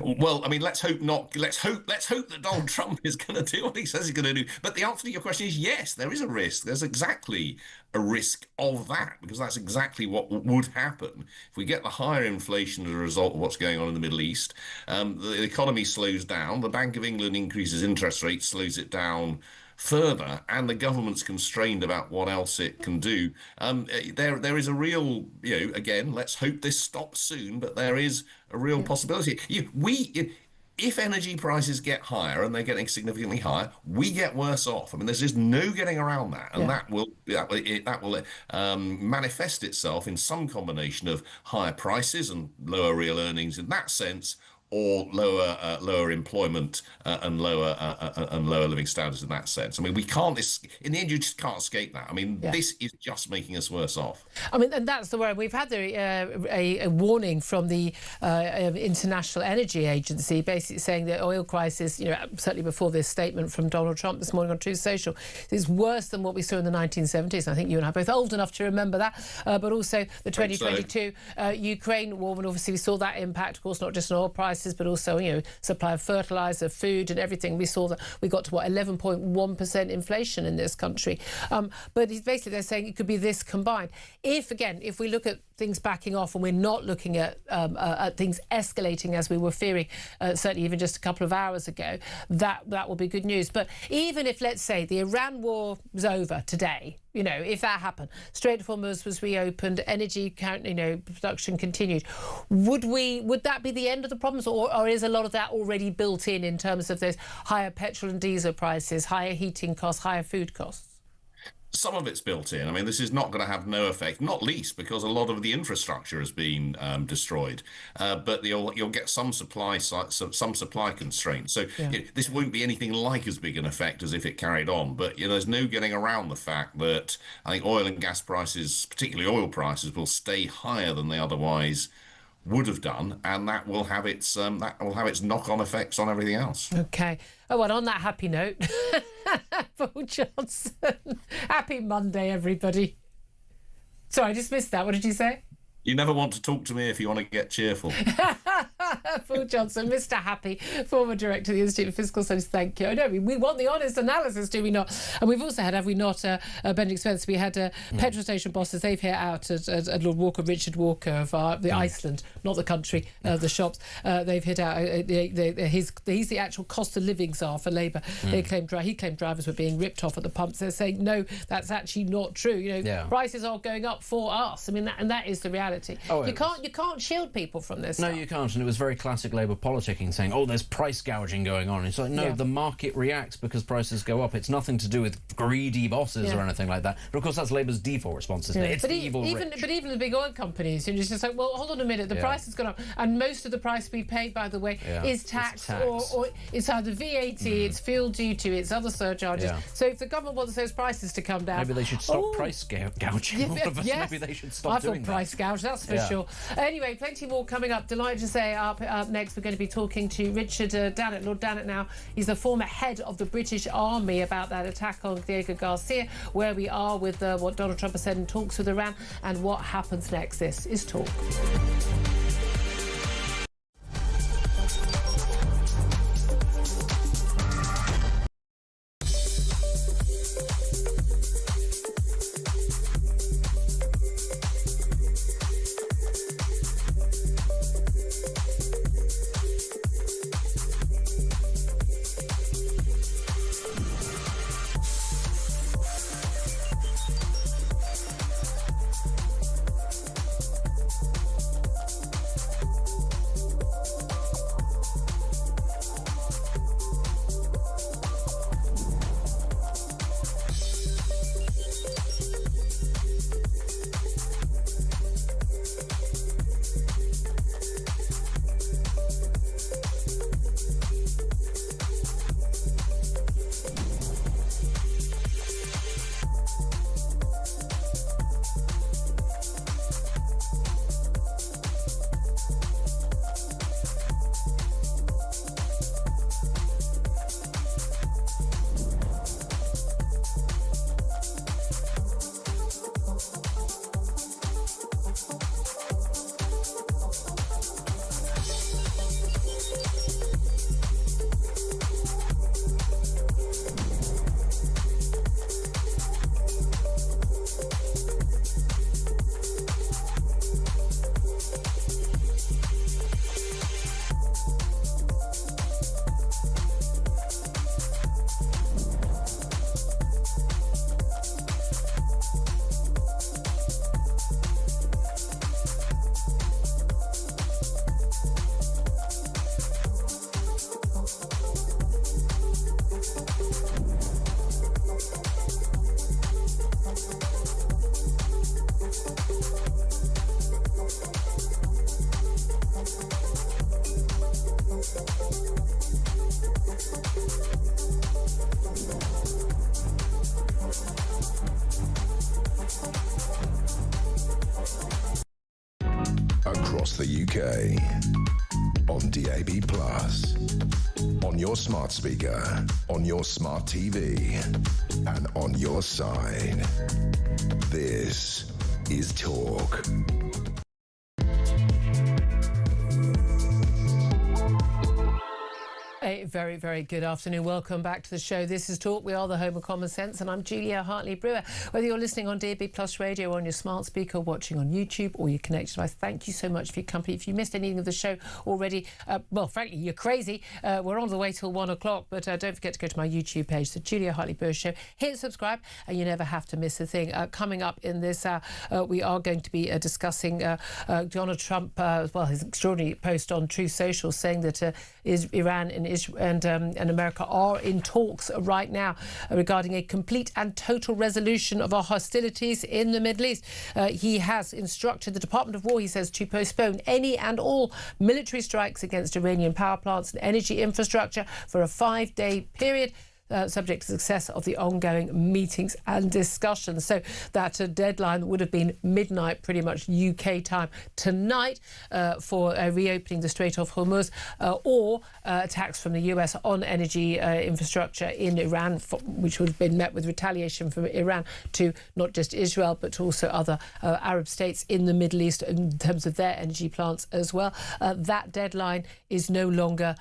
Well, I mean, let's hope not. Let's hope that Donald Trump is going to do what he says he's going to do. But the answer to your question is yes, there is a risk. There's exactly a risk of that, because that's exactly what would happen if we get the higher inflation as a result of what's going on in the Middle East. The economy slows down. The Bank of England increases interest rates, slows it down further, and the government's constrained about what else it can do. There is a real, again, let's hope this stops soon, but there is a real possibility. If energy prices get higher, and they're getting significantly higher, we get worse off. I mean, there's just no getting around that, and that will manifest itself in some combination of higher prices and lower real earnings in that sense, or lower employment and lower living standards in that sense. I mean, we can't. In the end, you just can't escape that. I mean, this is just making us worse off. I mean, and that's the word. We've had a warning from the International Energy Agency, basically saying that oil crisis, certainly before this statement from Donald Trump this morning on Truth Social, is worse than what we saw in the 1970s. I think you and I are both old enough to remember that. But also the 2022 Ukraine war, and obviously we saw that impact, of course, not just on oil prices, but also, supply of fertiliser, food and everything. We saw that we got to 11.1% inflation in this country. But basically they're saying it could be this combined. If we look at things backing off and we're not looking at things escalating as we were fearing, certainly even just a couple of hours ago, that will be good news. But even if, let's say, the Iran war was over today, you know, if that happened, Strait of Hormuz was reopened, energy production continued, would that be the end of the problems, or is a lot of that already built in terms of those higher petrol and diesel prices, higher heating costs, higher food costs? Some of it's built in. I mean, this is not going to have no effect, not least because a lot of the infrastructure has been destroyed. But you'll get some supply constraints. So this won't be anything like as big an effect as if it carried on. But there's no getting around the fact that I think oil and gas prices, particularly oil prices, will stay higher than they otherwise would have done, and that will have its knock-on effects on everything else. Okay. Oh, and on that happy note, Paul Johnson, happy Monday, everybody. Sorry, I just missed that. What did you say? You never want to talk to me if you want to get cheerful. Paul Johnson, Mr. Happy, former director of the Institute of Fiscal Studies. Thank you. I know we want the honest analysis, do we not? And we've also had, have we not, Benedict Spence? We had petrol station bosses. They've hit out at Lord Walker, Richard Walker of Iceland, not the country, the shops. They've hit out. He's the actual cost of living czar for Labour. He claimed drivers were being ripped off at the pumps. They're saying no, that's actually not true. Prices are going up for us. I mean, and that is the reality. Oh, you can't shield people from this. No, stuff. you can't. And it was very classic Labour politicking, saying, "Oh, there's price gouging going on." It's like, no, the market reacts because prices go up. It's nothing to do with greedy bosses or anything like that. But of course, that's Labour's default response, isn't it? It's evil rich. But even the big oil companies, it's just like, well, hold on a minute, the price has gone up, and most of the price we pay, by the way, is tax. Or it's either VAT, it's fuel duty, it's other surcharges. So if the government wants those prices to come down, maybe they should stop price gouging. All of us. Maybe they should stop doing that. Price gouge. That's for sure. Anyway, plenty more coming up. Delighted to say up next we're going to be talking to Richard Dannett, Lord Dannett now. He's the former head of the British Army, about that attack on Diego Garcia, where we are with what Donald Trump has said in talks with Iran and what happens next. This is Talk. Across the UK, on DAB+, on your smart speaker, on your smart TV, and on your side. This is Talk. very, very good afternoon. Welcome back to the show. This is Talk. We are the home of common sense, and I'm Julia Hartley-Brewer. Whether you're listening on DAB Plus radio, on your smart speaker, watching on YouTube, or your connected device, thank you so much for your company. If you missed anything of the show already, well, frankly, you're crazy. We're on the way till 1 o'clock, but don't forget to go to my YouTube page, the Julia Hartley-Brewer Show. Hit subscribe, and you never have to miss a thing. Coming up in this hour, we are going to be discussing Donald Trump, his extraordinary post on Truth Social saying that Iran and Israel and America are in talks right now regarding a complete and total resolution of our hostilities in the Middle East. He has instructed the Department of War, he says, to postpone any and all military strikes against Iranian power plants and energy infrastructure for a 5-day period. Subject to success of the ongoing meetings and discussions. So that deadline would have been midnight, pretty much UK time tonight, for reopening the Strait of Hormuz or attacks from the US on energy infrastructure in Iran, which would have been met with retaliation from Iran to not just Israel, but to also other Arab states in the Middle East in terms of their energy plants as well. That deadline is no longer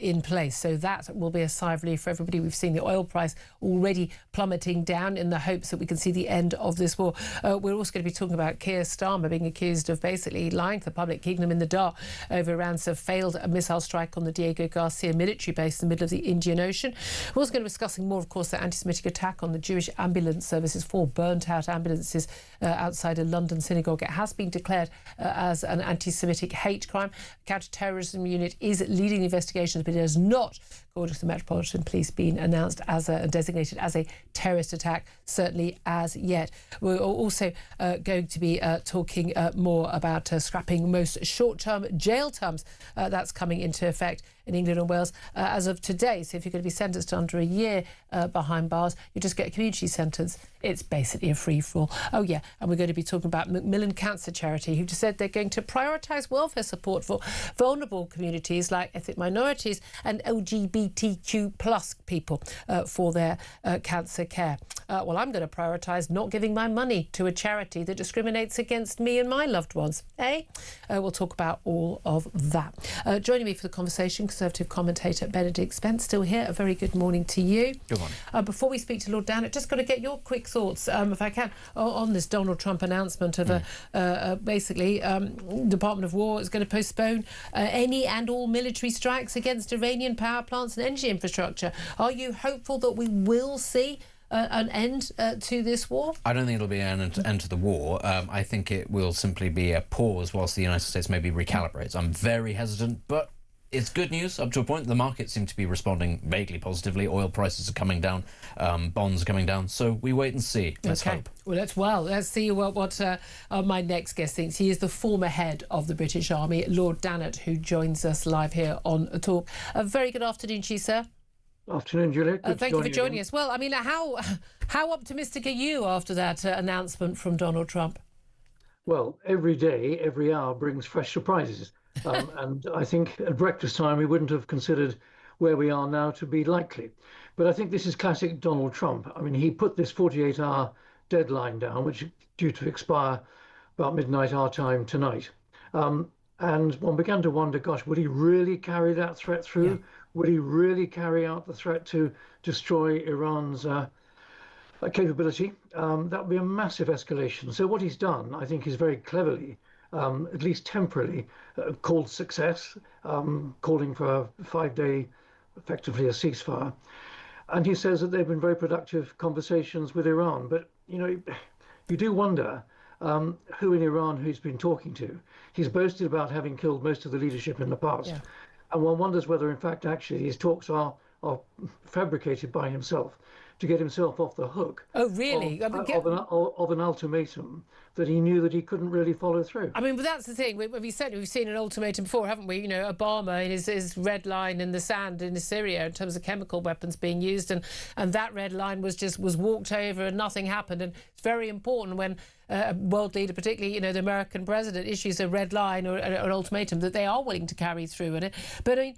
in place. So that will be a sigh of relief for everybody. We've seen the oil price already plummeting down in the hopes that we can see the end of this war. We're also going to be talking about Keir Starmer being accused of basically lying to the public, keeping them in the dark over Iran's failed missile strike on the Diego Garcia military base in the middle of the Indian Ocean. We're also going to be discussing more, of course, the anti-Semitic attack on the Jewish ambulance services, 4 burnt-out ambulances outside a London synagogue. It has been declared as an anti-Semitic hate crime. Counter-terrorism unit is leading the investigation, but it has not, according to the Metropolitan Police, been announced as designated as a terrorist attack, certainly as yet. We're also going to be talking more about scrapping most short-term jail terms. That's coming into effect in England and Wales as of today. So if you're going to be sentenced to under a year behind bars, you just get a community sentence. It's basically a free-for-all. Oh, yeah, and we're going to be talking about Macmillan Cancer Charity, who just said they're going to prioritise welfare support for vulnerable communities like ethnic minorities and LGBTQ plus people for their cancer care. Well, I'm going to prioritise not giving my money to a charity that discriminates against me and my loved ones. We'll talk about all of that. Joining me for the conversation, Conservative commentator Benedict Spence, still here. A very good morning to you. Good morning. Before we speak to Lord Dannett, just got to get your quick thoughts, if I can, on this Donald Trump announcement of basically Department of War is going to postpone any and all military strikes against Iranian power plants and energy infrastructure. Are you hopeful that we will see an end to this war? I don't think it'll be an end to the war. I think it will simply be a pause whilst the United States maybe recalibrates. I'm very hesitant, but it's good news up to a point. The markets seem to be responding vaguely positively. Oil prices are coming down, bonds are coming down. So we wait and see. Let's hope. Well, let's see what my next guest thinks. He is the former head of the British Army, Lord Dannett, who joins us live here on Talk. A very good afternoon to you, sir. Afternoon, Julia. Thank you for joining us. Well, I mean, how optimistic are you after that announcement from Donald Trump? Well, every day, every hour brings fresh surprises. And I think at breakfast time, we wouldn't have considered where we are now to be likely. But I think this is classic Donald Trump. I mean, he put this 48-hour deadline down, which is due to expire about midnight our time tonight. And one began to wonder, gosh, would he really carry that threat through? Yeah. Would he really carry out the threat to destroy Iran's capability? That would be a massive escalation. So what he's done, I think, is very cleverly, at least temporarily, called success, calling for a 5-day, effectively a ceasefire. And he says that they've been very productive conversations with Iran. But, you know, you do wonder who in Iran he's been talking to. He's boasted about having killed most of the leadership in the past. Yeah. And one wonders whether, in fact, actually, these talks are fabricated by himself to get himself off the hook. Oh, really? Of an ultimatum that he knew that he couldn't really follow through. I mean, but that's the thing. We've seen an ultimatum before, haven't we? You know, Obama, his red line in the sand in Syria in terms of chemical weapons being used, and that red line was walked over and nothing happened. And it's very important when a world leader, particularly, you know, the American president, issues a red line or an ultimatum that they are willing to carry through in it. But I mean,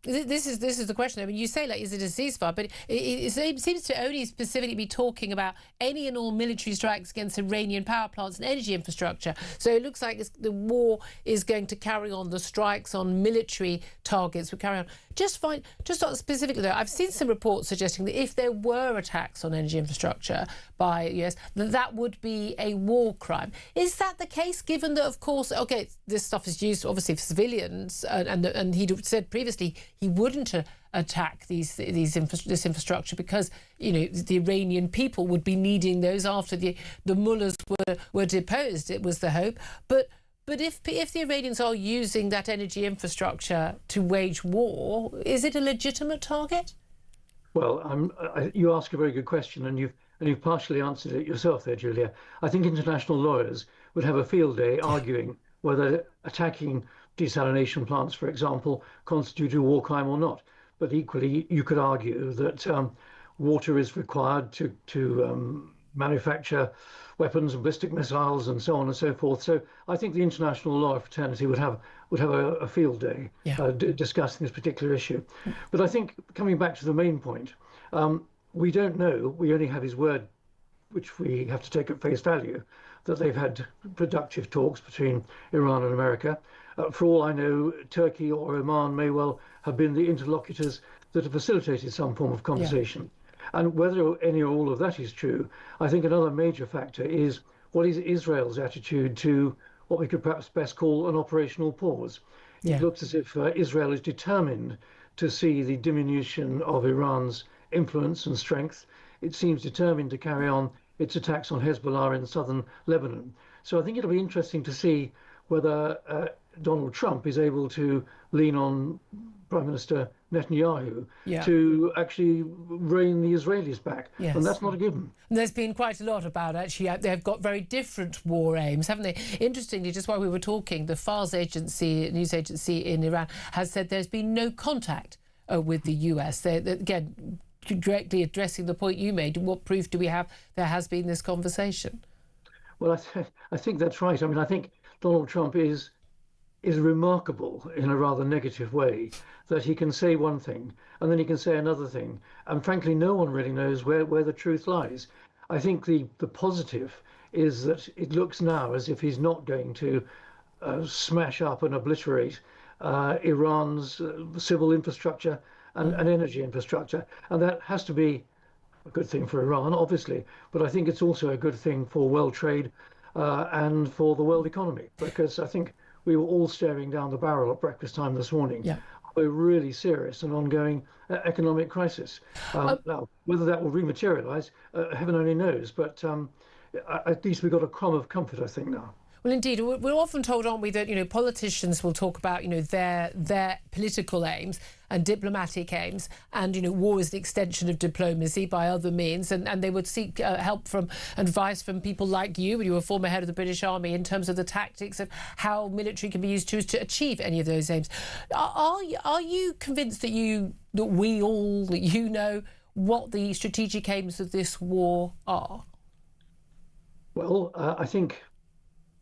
this is the question. I mean, you say, like, is it a ceasefire? But it seems to only specifically be talking about any and all military strikes against Iranian power plants and energy infrastructure. So it looks like the war is going to carry on. The strikes on military targets will carry on. Just not specifically, though, I've seen some reports suggesting that if there were attacks on energy infrastructure by US, that would be a war crime. Is that the case, given that, of course, OK, this stuff is used, obviously, for civilians, and he said previously he wouldn't attack this infrastructure because, you know, the Iranian people would be needing those after the mullahs were deposed, it was the hope. But if the Iranians are using that energy infrastructure to wage war, is it a legitimate target? Well, you ask a very good question, and you've partially answered it yourself there, Julia. I think international lawyers would have a field day arguing whether attacking desalination plants, for example, constitute a war crime or not. But equally, you could argue that water is required to manufacture weapons and ballistic missiles and so on and so forth. So I think the international law fraternity would have a field day discussing this particular issue. But I think, coming back to the main point, we don't know. We only have his word, which we have to take at face value, that they've had productive talks between Iran and America. For all I know, Turkey or Oman may well have been the interlocutors that have facilitated some form of conversation. And whether any or all of that is true, I think another major factor is what is Israel's attitude to what we could perhaps best call an operational pause. It looks as if Israel is determined to see the diminution of Iran's influence and strength. It seems determined to carry on its attacks on Hezbollah in southern Lebanon. So I think it'll be interesting to see whether Donald Trump is able to lean on Prime Minister Netanyahu to actually rein the Israelis back. Yes. And that's not a given. And there's been quite a lot about, actually, they've got very different war aims, haven't they? Interestingly, just while we were talking, the Fars agency, news agency in Iran, has said there's been no contact with the US. They again, directly addressing the point you made, what proof do we have there has been this conversation? Well, I think that's right. I mean, I think Donald Trump is remarkable in a rather negative way, that he can say one thing and then he can say another thing. And frankly, no one really knows where the truth lies. I think the positive is that it looks now as if he's not going to smash up and obliterate Iran's civil infrastructure and energy infrastructure. And that has to be a good thing for Iran, obviously, but I think it's also a good thing for world trade and for the world economy, because I think we were all staring down the barrel at breakfast time this morning. A really serious and ongoing economic crisis. Now, whether that will rematerialise, heaven only knows, but at least we've got a crumb of comfort, I think, now. Well, indeed, we're often told, aren't we, that, you know, politicians will talk about, you know, their political aims and diplomatic aims, and, you know, war is the extension of diplomacy by other means, and they would seek help from advice from people like you, when you were former head of the British Army, in terms of the tactics of how military can be used to achieve any of those aims. Are you convinced that you know what the strategic aims of this war are? Well, I think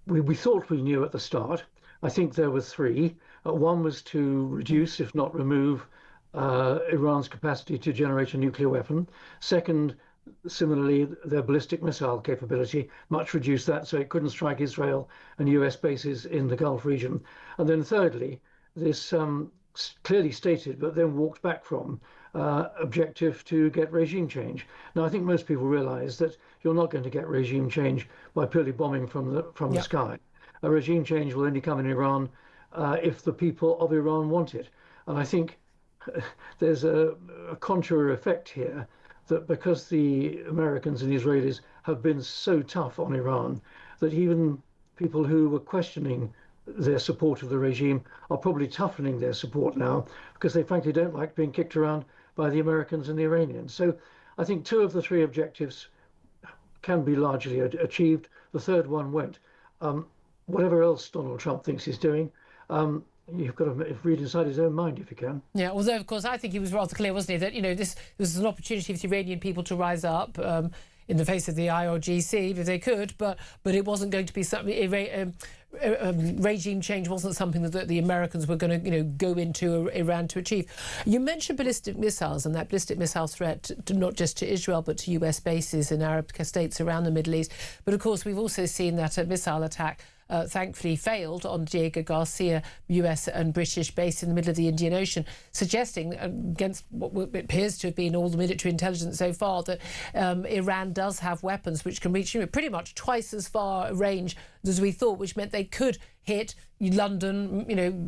we thought we knew at the start. I think there were three. One was to reduce, if not remove, Iran's capacity to generate a nuclear weapon. Second, similarly, their ballistic missile capability, much reduce that so it couldn't strike Israel and US bases in the Gulf region. And then thirdly, this clearly stated, but then walked back from, objective to get regime change. Now, I think most people realize that you're not going to get regime change by purely bombing from the sky. A regime change will only come in Iran if the people of Iran want it. And I think there's a contrary effect here, that because the Americans and the Israelis have been so tough on Iran, that even people who were questioning their support of the regime are probably toughening their support now, because they frankly don't like being kicked around by the Americans and the Iranians. So I think two of the three objectives can be largely achieved. The third one won't. Whatever else Donald Trump thinks he's doing, you've got to read inside his own mind if you can. Yeah, although, of course, I think he was rather clear, wasn't he, that, you know, this was an opportunity for the Iranian people to rise up in the face of the IRGC, if they could, but it wasn't going to be something regime change wasn't something that the Americans were going to, go into Iran to achieve. You mentioned ballistic missiles and that ballistic missile threat not just to Israel but to US bases in Arab states around the Middle East. But of course, we've also seen that a missile attack thankfully failed on Diego Garcia, US and British base in the middle of the Indian Ocean, suggesting, against what appears to have been all the military intelligence so far, that Iran does have weapons which can reach pretty much twice as far range as we thought, which meant they could hit London,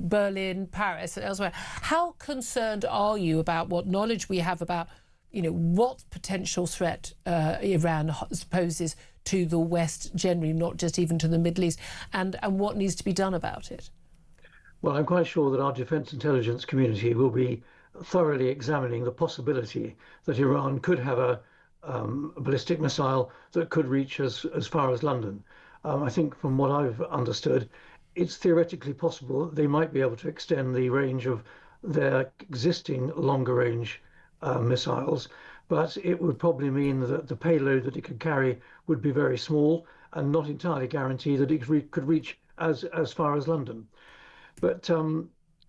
Berlin, Paris and elsewhere. How concerned are you about what knowledge we have about what potential threat Iran poses to the West generally, not just even to the Middle East, and what needs to be done about it? Well, I'm quite sure that our defence intelligence community will be thoroughly examining the possibility that Iran could have a ballistic missile that could reach as far as London. I think from what I've understood, it's theoretically possible that they might be able to extend the range of their existing longer range missiles, but it would probably mean that the payload that it could carry would be very small and not entirely guarantee that it could reach as far as London. But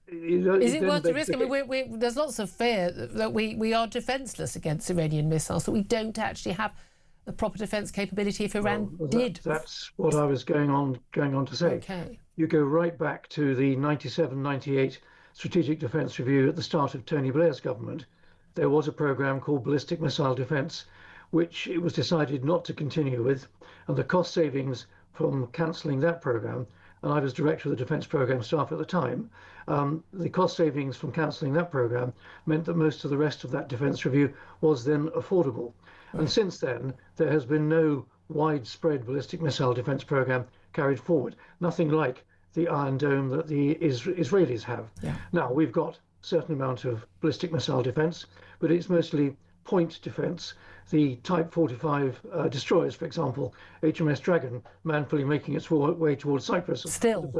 is it worth the risk? I mean, there's lots of fear that we are defenceless against Iranian missiles, that we don't actually have the proper defence capability if Iran did. That's what I was going on to say. Okay. You go right back to the 97-98 Strategic Defence Review at the start of Tony Blair's government. There was a programme called Ballistic Missile Defence, which it was decided not to continue with, and the cost savings from cancelling that programme, and I was director of the Defence Programme staff at the time, the cost savings from cancelling that programme meant that most of the rest of that defence review was then affordable. Right. And since then, there has been no widespread ballistic missile defence programme carried forward, nothing like the Iron Dome that the Israelis have. Yeah. Now, we've got a certain amount of ballistic missile defence, but it's mostly point defence. The Type 45 destroyers, for example, HMS Dragon, manfully making its way towards Cyprus, still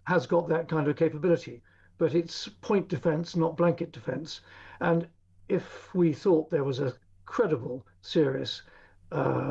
has got that kind of capability. But it's point defence, not blanket defence. And if we thought there was a credible, serious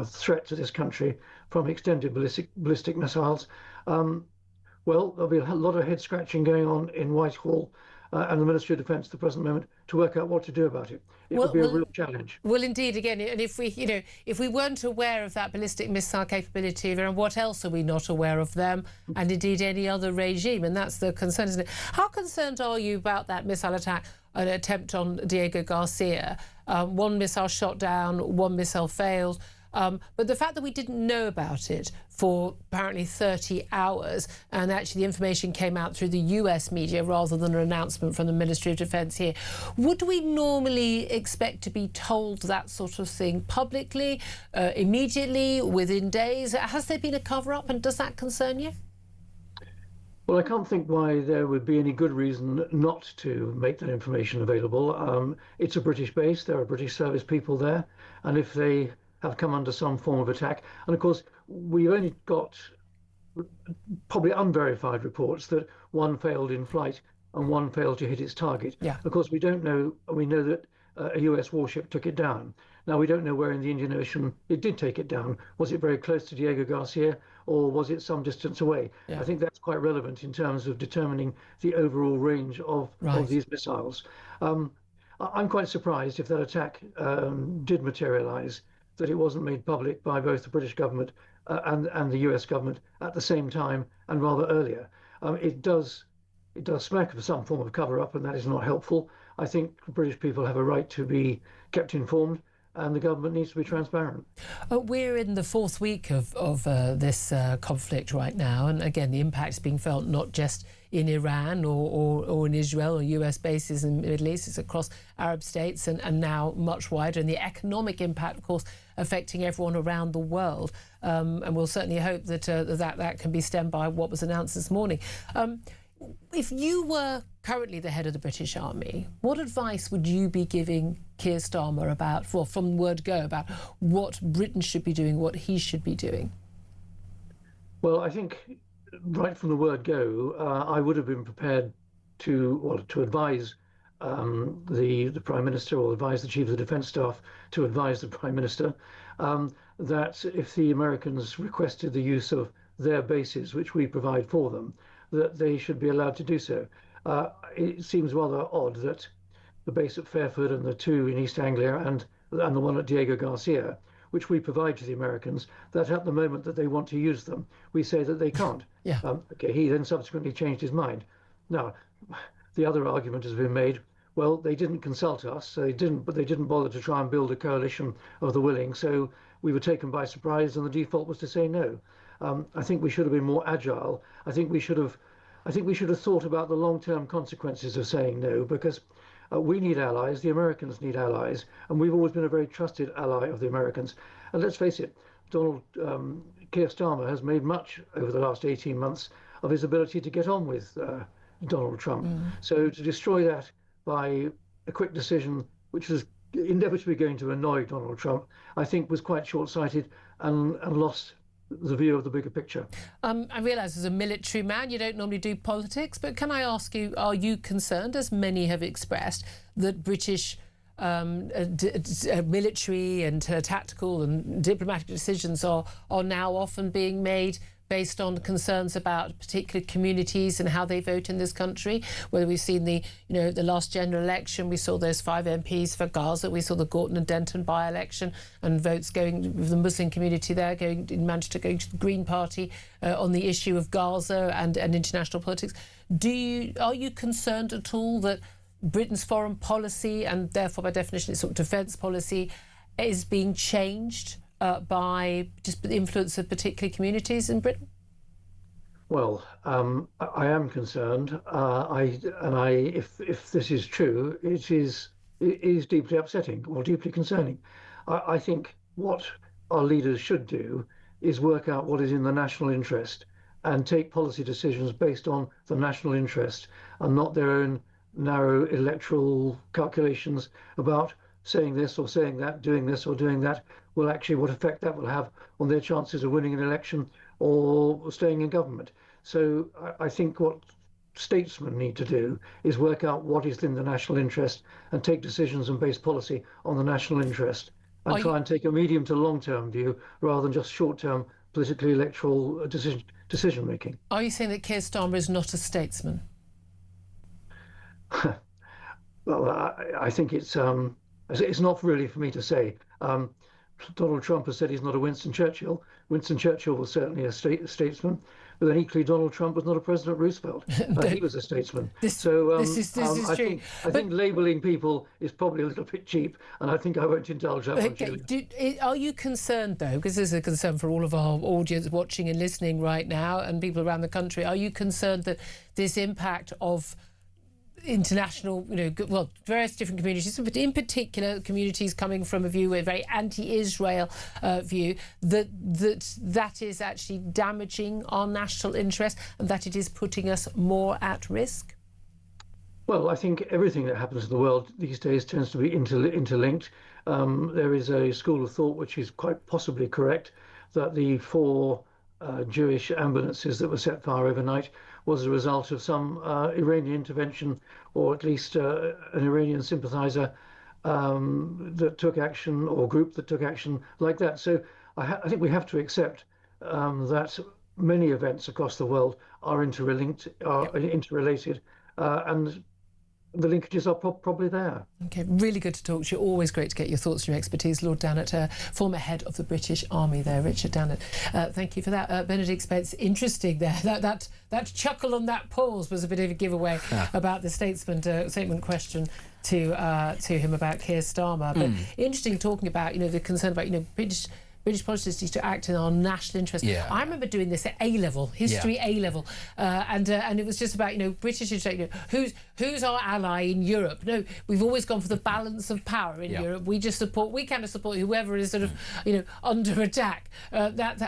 threat to this country from extended ballistic missiles, well, there'll be a lot of head scratching going on in Whitehall and the Ministry of Defence at the present moment to work out what to do about it. It would be a real challenge. Well, indeed, again, and if we weren't aware of that ballistic missile capability, then what else are we not aware of them, and indeed any other regime? And that's the concern, isn't it? How concerned are you about that missile attack, an attempt on Diego Garcia? One missile shot down, one missile failed. But the fact that we didn't know about it for apparently 30 hours, and actually the information came out through the US media rather than an announcement from the Ministry of Defence here, would we normally expect to be told that sort of thing publicly, immediately, within days? Has there been a cover-up, and does that concern you? Well, I can't think why there would be any good reason not to make that information available. It's a British base, there are British service people there, and if they have come under some form of attack. And of course, we've only got probably unverified reports that one failed in flight and one failed to hit its target. Yeah. Of course, we don't know. We know that a US warship took it down. Now, we don't know where in the Indian Ocean it did take it down. Was it very close to Diego Garcia, or was it some distance away? Yeah. I think that's quite relevant in terms of determining the overall range of these missiles. I'm quite surprised if that attack did materialise, that it wasn't made public by both the British government and the US government at the same time and rather earlier. It does smack of some form of cover-up, and that is not helpful. I think British people have a right to be kept informed, and the government needs to be transparent. We're in the fourth week of this conflict right now, and again, the impact is being felt not just in Iran or in Israel or US bases in the Middle East. It's across Arab states and now much wider, and the economic impact, of course, affecting everyone around the world. And we'll certainly hope that that can be stemmed by what was announced this morning. If you were currently the head of the British Army, what advice would you be giving Keir Starmer about, from word go, about what Britain should be doing, what he should be doing? Well, I think right from the word go, I would have been prepared to advise the Prime Minister, or advise the Chief of the Defence Staff to advise the Prime Minister that if the Americans requested the use of their bases, which we provide for them, that they should be allowed to do so. It seems rather odd that the base at Fairford and the two in East Anglia and the one at Diego Garcia, which we provide to the Americans, that at the moment that they want to use them, we say that they can't. Yeah. Okay, he then subsequently changed his mind. Now, the other argument has been made, well, they didn't consult us, but they didn't bother to try and build a coalition of the willing, so we were taken by surprise and the default was to say no. I think we should have been more agile. I think we should have thought about the long-term consequences of saying no, because we need allies, the Americans need allies, and we've always been a very trusted ally of the Americans. And let's face it, Keir Starmer has made much over the last 18 months of his ability to get on with Donald Trump. So to destroy that by a quick decision, which was inevitably going to annoy Donald Trump, I think was quite short-sighted and lost the view of the bigger picture. I realise as a military man you don't normally do politics, but can I ask you, are you concerned, as many have expressed, that British military and tactical and diplomatic decisions are now often being made based on concerns about particular communities and how they vote in this country? Whether we've seen the last general election, we saw those 5 MPs for Gaza, we saw the Gorton and Denton by-election and votes going with the Muslim community there, in Manchester, going to the Green Party on the issue of Gaza and international politics. Are you concerned at all that Britain's foreign policy, and therefore by definition its sort of defence policy, is being changed by just the influence of particular communities in Britain? Well, I am concerned. If this is true, it is deeply upsetting or deeply concerning. I think what our leaders should do is work out what is in the national interest and take policy decisions based on the national interest and not their own narrow electoral calculations about saying this or saying that, doing this or doing that, what effect that will have on their chances of winning an election or staying in government. So I think what statesmen need to do is work out what is in the national interest and take decisions and base policy on the national interest and try and take a medium to long-term view rather than just short-term politically electoral decision making. Are you saying that Keir Starmer is not a statesman? Well, I think it's not really for me to say. Donald Trump has said he's not a Winston Churchill. Winston Churchill was certainly a statesman, but then equally Donald Trump was not a President Roosevelt. He was a statesman. This is true. I think labelling people is probably a little bit cheap, and I think I won't indulge that one. Are you concerned, though, because this is a concern for all of our audience watching and listening right now and people around the country, are you concerned that this impact of international, various different communities, but in particular communities coming from a view, a very anti-Israel view, that is actually damaging our national interest and that it is putting us more at risk? Well, I think everything that happens in the world these days tends to be interlinked. There is a school of thought which is quite possibly correct, that the 4 Jewish ambulances that were set fire overnight was a result of some Iranian intervention, or at least an Iranian sympathizer that took action, or group that took action like that. So I think we have to accept that many events across the world are interlinked, interrelated, and the linkages are probably there. OK, really good to talk to you. Always great to get your thoughts and your expertise. Lord Dannett, former head of the British Army there, Richard Dannett. Thank you for that. Benedict Spence, interesting there. That chuckle and that pause was a bit of a giveaway about the statement question to him about Keir Starmer. But interesting talking about, the concern about, British politicians need to act in our national interest. Yeah. I remember doing this at A-level, history A-level, and it was just about, British interest, who's our ally in Europe? No, we've always gone for the balance of power in Europe. We kind of support whoever is sort of, under attack.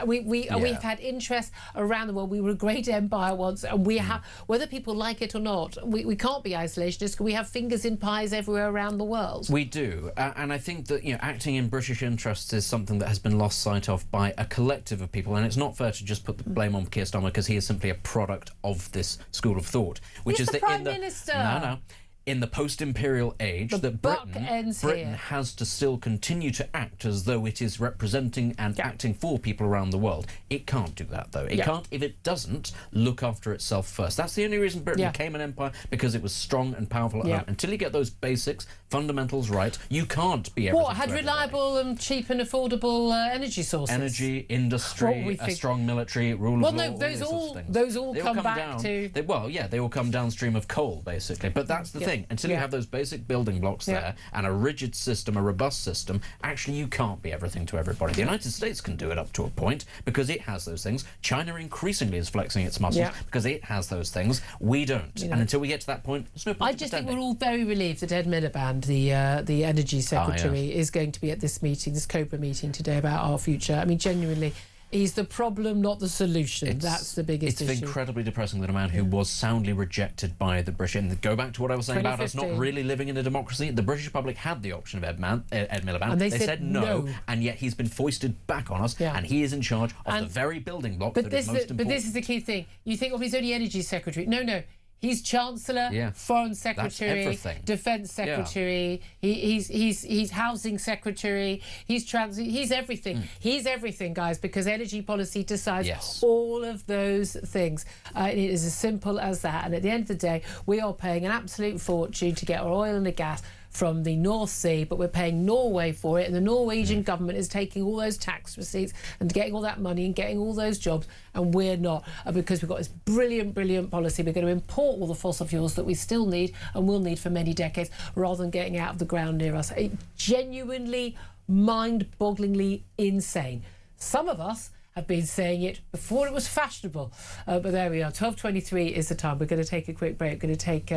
We've had interests around the world. We were a great empire once, and we have, whether people like it or not, we can't be isolationists because we have fingers in pies everywhere around the world. We do, and I think that, acting in British interests is something that has been lost sight of by a collective of people, and it's not fair to just put the blame on Keir Starmer because he is simply a product of this school of thought, which He's is the Prime Minister. No. in the post-imperial age that Britain has to still continue to act as though it is representing and acting for people around the world. It can't do that, though. It can't, if it doesn't, look after itself first. That's the only reason Britain became an empire, because it was strong and powerful at home. Until you get those basics, fundamentals right, you can't be everything. What, had reliable and cheap and affordable energy sources? Energy, industry, a strong military, rule of law, those all come back to... They all come downstream of coal, basically. But that's the thing. Until you have those basic building blocks there and a rigid system, a robust system, actually you can't be everything to everybody. The United States can do it up to a point because it has those things. China increasingly is flexing its muscles because it has those things. We don't. And until we get to that point, there's no point. I just think we're all very relieved that Ed Miliband, the Energy Secretary, is going to be at this meeting, this COBRA meeting today about our future. I mean, genuinely, he's the problem, not the solution. That's the biggest issue. It's incredibly depressing that a man who was soundly rejected by the British, and go back to what I was saying about us not really living in a democracy, the British public had the option of Ed Miliband. And they said no, and yet he's been foisted back on us, and he is in charge of the very building block that is most important. But this is the key thing. You think, he's only Energy Secretary. No. He's Chancellor, Foreign Secretary, Defence Secretary. He's Housing Secretary. He's everything. He's everything, guys, because energy policy decides all of those things. It is as simple as that. And at the end of the day, we are paying an absolute fortune to get our oil and the gas from the North Sea, but we're paying Norway for it, and the Norwegian government is taking all those tax receipts and getting all that money and getting all those jobs, and we're not, because we've got this brilliant policy. We're going to import all the fossil fuels that we still need and will need for many decades, rather than getting out of the ground near us. Genuinely, mind-bogglingly insane. Some of us have been saying it before it was fashionable. But there we are. 12:23 is the time. We're going to take a quick break. We're going to take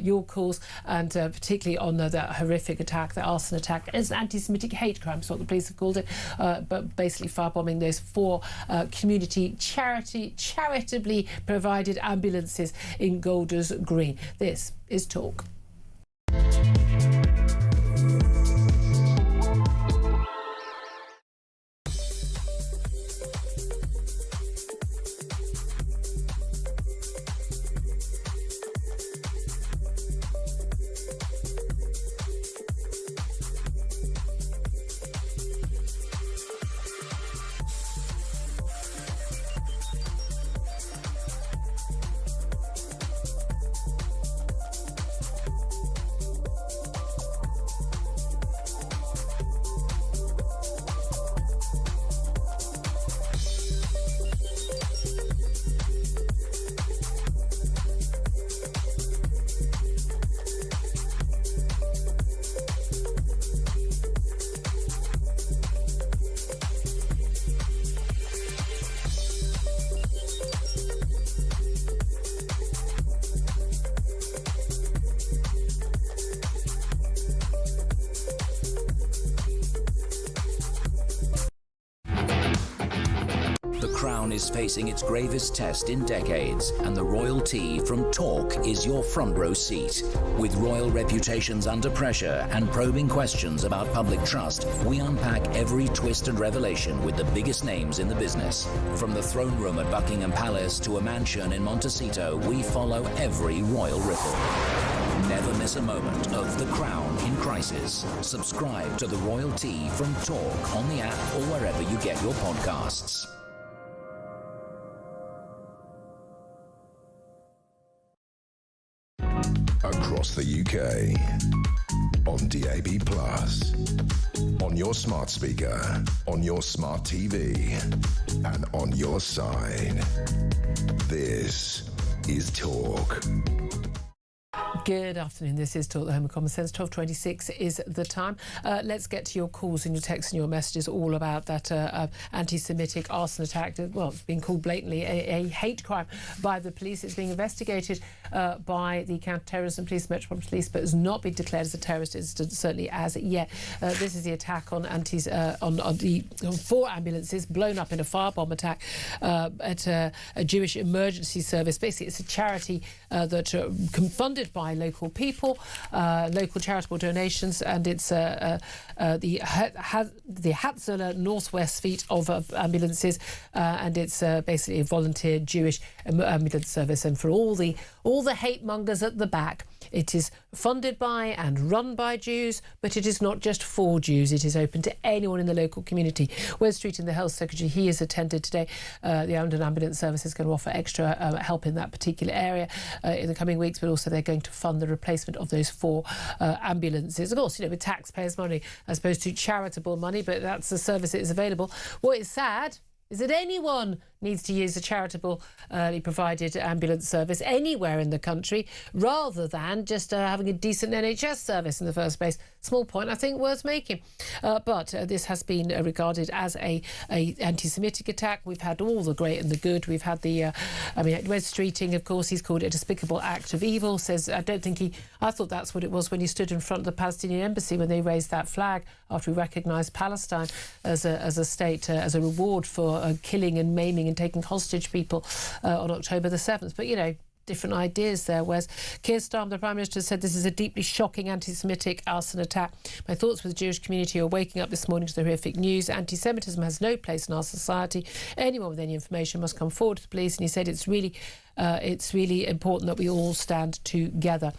your calls, and particularly on that horrific attack, the arson attack. It's anti-Semitic hate crime, is what the police have called it. But basically firebombing those 4 community charitably provided ambulances in Golders Green. This is Talk. Is facing its gravest test in decades, and the royalty from Talk is your front row seat. With royal reputations under pressure and probing questions about public trust, we unpack every twist and revelation with the biggest names in the business. From the throne room at Buckingham Palace to a mansion in Montecito, we follow every royal ripple. Never miss a moment of The Crown in crisis. Subscribe to the royalty from Talk on the app or wherever you get your podcasts. Across the UK, on DAB+, on your smart speaker, on your smart TV, and on your side. This is Talk. Good afternoon. This is Talk, the Home of Common Sense. 12:26 is the time. Let's get to your calls and your texts and your messages all about that anti-Semitic arson attack. Well, it's been called blatantly a hate crime by the police. It's being investigated by the Counter-Terrorism Police, Metropolitan Police, but has not been declared as a terrorist incident, certainly as yet. This is the attack on on 4 ambulances blown up in a firebomb attack at a Jewish emergency service. Basically, it's a charity that funded by local people, local charitable donations, and it's the Hatzalah Northwest fleet of ambulances, and it's basically a volunteer Jewish ambulance service. And for all the hate mongers at the back, It is funded by and run by Jews, but it is not just for Jews. It is open to anyone in the local community. Wes Streeting, the Health Secretary, he has attended today. The London Ambulance Service is going to offer extra help in that particular area in the coming weeks, but also they're going to fund the replacement of those 4 ambulances. Of course, with taxpayers' money as opposed to charitable money, but that's the service that is available. What is sad is that anyone needs to use a charitably provided ambulance service anywhere in the country rather than just having a decent NHS service in the first place. Small point, I think, worth making. But this has been regarded as a anti-Semitic attack. We've had all the great and the good. We've had the, Wes Streeting, of course, he's called it a despicable act of evil, says, I thought that's what it was when he stood in front of the Palestinian embassy when they raised that flag after we recognised Palestine as a state, as a reward for killing and maiming and taking hostage people on October the 7th. But, different ideas there, Wes. Keir Starmer, the Prime Minister, said this is a deeply shocking anti-Semitic arson attack. My thoughts with the Jewish community are waking up this morning to the horrific news. Anti-Semitism has no place in our society. Anyone with any information must come forward to the police. And he said it's really important that we all stand together.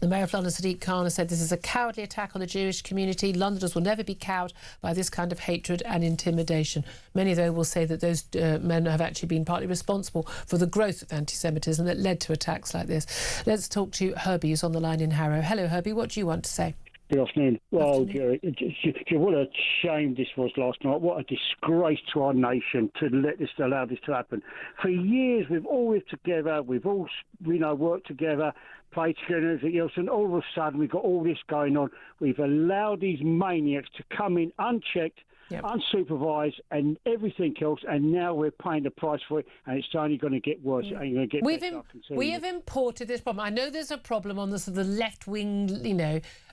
The Mayor of London, Sadiq Khan, has said this is a cowardly attack on the Jewish community. Londoners will never be cowed by this kind of hatred and intimidation. Many, though, will say that those men have actually been partly responsible for the growth of anti-Semitism that led to attacks like this. Let's talk to Herbie, who's on the line in Harrow. Hello, Herbie. What do you want to say? Good afternoon. Well, Jerry, what a shame this was last night. What a disgrace to our nation to allow this to happen. For years, we've all lived together. We've all, worked together, played together and everything else. And all of a sudden, we've got all this going on. We've allowed these maniacs to come in unchecked, unsupervised and everything else, and now we're paying the price for it, and it's only going to get worse. It ain't going to get better. We have imported this problem. I know there's a problem on the left wing,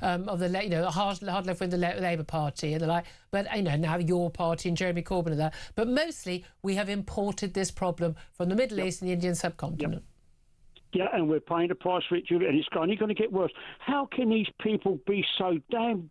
of the hard left wing, the Labour Party and the like. But now your party and Jeremy Corbyn are there. But mostly we have imported this problem from the Middle East and the Indian subcontinent. Yeah, and we're paying the price for it, Julia, and it's only going to get worse. How can these people be so damn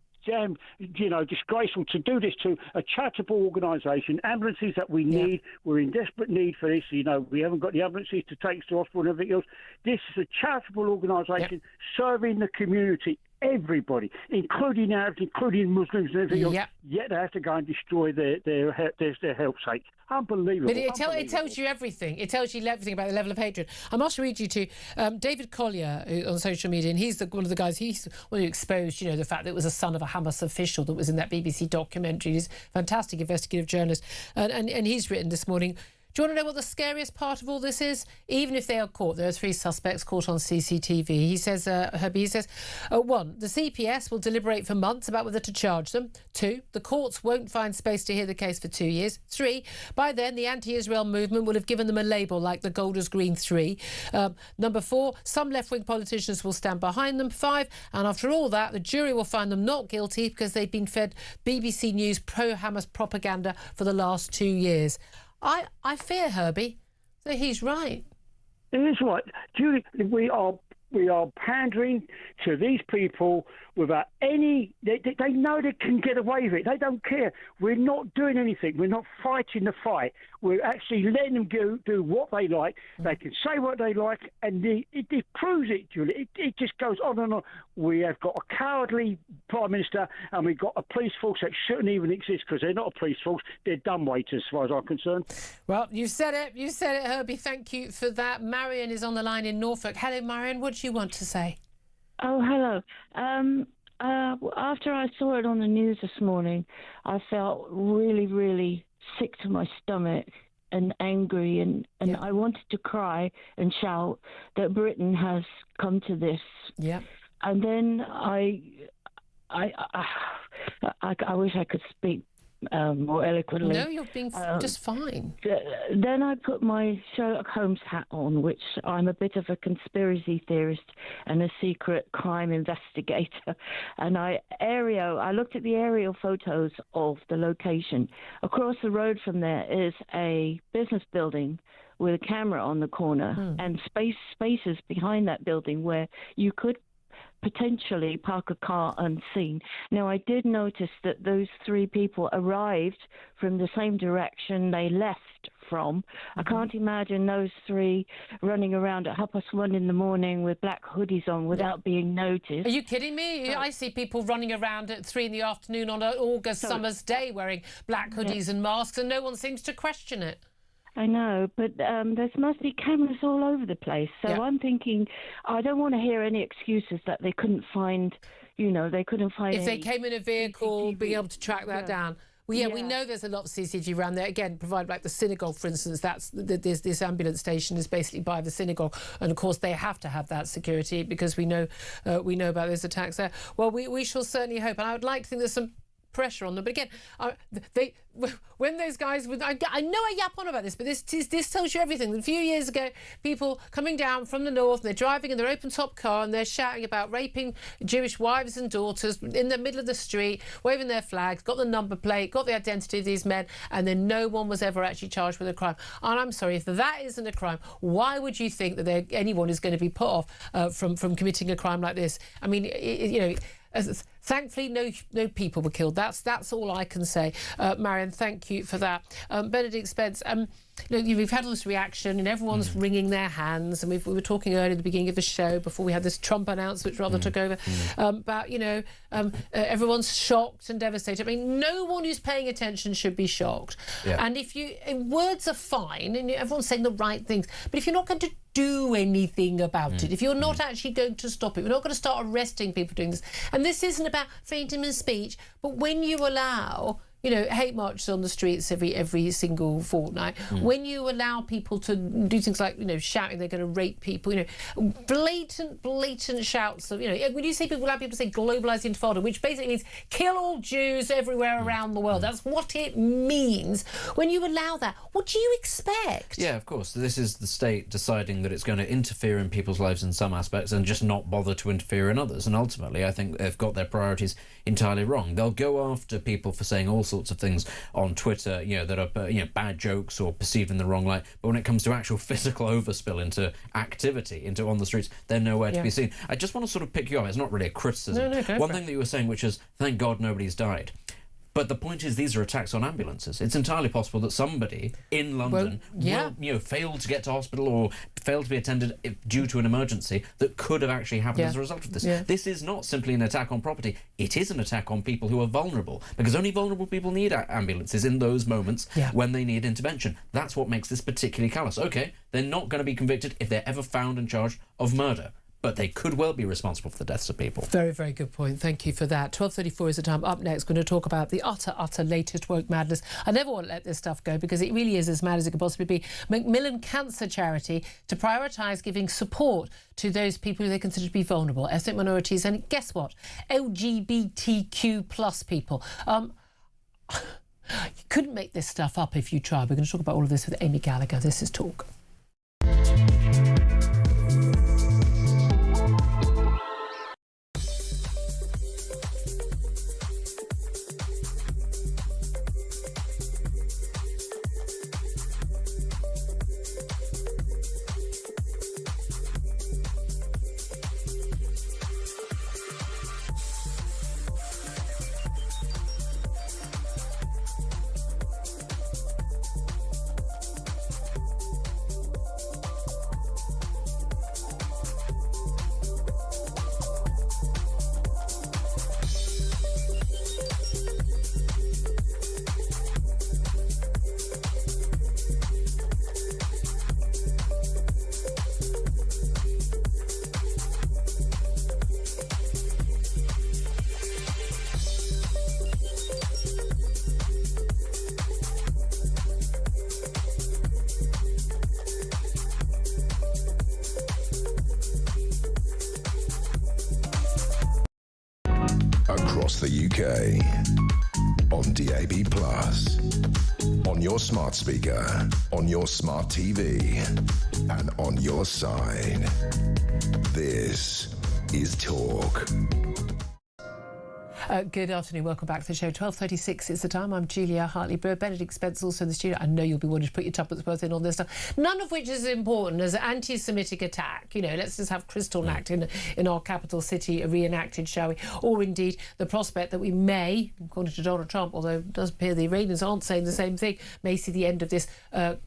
disgraceful to do this to a charitable organisation, ambulances that we need? We're in desperate need for this. We haven't got the ambulances to take us to hospital and everything else. This is a charitable organisation serving the community, everybody, including Arabs, including Muslims and everything else. Yet they have to go and destroy their help's sake. Unbelievable. But it tells you everything. It tells you everything about the level of hatred. I must read you to David Collier on social media, and he's one of the guys. He's one who exposed, the fact that it was a son of a Hamas official that was in that BBC documentary. He's a fantastic investigative journalist, and he's written this morning. Do you want to know what the scariest part of all this is? Even if they are caught, there are 3 suspects caught on CCTV. He says, Herbie, 1, the CPS will deliberate for months about whether to charge them. 2, the courts won't find space to hear the case for 2 years. 3, by then the anti-Israel movement will have given them a label like the Golders Green 3. Number 4, some left-wing politicians will stand behind them. 5, and after all that, the jury will find them not guilty because they've been fed BBC News pro-Hamas propaganda for the last 2 years. I fear, Herbie, that he's right. It is right. Julie, we are pandering to these people without any... They know they can get away with it. They don't care. We're not doing anything. We're not fighting the fight. We're actually letting them do what they like. They can say what they like, and it proves it, Julie. It just goes on and on. We have got a cowardly Prime Minister, and we've got a police force that shouldn't even exist because they're not a police force. They're dumbwaiters, as far as I'm concerned. Well, you said it, Herbie. Thank you for that. Marion is on the line in Norfolk. Hello, Marion. What do you want to say? Oh, hello. After I saw it on the news this morning, I felt really, really sick to my stomach and angry, and I wanted to cry and shout that Britain has come to this. Yeah. And then I wish I could speak more eloquently. No, you're being just fine. Then I put my Sherlock Holmes hat on, which I'm a bit of a conspiracy theorist and a secret crime investigator. And I looked at the aerial photos of the location. Across the road from there is a business building with a camera on the corner and spaces behind that building where you could potentially park a car unseen. Now, I did notice that those 3 people arrived from the same direction they left from. I can't imagine those 3 running around at 1:30 in the morning with black hoodies on without being noticed. Are you kidding me? I see people running around at 3 in the afternoon on an August summer's day wearing black hoodies and masks, and no one seems to question it. I know, but there's mostly cameras all over the place. So I'm thinking, I don't want to hear any excuses that they couldn't find, they couldn't find. If they came in a vehicle, being able to track that down. Well, we know there's a lot of CCTV around there. Again, provided like the synagogue, for instance, this ambulance station is basically by the synagogue, and of course they have to have that security because we know about those attacks there. Well, we shall certainly hope, and I would like to think there's some pressure on them. But again, when those guys, I know I yap on about this, but this tells you everything. A few years ago, people coming down from the north, and they're driving in their open-top car, and they're shouting about raping Jewish wives and daughters in the middle of the street, waving their flags, got the number plate, got the identity of these men, and then no one was ever actually charged with a crime. And I'm sorry, if that isn't a crime, why would you think that anyone is going to be put off from committing a crime like this? I mean, thankfully, no people were killed. That's all I can say. Marion, thank you for that. Benedict Spence, we've had all this reaction and everyone's wringing their hands, and we were talking earlier at the beginning of the show before we had this Trump announcement, which rather took over, about, everyone's shocked and devastated. I mean, no one who's paying attention should be shocked. Yeah. And words are fine, and everyone's saying the right things, but if you're not going to do anything about it, if you're not actually going to stop it, we're not going to start arresting people doing this. And this isn't about freedom of speech, but when you allow hate marches on the streets every single fortnight, when you allow people to do things like, shouting they're going to rape people, blatant shouts of, when you see people, allow people to say globalised intifada, which basically means kill all Jews everywhere around the world. That's what it means. When you allow that, what do you expect? Yeah, of course. This is the state deciding that it's going to interfere in people's lives in some aspects and just not bother to interfere in others. And ultimately, I think they've got their priorities entirely wrong. They'll go after people for saying all sorts of things on Twitter, that are bad jokes or perceived in the wrong light. But when it comes to actual physical overspill into activity, into on the streets, they're nowhere to be seen. I just want to sort of pick you up. It's not really a criticism. One thing that you were saying, which is, thank God nobody's died. But the point is, these are attacks on ambulances. It's entirely possible that somebody in London will, fail to get to hospital or fail to be attended due to an emergency that could have actually happened as a result of this. Yeah. This is not simply an attack on property. It is an attack on people who are vulnerable, because only vulnerable people need ambulances in those moments when they need intervention. That's what makes this particularly callous. OK, they're not going to be convicted if they're ever found and charged of murder, but they could well be responsible for the deaths of people. Very, very good point. Thank you for that. 12:34 is the time. Up next, we're going to talk about the utter latest woke madness. I never want to let this stuff go because it really is as mad as it could possibly be. Macmillan Cancer Charity to prioritise giving support to those people who they consider to be vulnerable, ethnic minorities, and guess what? LGBTQ plus people. You couldn't make this stuff up if you tried. We're going to talk about all of this with Amy Gallagher. This is Talk. Across the UK, on DAB+, on your smart speaker, on your smart TV, and on your side. This is Talk. Good afternoon, welcome back to the show. 12:36 is the time. I'm Julia Hartley-Brewer. Benedict Spence also in the studio. I know you'll be wanting to put your tuppence worth in on this stuff. None of which is as important as an anti-Semitic attack. You know, let's just have Kristallnacht in our capital city reenacted, shall we? Or indeed the prospect that we may, according to Donald Trump, although it does appear the Iranians aren't saying the same thing, may see the end of this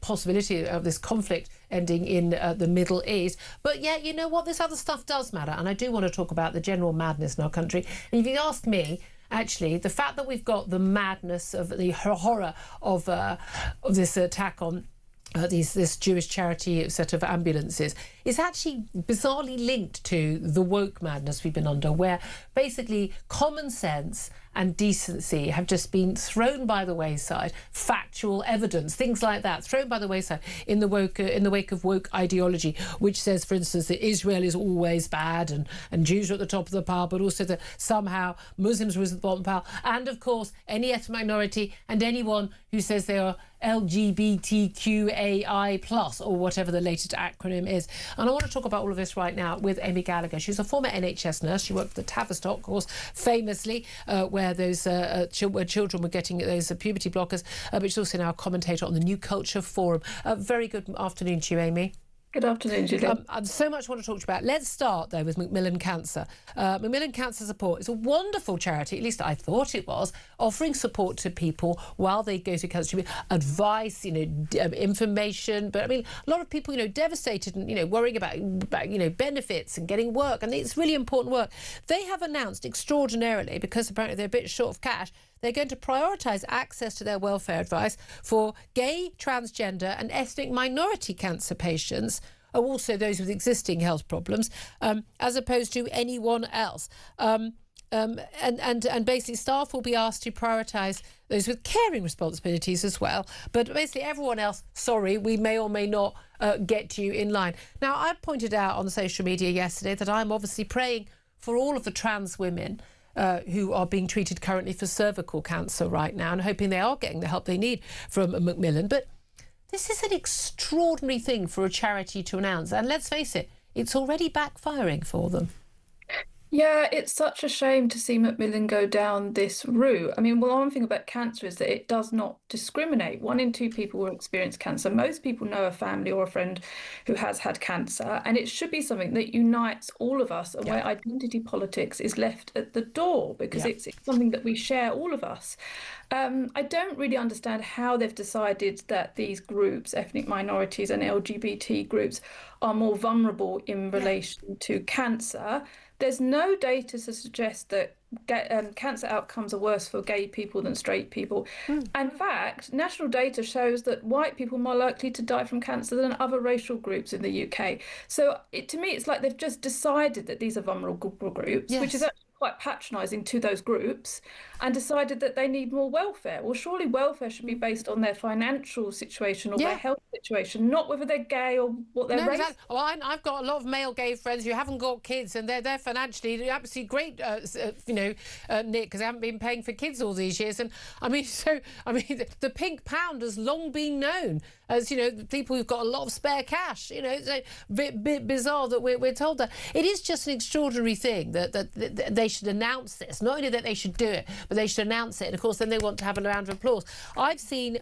possibility of this conflict ending in the Middle East. But yeah, you know what? This other stuff does matter. And I do want to talk about the general madness in our country. And if you ask me, actually, the fact that we've got the madness of the horror of this attack on this Jewish charity set of ambulances is actually bizarrely linked to the woke madness we've been under, where basically common sense and decency have just been thrown by the wayside. Factual evidence, things like that, thrown by the wayside in the wake of woke ideology, which says, for instance, that Israel is always bad and Jews are at the top of the pile, but also that somehow Muslims are at the bottom of the pile, and of course any ethnic minority and anyone who says they are LGBTQAI plus or whatever the latest acronym is. And I want to talk about all of this right now with Amy Gallagher. She's a former NHS nurse. She worked for the Tavistock course famously, where those children were getting those puberty blockers, but she's also now a commentator on the New Culture Forum. Very good afternoon to you, Amy. Good afternoon, Julia. So much I want to talk to you about. Let's start, though, with Macmillan Cancer. Macmillan Cancer Support is a wonderful charity, at least I thought it was, offering support to people while they go to cancer treatment, advice, information. But, I mean, a lot of people, devastated and, worrying about benefits and getting work. And it's really important work. They have announced extraordinarily, because apparently they're a bit short of cash, they're going to prioritise access to their welfare advice for gay, transgender and ethnic minority cancer patients, or also those with existing health problems, as opposed to anyone else. And basically staff will be asked to prioritise those with caring responsibilities as well. But basically everyone else, sorry, we may or may not get you in line. Now, I pointed out on social media yesterday that I'm obviously praying for all of the trans women who are being treated currently for cervical cancer right now, and hoping they are getting the help they need from Macmillan. But this is an extraordinary thing for a charity to announce. And let's face it, it's already backfiring for them. Yeah, it's such a shame to see Macmillan go down this route. I mean, one thing about cancer is that it does not discriminate. 1 in 2 people will experience cancer. Most people know a family or a friend who has had cancer, and it should be something that unites all of us, and where identity politics is left at the door, because it's something that we share, all of us. I don't really understand how they've decided that these groups, ethnic minorities and LGBT groups, are more vulnerable in relation to cancer. There's no data to suggest that cancer outcomes are worse for gay people than straight people. In fact, national data shows that white people are more likely to die from cancer than other racial groups in the UK. So to me, it's like they've just decided that these are vulnerable groups, which is actually quite patronising to those groups, and decided that they need more welfare. Well, surely welfare should be based on their financial situation or their health situation, not whether they're gay or what their race. Exactly. Well, I've got a lot of male gay friends who haven't got kids, and they're financially absolutely great, Nick, because they haven't been paying for kids all these years. And the pink pound has long been known as, people who've got a lot of spare cash. It's a bit bizarre that we're told that. It is just an extraordinary thing that they should announce this. Not only that they should do it, but they should announce it. And of course, then they want to have a round of applause. I've seen,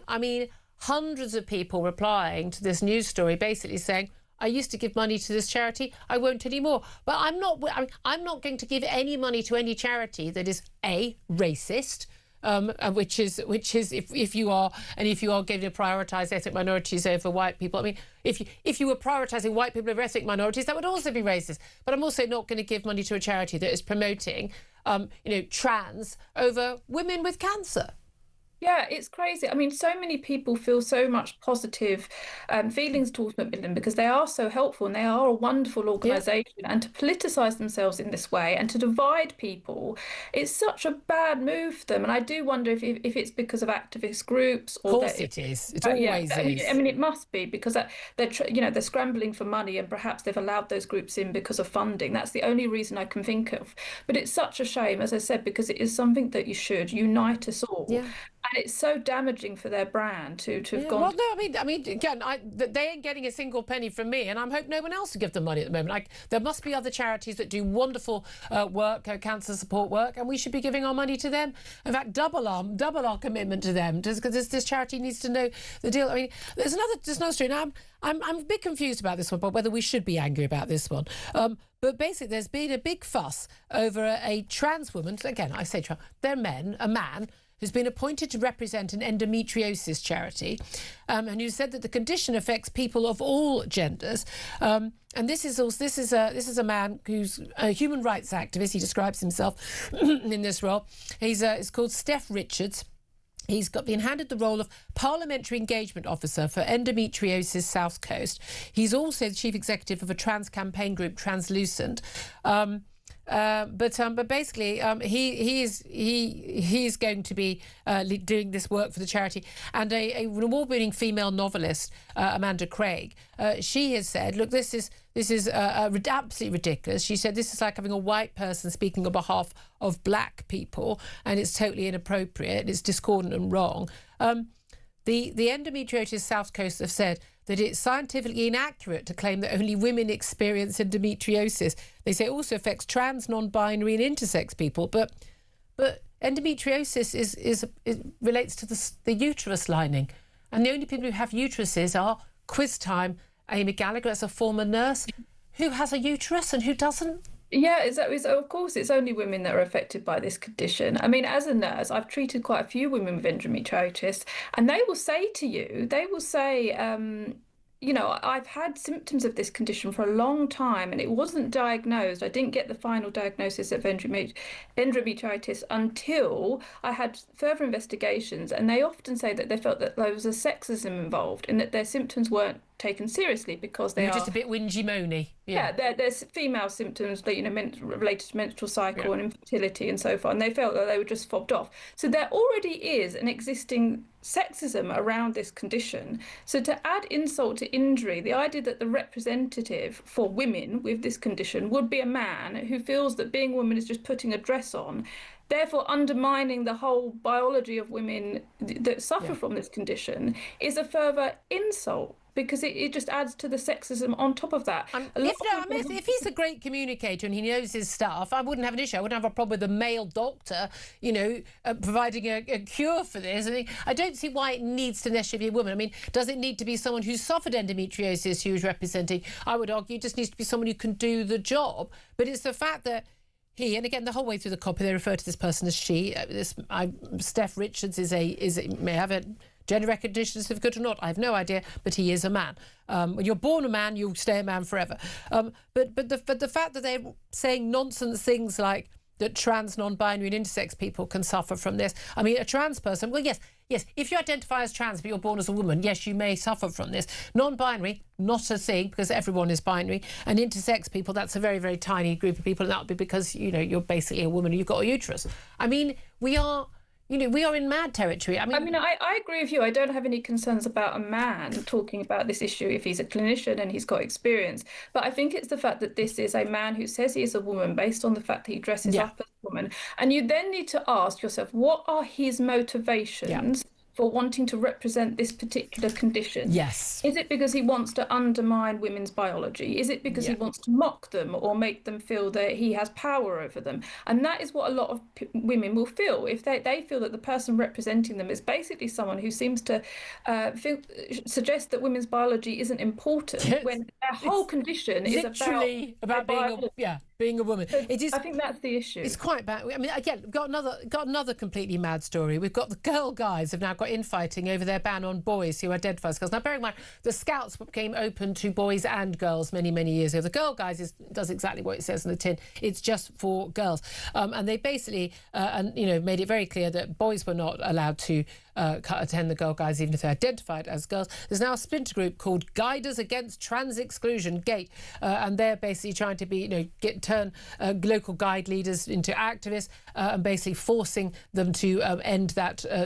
hundreds of people replying to this news story, basically saying, I used to give money to this charity, I won't anymore. But I'm not going to give any money to any charity that is A, racist, which is if you are going to prioritise ethnic minorities over white people. If you were prioritising white people over ethnic minorities, that would also be racist. But I'm also not going to give money to a charity that is promoting, trans over women with cancer. Yeah, it's crazy. So many people feel so much positive feelings towards Macmillan because they are so helpful and they are a wonderful organisation. And to politicise themselves in this way and to divide people, it's such a bad move for them. And I do wonder if it's because of activist groups. Or of course it is. It always is. It must be, because they're scrambling for money, and perhaps they've allowed those groups in because of funding. That's the only reason I can think of. But it's such a shame, as I said, because it is something that you should unite us all. Yeah. it's so damaging for their brand to have gone. Well, no, I mean, again, they ain't getting a single penny from me, and I hope no one else will give them money at the moment. There must be other charities that do wonderful work, cancer support work, and we should be giving our money to them. In fact, double our commitment to them, just because this charity needs to know the deal. I mean, there's another story. Now, I'm a bit confused about this one, but whether we should be angry about this one. But basically, there's been a big fuss over a trans woman. Again, I say trans. They're a man who's been appointed to represent an endometriosis charity, and who said that the condition affects people of all genders. And this is a man who's a human rights activist. He describes himself in this role. It's called Steph Richards. He's been handed the role of Parliamentary Engagement Officer for Endometriosis South Coast. He's also the Chief Executive of a trans campaign group, Translucent. But basically, he is going to be doing this work for the charity. And an award-winning female novelist, Amanda Craig, she has said, "Look, this is absolutely ridiculous." She said, "This is like having a white person speaking on behalf of black people, and it's totally inappropriate. It's discordant and wrong." The Endometriosis South Coast have said that it's scientifically inaccurate to claim that only women experience endometriosis. They say it also affects trans, non-binary and intersex people, but endometriosis relates to the uterus lining, and the only people who have uteruses are Quiz Time Amy Gallagher, as a former nurse, who has a uterus and who doesn't. Yeah, exactly. So of course, it's only women that are affected by this condition. I mean, as a nurse, I've treated quite a few women with endometriosis, and they will say to you, I've had symptoms of this condition for a long time, and it wasn't diagnosed. I didn't get the final diagnosis of endometriotis until I had further investigations, and they often say that they felt that there was a sexism involved and that their symptoms weren't taken seriously because they are just a bit whingy-moany. Yeah, there's female symptoms that related to menstrual cycle and infertility and so forth, and they felt that they were just fobbed off. So there already is an existing sexism around this condition. So to add insult to injury, the idea that the representative for women with this condition would be a man who feels that being a woman is just putting a dress on, therefore undermining the whole biology of women that suffer from this condition, is a further insult, because it just adds to the sexism on top of that. If he's a great communicator and he knows his stuff, I wouldn't have an issue. I wouldn't have a problem with a male doctor, providing a cure for this. I mean, I don't see why it needs to necessarily be a woman. I mean, does it need to be someone who's suffered endometriosis who's representing? I would argue it just needs to be someone who can do the job. But it's the fact that he, and again, the whole way through the copy, they refer to this person as she. Steph Richards may have a gender recognition certificate or not, I have no idea, but he is a man. When you're born a man, you'll stay a man forever. But the fact that they're saying nonsense things like that trans, non-binary and intersex people can suffer from this. I mean, a trans person, well, yes, if you identify as trans but you're born as a woman, yes, you may suffer from this. Non-binary, not a thing, because everyone is binary. And intersex people, that's a very, very tiny group of people, and that would be because, you're basically a woman and you've got a uterus. I mean, we are in mad territory. I mean, I agree with you. I don't have any concerns about a man talking about this issue if he's a clinician and he's got experience. But I think it's the fact that this is a man who says he is a woman based on the fact that he dresses up as a woman. And you then need to ask yourself, what are his motivations for wanting to represent this particular condition? Yes. Is it because he wants to undermine women's biology? Is it because he wants to mock them or make them feel that he has power over them? And that is what a lot of women will feel if they feel that the person representing them is basically someone who seems to suggest that women's biology isn't important, when their whole condition is about being a woman. So I think that's the issue. It's quite bad. I mean, again, we've got another completely mad story. We've got the girl guides have now got infighting over their ban on boys who identify as girls. Now, bearing in mind, the Scouts became open to boys and girls many, many years ago. The Girl Guides does exactly what it says on the tin. It's just for girls. And they basically, made it very clear that boys were not allowed to attend the Girl Guides, even if they identified as girls. There's now a splinter group called Guiders Against Trans Exclusion, GATE, and they're basically trying to turn local guide leaders into activists and basically forcing them to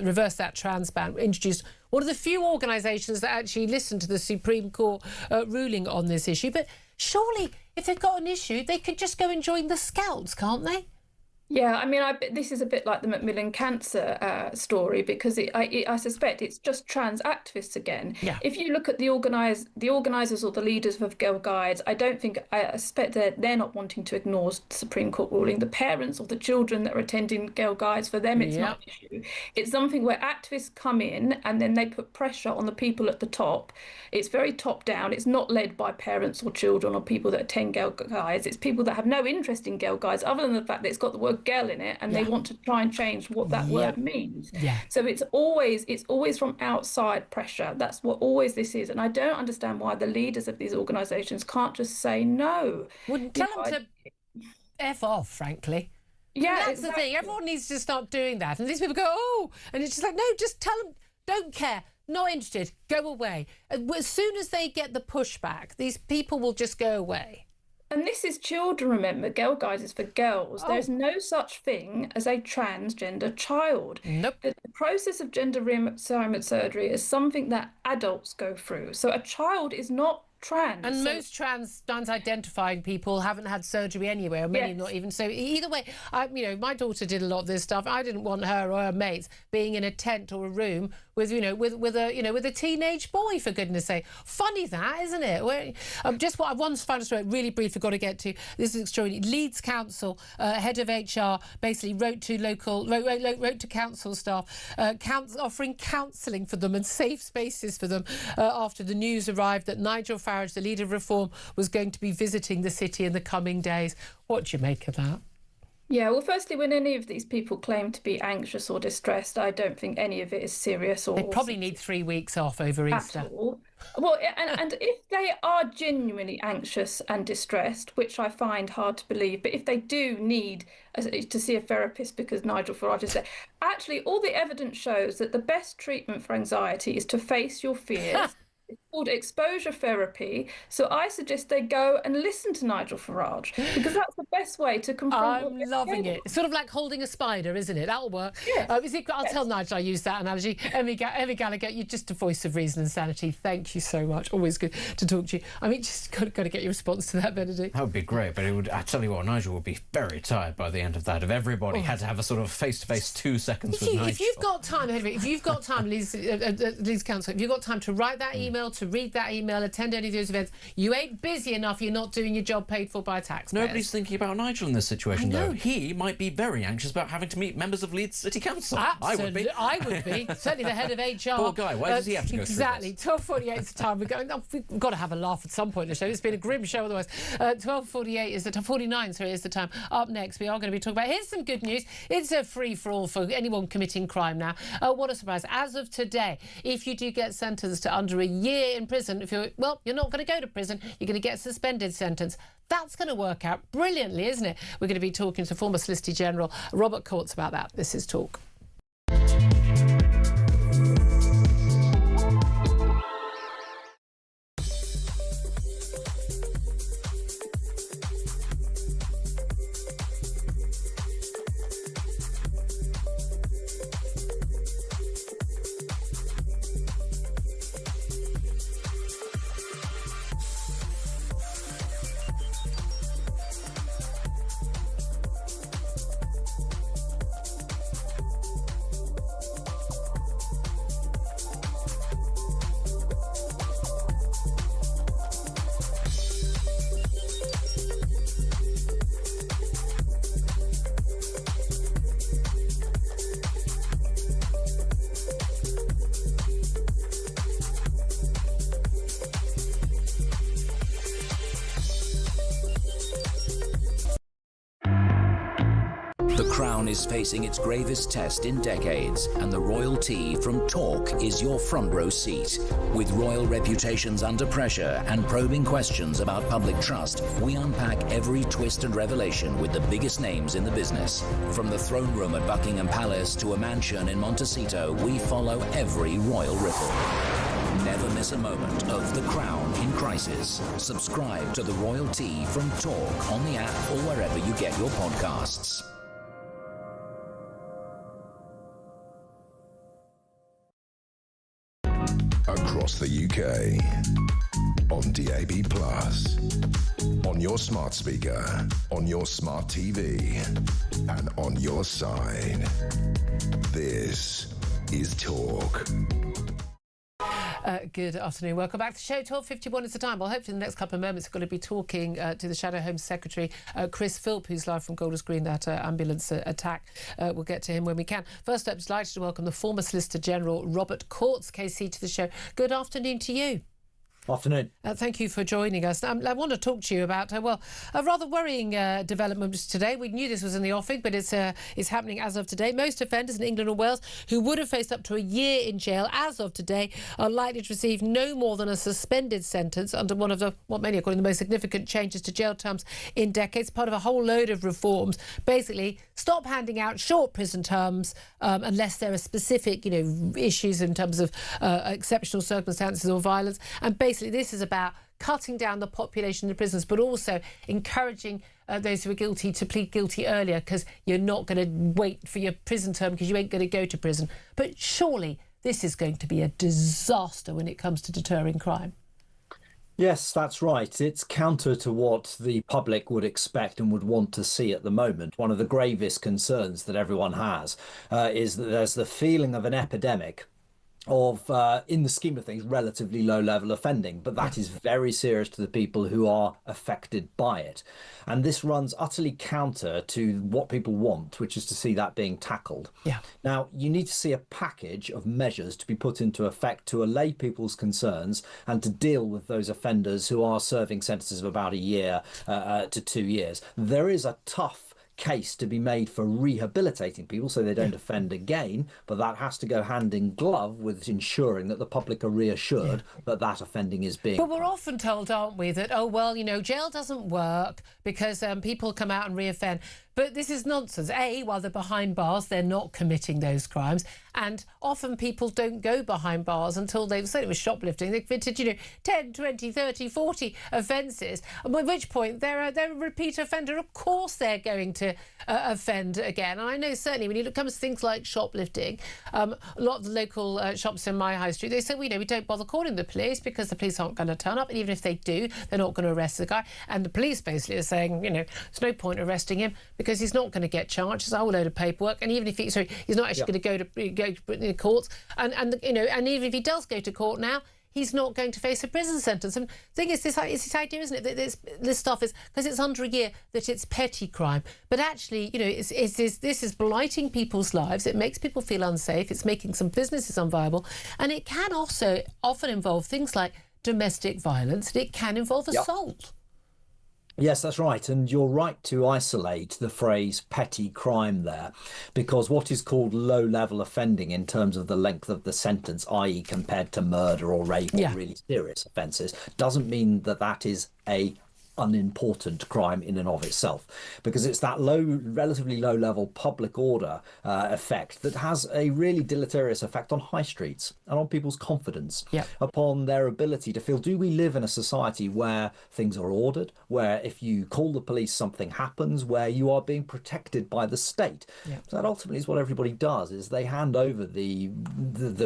reverse that trans ban. Introduced one of the few organisations that actually listened to the Supreme Court ruling on this issue. But surely, if they've got an issue, they could just go and join the Scouts, can't they? Yeah, I mean, this is a bit like the Macmillan cancer story, because I suspect it's just trans activists again. Yeah. If you look at the organisers or the leaders of Girl Guides, I suspect that they're not wanting to ignore the Supreme Court ruling. The parents or the children that are attending Girl Guides, for them, it's not an issue. It's something where activists come in and then they put pressure on the people at the top. It's very top down. It's not led by parents or children or people that attend Girl Guides. It's people that have no interest in Girl Guides, other than the fact that it's got the word girl in it, and they want to try and change what that word means. So it's always from outside pressure. That's what always this is. And I don't understand why the leaders of these organisations can't just say no. Well, tell them to F off, frankly. Yeah, that's the thing. Everyone needs to start doing that. And these people go, oh, and it's just like, no, just tell them, don't care, not interested, go away. As soon as they get the pushback, these people will just go away. And this is children, remember. Girl Guides is for girls. There's no such thing as a transgender child. Nope. The process of gender reassignment surgery is something that adults go through. So a child is not trans. And most trans identifying people haven't had surgery anyway, or many not even. So either way, my daughter did a lot of this stuff. I didn't want her or her mates being in a tent or a room with a teenage boy, for goodness sake. Funny that, isn't it? Just what one final story, really brief, I've got to get to. This is extraordinary. Leeds Council head of HR basically wrote to council staff, offering counselling for them and safe spaces for them after the news arrived that Nigel Farage, the leader of Reform, was going to be visiting the city in the coming days. What do you make of that? Yeah, well, firstly, when any of these people claim to be anxious or distressed, I don't think any of it is serious. They probably need 3 weeks off over Easter. Well, and if they are genuinely anxious and distressed, which I find hard to believe, but if they do need to see a therapist because Nigel Farage is there, actually, all the evidence shows that the best treatment for anxiety is to face your fears. It's called exposure therapy. So I suggest they go and listen to Nigel Farage, because that's the best way to confront. I'm loving it. It's sort of like holding a spider, isn't it? That'll work. Yes. I'll tell Nigel I use that analogy. Emmy Gallagher, you're just a voice of reason and sanity. Thank you so much. Always good to talk to you. I mean, just got to get your response to that, Benedict. That would be great, but I tell you what, Nigel would be very tired by the end of that. If everybody had to have a sort of face-to-face 2 seconds with Nigel. If you've got time, Leeds Council, if you've got time to write that email, to read that email, attend any of those events, you ain't busy enough, you're not doing your job paid for by taxpayers. Nobody's thinking about Nigel in this situation, though. He might be very anxious about having to meet members of Leeds City Council. Absolutely. I would be. Certainly the head of HR. Poor guy, why does he have to go through this? Exactly. 12:48 is the time. We've got to have a laugh at some point in the show. It's been a grim show otherwise. 12:48 is the time. 49, sorry, is the time. Up next, we are going to be talking about... Here's some good news. It's a free-for-all for anyone committing crime now. What a surprise. As of today, if you do get sentenced to under a year in prison, you're not going to go to prison, you're going to get a suspended sentence. That's going to work out brilliantly, isn't it? We're going to be talking to former Solicitor General Robert Courts about that. This is Talk. The Crown is facing its gravest test in decades, and the royalty from Talk is your front row seat. With royal reputations under pressure and probing questions about public trust, we unpack every twist and revelation with the biggest names in the business. From the throne room at Buckingham Palace to a mansion in Montecito, we follow every royal ripple. Never miss a moment of The Crown in crisis. Subscribe to The Royalty from Talk on the app or wherever you get your podcasts. across the UK, on DAB+, on your smart speaker, on your smart TV, and on your side. This is Talk. Good afternoon. Welcome back to the show. 12:51 is the time. Well, hopefully in the next couple of moments we're going to be talking to the Shadow Home Secretary, Chris Philp, who's live from Golders Green, that ambulance attack. We'll get to him when we can. First up, delighted to welcome the former Solicitor General, Robert Courts, KC, to the show. Good afternoon to you. Afternoon. Thank you for joining us. I want to talk to you about, a rather worrying development today. We knew this was in the offing, but it's happening as of today. Most offenders in England and Wales who would have faced up to a year in jail as of today are likely to receive no more than a suspended sentence under one of what many are calling the most significant changes to jail terms in decades, part of a whole load of reforms. Basically, stop handing out short prison terms unless there are specific, issues in terms of exceptional circumstances or violence. And basically, this is about cutting down the population in the prisons, but also encouraging those who are guilty to plead guilty earlier, because you're not going to wait for your prison term because you ain't going to go to prison. But surely this is going to be a disaster when it comes to deterring crime. Yes, that's right. It's counter to what the public would expect and would want to see at the moment. One of the gravest concerns that everyone has is that there's the feeling of an epidemic of, in the scheme of things, relatively low-level offending, but that is very serious to the people who are affected by it. And this runs utterly counter to what people want, which is to see that being tackled. Yeah. Now, you need to see a package of measures to be put into effect to allay people's concerns and to deal with those offenders who are serving sentences of about a year to 2 years. There is a tough case to be made for rehabilitating people so they don't offend again, but that has to go hand in glove with ensuring that the public are reassured that that offending is being. But we're often told, aren't we, that, jail doesn't work because people come out and reoffend. But this is nonsense. While they're behind bars, they're not committing those crimes. And often people don't go behind bars until they've, certainly with shoplifting, they've committed, 10, 20, 30, 40 offences, at which point they're a repeat offender. Of course they're going to offend again. And I know certainly when it comes to things like shoplifting, a lot of the local shops in my high street, they say, we don't bother calling the police because the police aren't going to turn up. And even if they do, they're not going to arrest the guy. And the police basically are saying, there's no point arresting him because he's not going to get charged. There's a whole load of paperwork, and even if he's not actually going to go to courts, and even if he does go to court now, he's not going to face a prison sentence. And the thing is, it's this idea, isn't it, that this stuff is, because it's under a year, that it's petty crime. But actually, this is blighting people's lives. It makes people feel unsafe. It's making some businesses unviable, and it can also often involve things like domestic violence. And it can involve assault. Yes, that's right. And you're right to isolate the phrase petty crime there, because what is called low-level offending in terms of the length of the sentence, i.e. compared to murder or rape or really serious offences, doesn't mean that that is a unimportant crime in and of itself, because it's that relatively low level public order effect that has a really deleterious effect on high streets and on people's confidence, upon their ability to feel, do we live in a society where things are ordered, where if you call the police something happens, where you are being protected by the state. So that ultimately is what everybody does, is they hand over the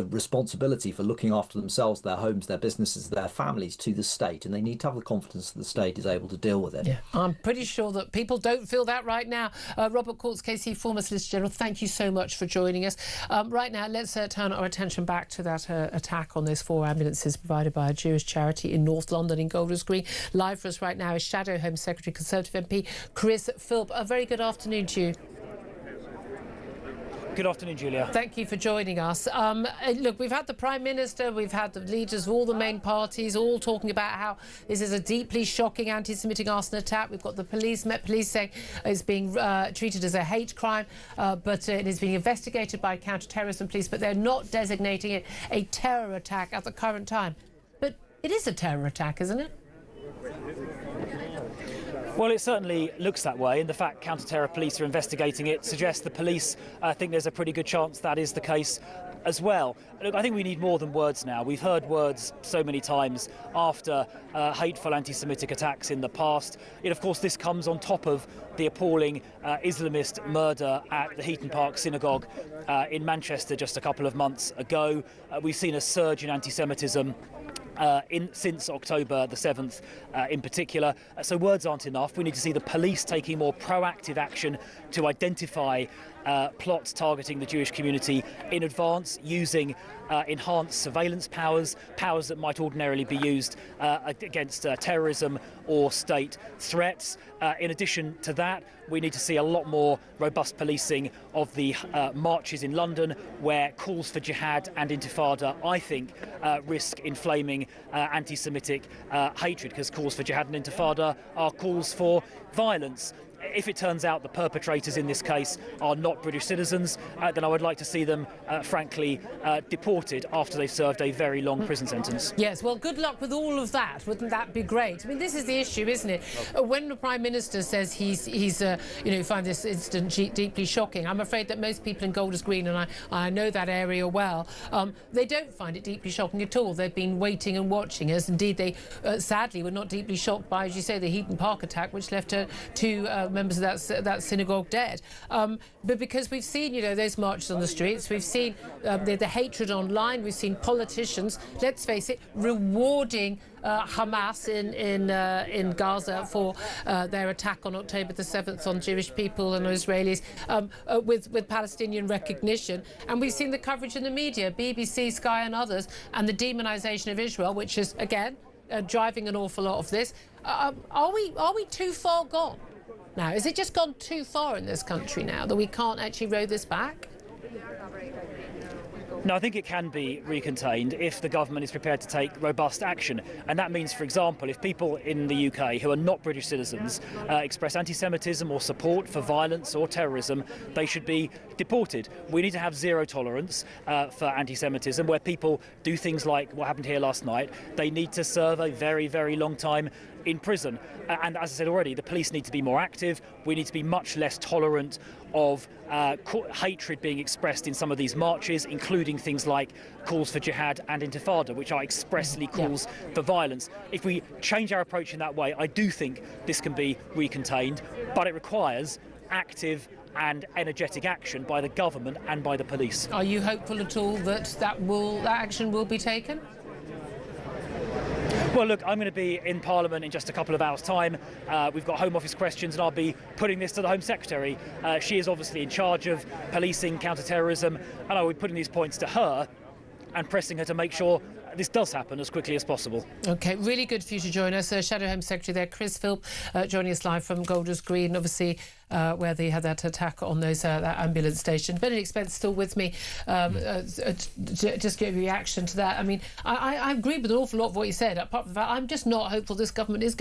responsibility for looking after themselves, their homes, their businesses, their families to the state, and they need to have the confidence that the state is able to deal with it. I'm pretty sure that people don't feel that right now. Robert Courts, KC, former Solicitor General, thank you so much for joining us. Right now, let's turn our attention back to that attack on those 4 ambulances provided by a Jewish charity in North London in Golders Green. Live for us right now is Shadow Home Secretary, Conservative MP Chris Philp. A very good afternoon to you. Good afternoon, Julia. Thank you for joining us. Look, we've had the Prime Minister, we've had the leaders of all the main parties all talking about how this is a deeply shocking anti-Semitic arson attack. We've got the police saying it's being treated as a hate crime, but it is being investigated by counter-terrorism police, but they're not designating it a terror attack at the current time. But it is a terror attack, isn't it? Well, it certainly looks that way, and the fact counter-terror police are investigating it suggests the police think there's a pretty good chance that is the case. as well. Look, I think we need more than words now. We've heard words so many times after hateful anti-Semitic attacks in the past. Yet, of course, this comes on top of the appalling Islamist murder at the Heaton Park Synagogue in Manchester just a couple of months ago. We've seen a surge in anti-Semitism since October the 7th in particular. So words aren't enough. We need to see the police taking more proactive action to identify plots targeting the Jewish community in advance, using enhanced surveillance powers that might ordinarily be used against terrorism or state threats. In addition to that, we need to see a lot more robust policing of the marches in London, where calls for jihad and intifada, I think, risk inflaming anti-Semitic hatred, because calls for jihad and intifada are calls for violence. If it turns out the perpetrators in this case are not British citizens, then I would like to see them, frankly, deported after they've served a very long prison sentence. Yes, well, good luck with all of that. Wouldn't that be great? I mean, this is the issue, isn't it? When the Prime Minister says he's find this incident deeply shocking, I'm afraid that most people in Golders Green, and I know that area well, they don't find it deeply shocking at all. They've been waiting and watching, as indeed they sadly were not deeply shocked by, as you say, the Heaton Park attack, which left two members of that synagogue dead. But because we've seen, those marches on the streets, we've seen the hatred online, we've seen politicians, let's face it, rewarding Hamas in Gaza for their attack on October the 7th on Jewish people and Israelis with Palestinian recognition. And we've seen the coverage in the media, BBC, Sky and others, and the demonisation of Israel, which is, again, driving an awful lot of this. Are we too far gone now? Is it just gone too far in this country now that we can't actually row this back? No, I think it can be recontained if the government is prepared to take robust action. And that means, for example, if people in the UK who are not British citizens express anti-Semitism or support for violence or terrorism, they should be deported. We need to have zero tolerance for anti-Semitism, where people do things like what happened here last night. They need to serve a very, very long time in prison. And as I said already, the police need to be more active. We need to be much less tolerant of hatred being expressed in some of these marches, including things like calls for jihad and intifada, which are expressly calls for violence. If we change our approach in that way, I do think this can be recontained, but it requires active and energetic action by the government and by the police. Are you hopeful at all that action will be taken? Well, look, I'm going to be in Parliament in just a couple of hours' time. We've got Home Office questions, and I'll be putting this to the Home Secretary. She is obviously in charge of policing, counter-terrorism, and I will be putting these points to her and pressing her to make sure this does happen as quickly as possible. OK, really good for you to join us. Shadow Home Secretary there, Chris Philp, joining us live from Golders Green, obviously, where they had that attack on that ambulance station. Benedict Spence still with me. Just give a reaction to that. I mean, I agree with an awful lot of what you said. Apart from that, I'm just not hopeful this government is going